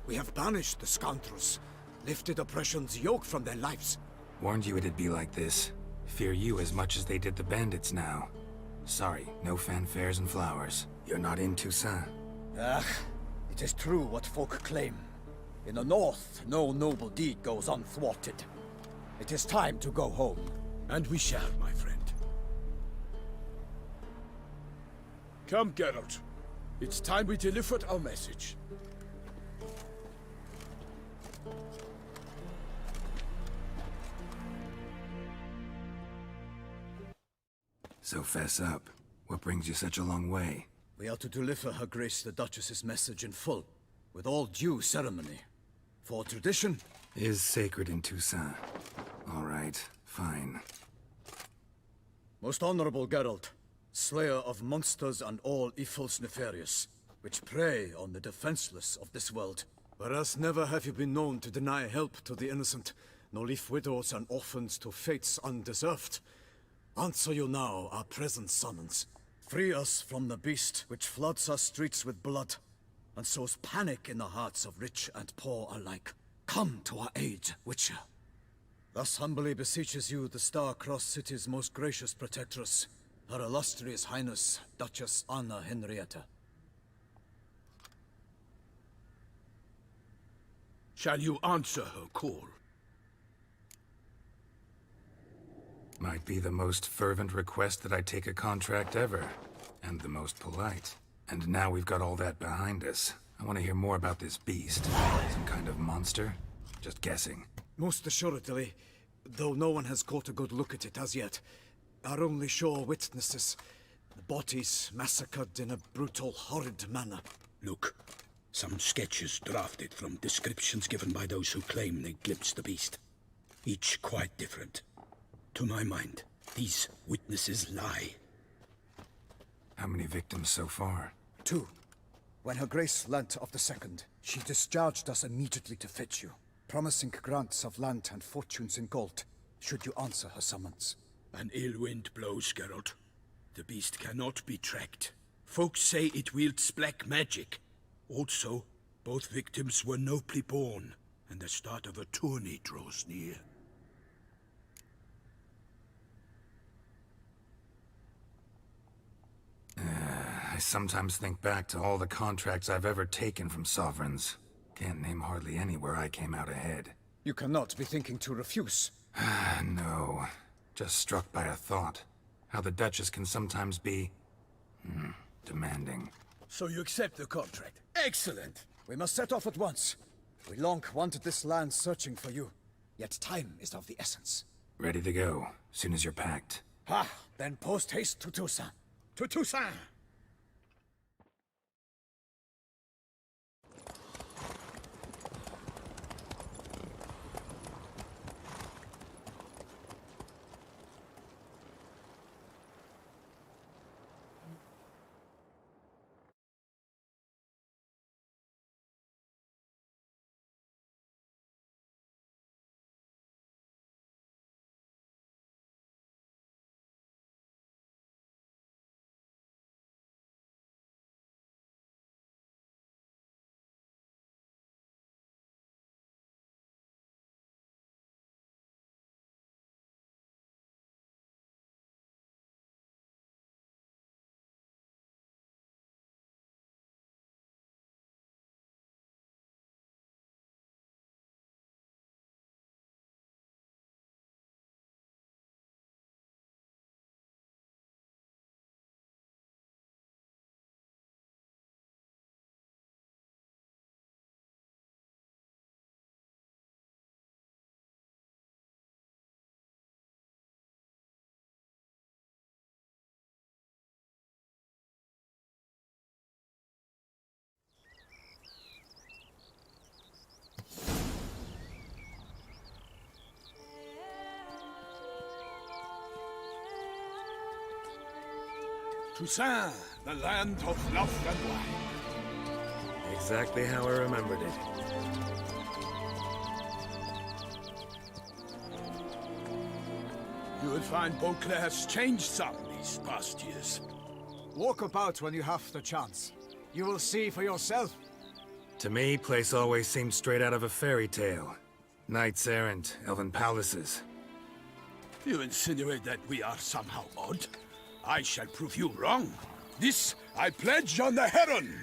We have banished the scoundrels, lifted oppression's yoke from their lives. Warned you it'd be like this. Fear you as much as they did the bandits now. Sorry, no fanfares and flowers. You're not in Toussaint. Ah, it is true what folk claim. In the north, no noble deed goes unthwarted. It is time to go home. And we shall, my friend. Come, Geralt. It's time we delivered our message. So fess up. What brings you such a long way? We are to deliver Her Grace the Duchess's message in full, with all due ceremony. For tradition is sacred in Toussaint. All right, fine. Most honorable Geralt, slayer of monsters and all evils nefarious, which prey on the defenseless of this world. Whereas never have you been known to deny help to the innocent, nor leave widows and orphans to fates undeserved. Answer you now our present summons. Free us from the beast which floods our streets with blood, and sows panic in the hearts of rich and poor alike. Come to our aid, Witcher. Thus humbly beseeches you the Star-Crossed City's most gracious protectress, Her Illustrious Highness, Duchess Anna Henrietta. Shall you answer her call? Might be the most fervent request that I take a contract ever, and the most polite. And now we've got all that behind us. I want to hear more about this beast. Some kind of monster? Just guessing. Most assuredly, though no one has caught a good look at it as yet. Our only sure witnesses. The bodies massacred in a brutal, horrid manner. Look, some sketches drafted from descriptions given by those who claim they glimpsed the beast. Each quite different. To my mind, these witnesses lie. How many victims so far? 2. When Her Grace learnt of the second, she discharged us immediately to fetch you, promising grants of land and fortunes in gold, should you answer her summons. An ill wind blows, Geralt. The beast cannot be tracked. Folks say it wields black magic. Also, both victims were nobly born, and the start of a tourney draws near. I sometimes think back to all the contracts I've ever taken from sovereigns. Can't name hardly any where I came out ahead. You cannot be thinking to refuse. No. Just struck by a thought. How the Duchess can sometimes be... demanding. So you accept the contract? Excellent! We must set off at once. We long wanted this land searching for you. Yet time is of the essence. Ready to go, soon as you're packed. Then post haste to Toussaint. To Toussaint! Toussaint, the land of love and wine. Exactly how I remembered it. You will find Beauclair has changed some these past years. Walk about when you have the chance. You will see for yourself. To me, place always seemed straight out of a fairy tale. Knights errant, elven palaces. You insinuate that we are somehow odd? I shall prove you wrong. This I pledge on the Heron.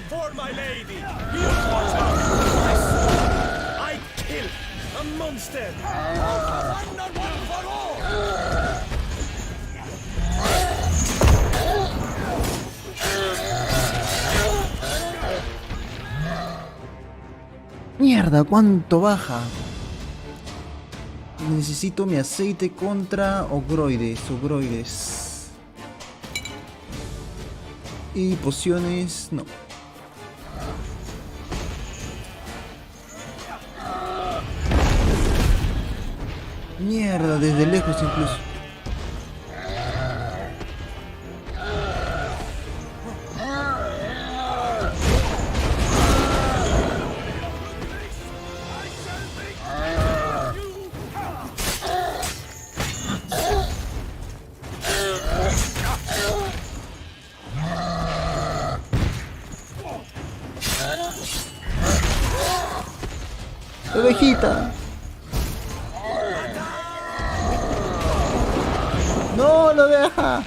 For my lady! Here's what's up! I kill a monster! All for one and one for all! Mierda, ¿cuánto baja? Necesito mi aceite contra ogroides. Y pociones, no. Mierda, desde lejos incluso. Ovejita. No lo deja.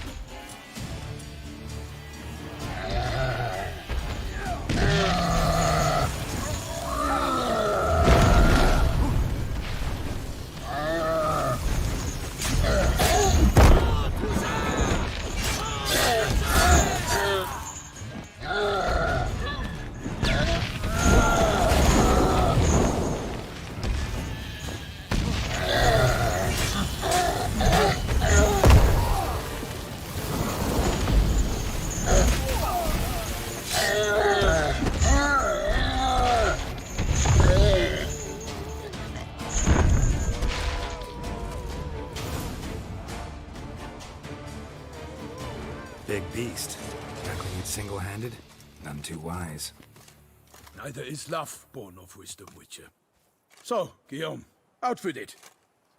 beast. Tackling it single-handed? None too wise. Neither is love born of wisdom, Witcher. So, Guillaume, out with it.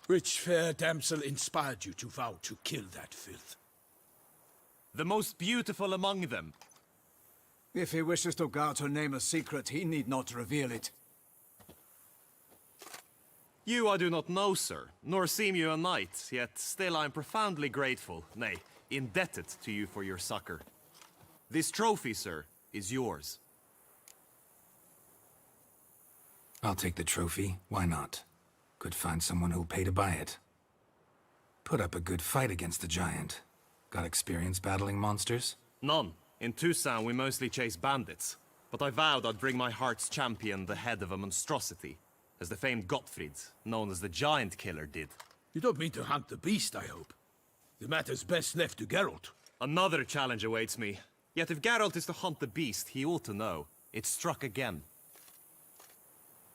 Which fair damsel inspired you to vow to kill that filth? The most beautiful among them. If he wishes to guard her name a secret, he need not reveal it. You I do not know, sir, nor seem you a knight, yet still I am profoundly grateful, nay, indebted to you for your succor. This trophy, sir, is yours. I'll take the trophy. Why not? Could find someone who'll pay to buy it. Put up a good fight against the giant. Got experience battling monsters? None. In Toussaint we mostly chase bandits. But I vowed I'd bring my heart's champion the head of a monstrosity, as the famed Gottfried, known as the Giant Killer, did. You don't mean to hunt the beast, I hope. The matter's best left to Geralt. Another challenge awaits me. Yet if Geralt is to hunt the beast, he ought to know. It struck again.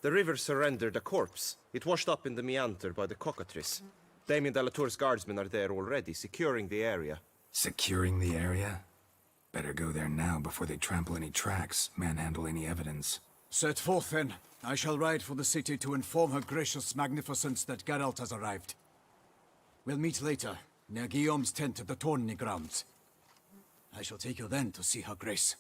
The river surrendered a corpse. It washed up in the meander by the cockatrice. Damien de la Tour's guardsmen are there already, securing the area. Securing the area? Better go there now before they trample any tracks, manhandle any evidence. Set forth, then. I shall ride for the city to inform her gracious magnificence that Geralt has arrived. We'll meet later, near Guillaume's tent at the Tourney grounds. I shall take you then to see her grace.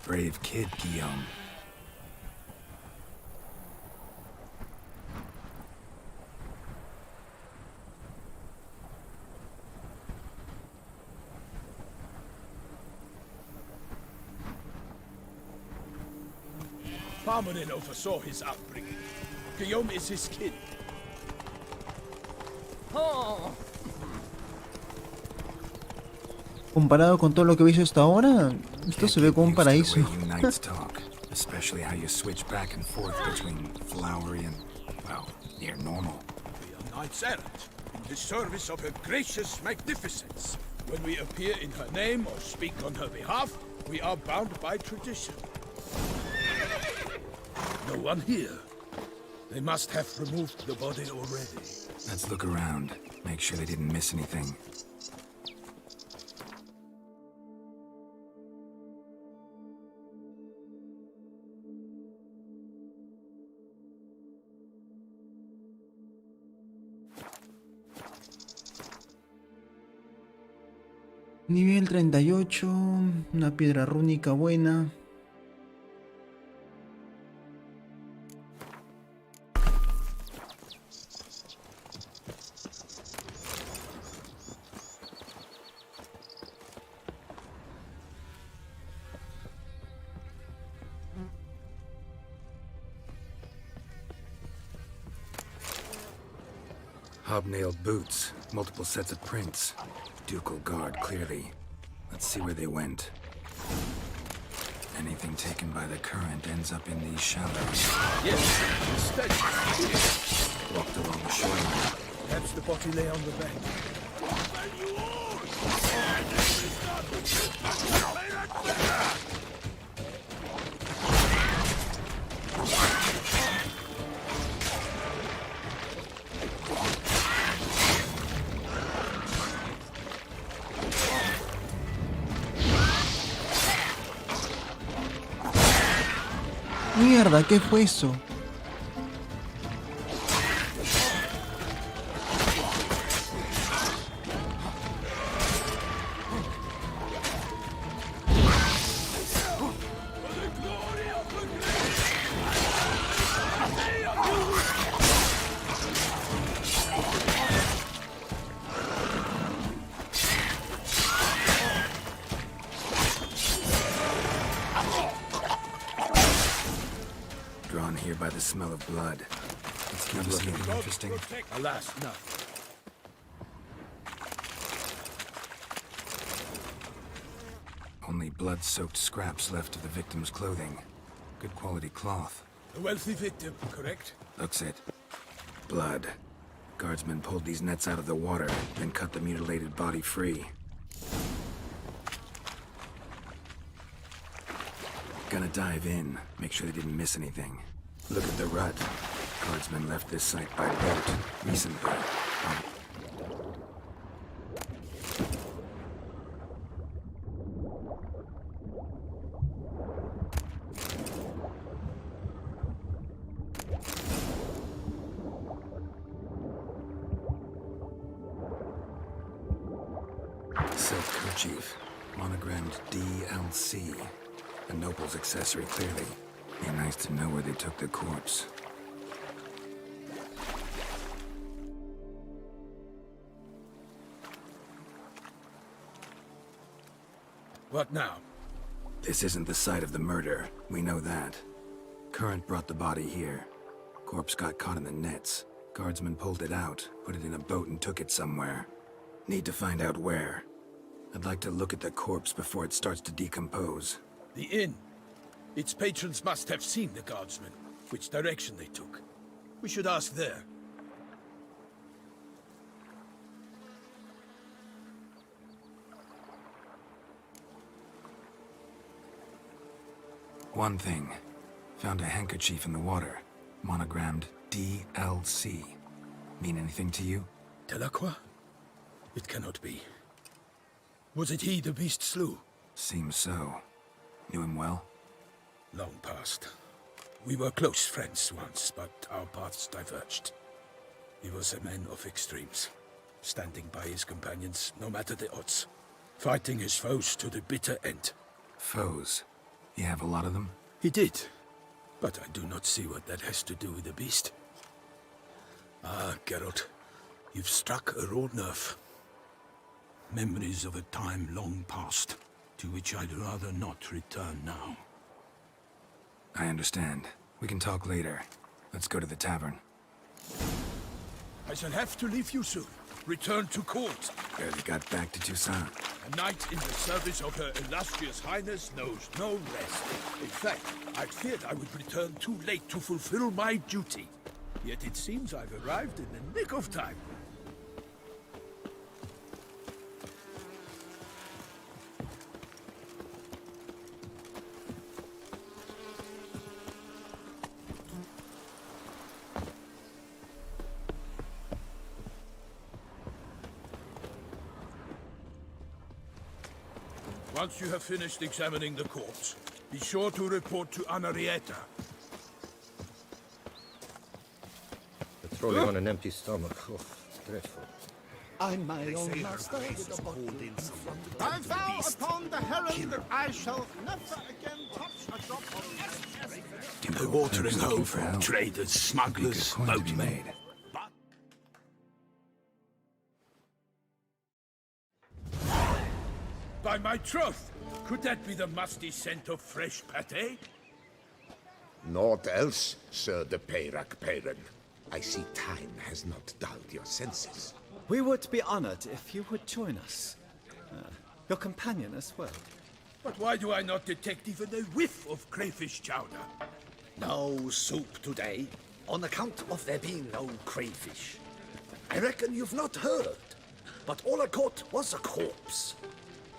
Brave kid, Guillaume. Parmanin oversaw his upbringing. Guillaume is his kin. Oh. Comparado con todo lo que he visto hasta ahora, esto se ve como un paraíso. Especially how you switch back and forth between flowery and, well, near normal. We are knights errant in the service of her gracious magnificence. When we appear in her name or speak on her behalf, we are bound by tradition. No one here. They must have removed the body already. Let's look around. Make sure they didn't miss anything. Nivel 38, una piedra rúnica buena. Hobnailed boots, multiple sets of prints. Ducal guard, clearly. Let's see where they went. Anything taken by the current ends up in these shallows. Yes, steady. Walked along the shoreline. Perhaps the body lay on the bank. Mierda, ¿qué fue eso? here by the smell of blood. Let's keep looking. Interesting. Alas, no. Only blood-soaked scraps left of the victim's clothing. Good quality cloth. A wealthy victim, correct? Looks it. Blood. Guardsmen pulled these nets out of the water, then cut the mutilated body free. Gonna dive in, make sure they didn't miss anything. Look at the rut. Guardsmen left this site by boat recently. Silk kerchief, monogrammed DLC. A noble's accessory, clearly. Be nice to know where they took the corpse. What now? This isn't the site of the murder. We know that. Current brought the body here. Corpse got caught in the nets. Guardsmen pulled it out, put it in a boat and took it somewhere. Need to find out where. I'd like to look at the corpse before it starts to decompose. The inn. Its patrons must have seen the guardsmen, which direction they took. We should ask there. One thing. Found a handkerchief in the water. Monogrammed DLC. Mean anything to you? Delacroix? It cannot be. Was it he the beast slew? Seems so. Knew him well? Long past. We were close friends once, but our paths diverged. He was a man of extremes, standing by his companions no matter the odds, fighting his foes to the bitter end. Foes? You have a lot of them? He did, but I do not see what that has to do with the beast. Ah, Geralt, you've struck a raw nerve. Memories of a time long past, to which I'd rather not return now. I understand. We can talk later. Let's go to the tavern. I shall have to leave you soon. Return to court. Barely got back to Toussaint. A knight in the service of Her Illustrious Highness knows no rest. In fact, I'd feared I would return too late to fulfill my duty. Yet it seems I've arrived in the nick of time. Once you have finished examining the corpse, be sure to report to Anarietta. But rolling on an empty stomach, oh, dreadful. I'm my own master with a bottle in front of I vow upon the heron that I shall never again touch a drop of The watering hole for traders, smugglers, boatmen. By my troth, could that be the musty scent of fresh pate? Naught else, Sir de Peyrac-Peyren. I see time has not dulled your senses. We would be honored if you would join us. Your companion as well. But why do I not detect even a whiff of crayfish chowder? No soup today, on account of there being no crayfish. I reckon you've not heard, but all I caught was a corpse.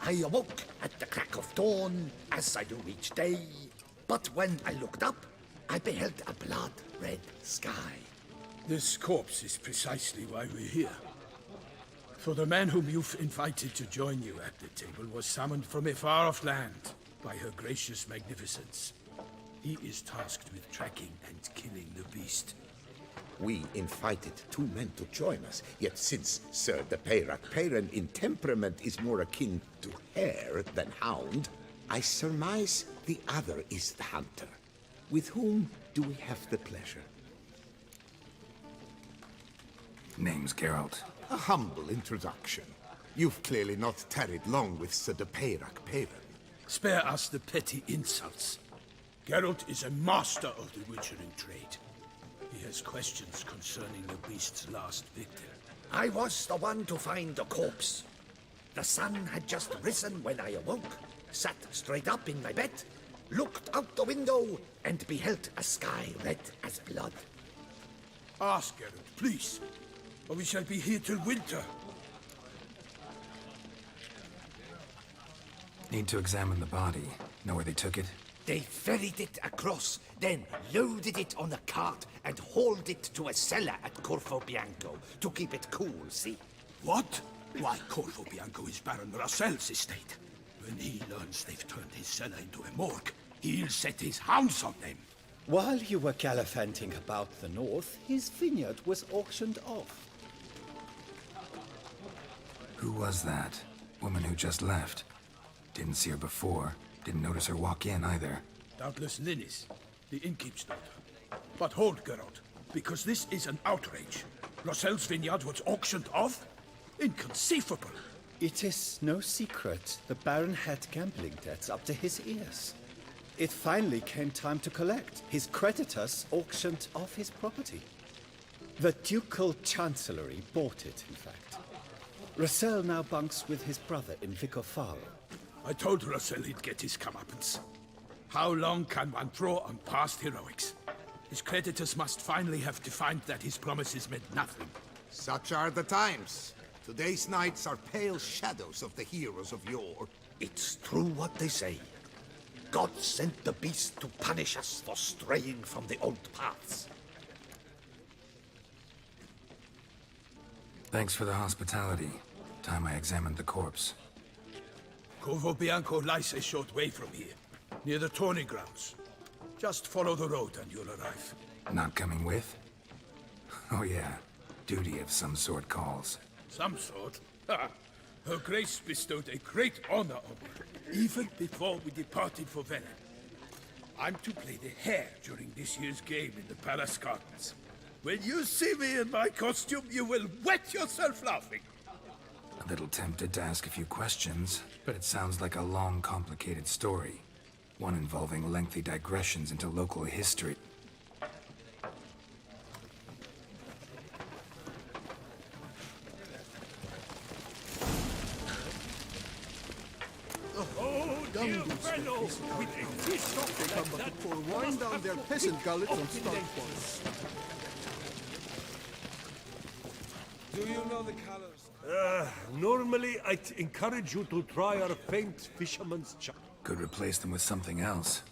I awoke at the crack of dawn, as I do each day, but when I looked up, I beheld a blood-red sky. This corpse is precisely why we're here. For the man whom you've invited to join you at the table was summoned from a far-off land by her gracious magnificence. He is tasked with tracking and killing the beast. We invited two men to join us, yet since Sir de Peyrac-Peyren in temperament is more akin to hare than hound, I surmise the other is the hunter. With whom do we have the pleasure? Name's Geralt. A humble introduction. You've clearly not tarried long with Sir de Peyrac-Peyren. Spare us the petty insults. Geralt is a master of the witchering trade. He has questions concerning the beast's last victim. I was the one to find the corpse. The sun had just risen when I awoke, sat straight up in my bed, looked out the window, and beheld a sky red as blood. Ask Geralt, please, or we shall be here till winter. Need to examine the body. Know where they took it? They ferried it across, then loaded it on a cart and hauled it to a cellar at Corvo Bianco to keep it cool, see? What? Why, Corvo Bianco is Baron Russell's estate. When he learns they've turned his cellar into a morgue, he'll set his hounds on them. While you were gallivanting about the north, his vineyard was auctioned off. Who was that? Woman who just left. Didn't see her before. Didn't notice her walk in either. Doubtless Linnis, the innkeep's daughter. But hold, Geralt, because this is an outrage. Russell's vineyard was auctioned off? Inconceivable. It is no secret the Baron had gambling debts up to his ears. It finally came time to collect. His creditors auctioned off his property. The Ducal Chancellery bought it, in fact. Russell now bunks with his brother in Vicofaro. I told Russell he'd get his comeuppance. How long can one draw on past heroics? His creditors must finally have defined that his promises meant nothing. Such are the times. Today's knights are pale shadows of the heroes of yore. It's true what they say. God sent the beast to punish us for straying from the old paths. Thanks for the hospitality. Time I examined the corpse. Corvo Bianco lies a short way from here, near the tourney grounds. Just follow the road and you'll arrive. Not coming with? Oh yeah, duty of some sort calls. Some sort? Ha! Her Grace bestowed a great honor on me, even before we departed for Velen. I'm to play the hare during this year's game in the palace gardens. When you see me in my costume, you will wet yourself laughing. A little tempted to ask a few questions, but it sounds like a long, complicated story. One involving lengthy digressions into local history. Oh, dear fellow, with a fish like that, pour wine down their peasant gullets on stockpots. Do you know the colors? Normally I'd encourage you to try our faint fisherman's chop. Could replace them with something else.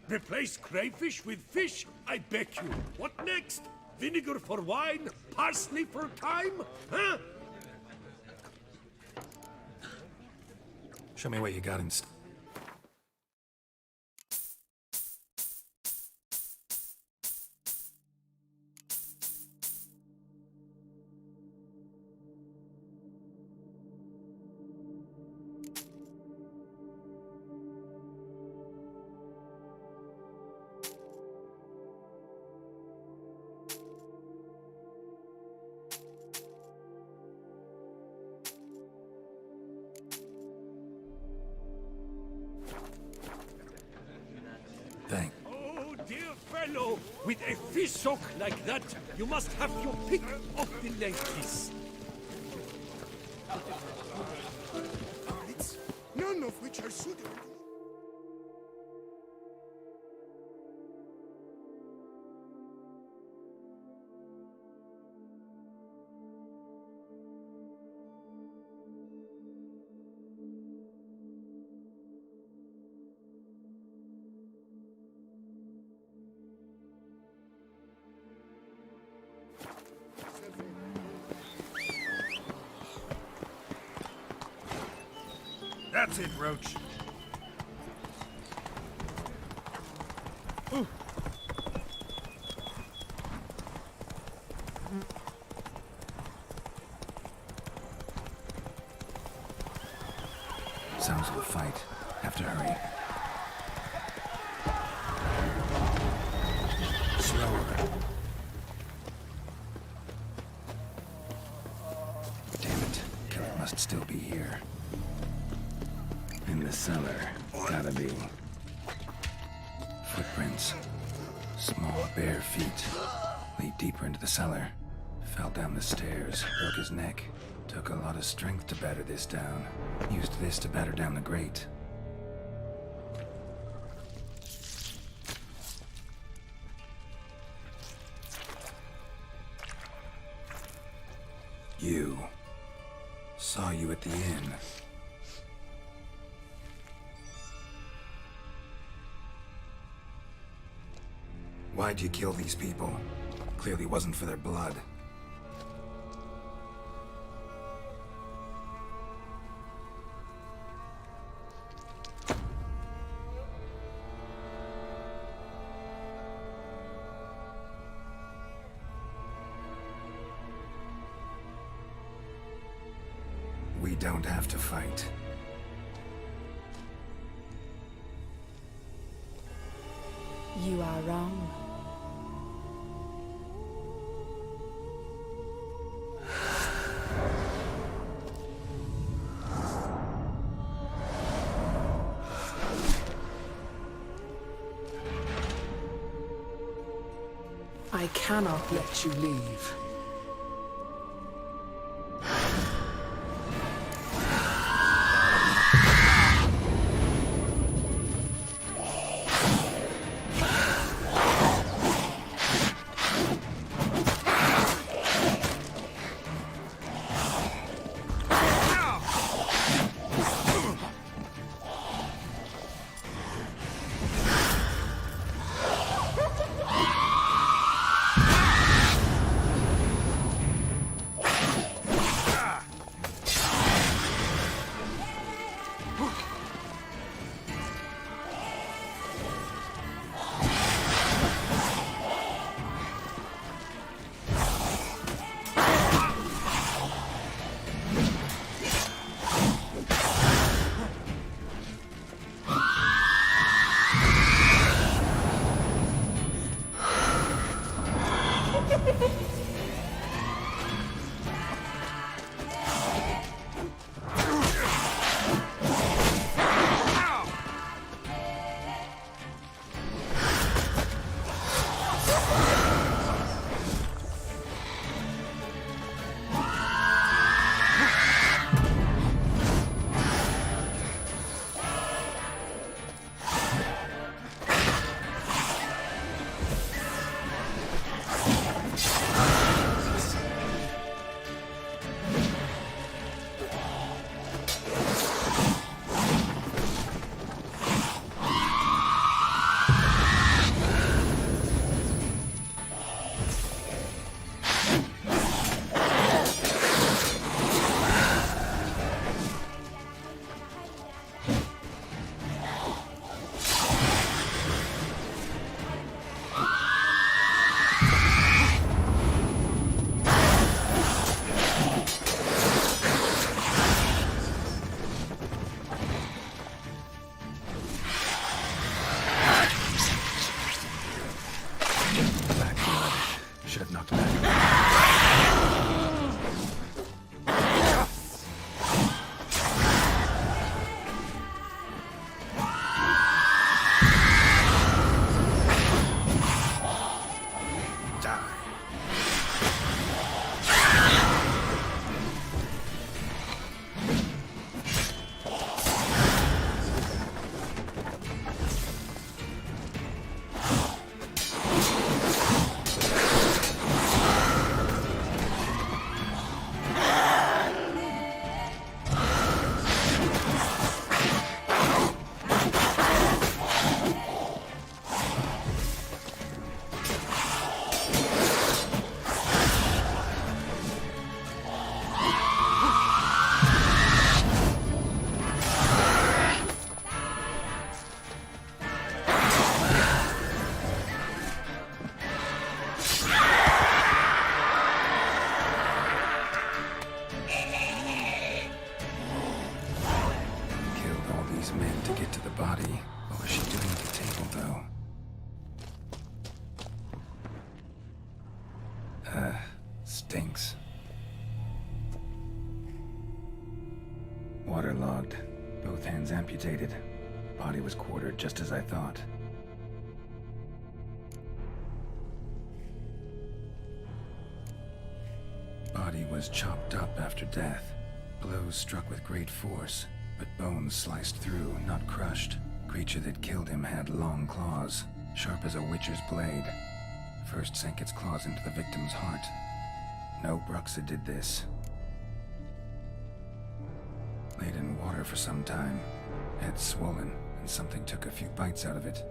Replace crayfish with fish? I beg you. What next? Vinegar for wine? Parsley for thyme? Huh? Show me what you got in Thank. Oh, dear fellow, with a fish hook like that, you must have your pick of the ladies. None of which are suitable. That's it, Roach. Ooh. Sounds of a fight. Have to hurry. Slower. Damn it. Killer must still be here. In the cellar. Gotta be. Footprints. hands. Small, bare feet. Leaped deeper into the cellar. Fell down the stairs, broke his neck. Took a lot of strength to batter this down. Used this to batter down the grate. You. Saw you at the inn. Why'd you kill these people? Clearly wasn't for their blood. We don't have to fight. You are wrong. I cannot let you leave. Stinks. Waterlogged. Both hands amputated. Body was quartered just as I thought. body was chopped up after death. Blows struck with great force, but bones sliced through, not crushed. Creature that killed him had long claws, sharp as a witcher's blade. First sank its claws into the victim's heart. No Bruxa did this. Laid in water for some time, head swollen, and something took a few bites out of it.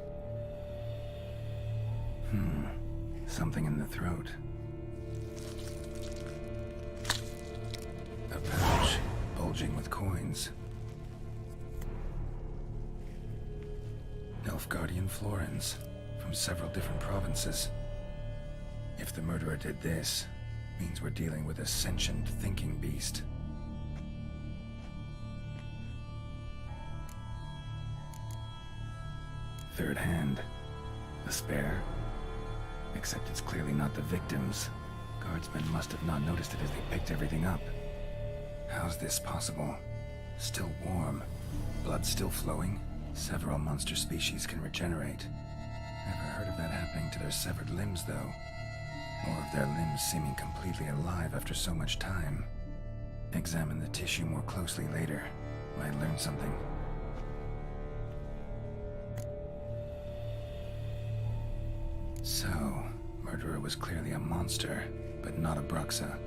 Something in the throat. A pouch, bulging with coins. Nilfgaardian florins, from several different provinces. If the murderer did this, means we're dealing with a sentient, thinking beast. Third hand. A spare? Except it's clearly not the victim's. Guardsmen must have not noticed it as they picked everything up. How's this possible? Still warm. Blood still flowing? Several monster species can regenerate. Never heard of that happening to their severed limbs, though. Or of their limbs seeming completely alive after so much time. Examine the tissue more closely later. Might learn something. So, murderer was clearly a monster, but not a Bruxa.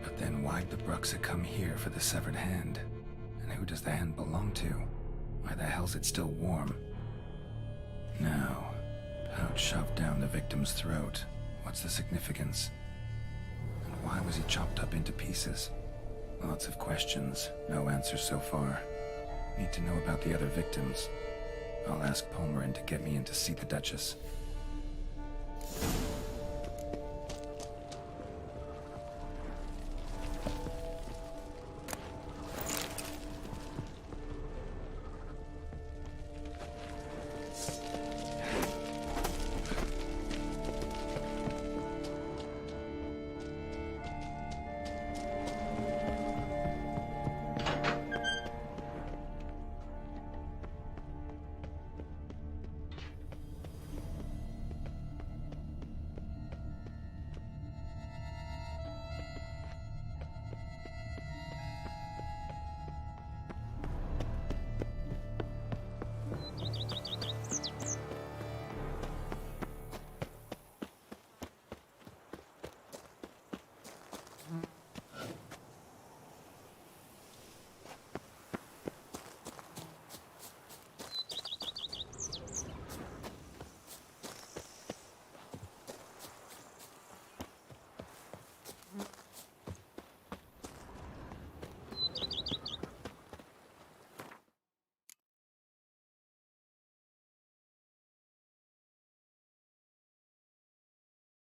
But then why'd the Bruxa come here for the severed hand? And who does the hand belong to? Why the hell's it still warm? Now, pouch shoved down the victim's throat. What's the significance? And why was he chopped up into pieces? Lots of questions, no answers so far. Need to know about the other victims. I'll ask Palmerin to get me in to see the Duchess.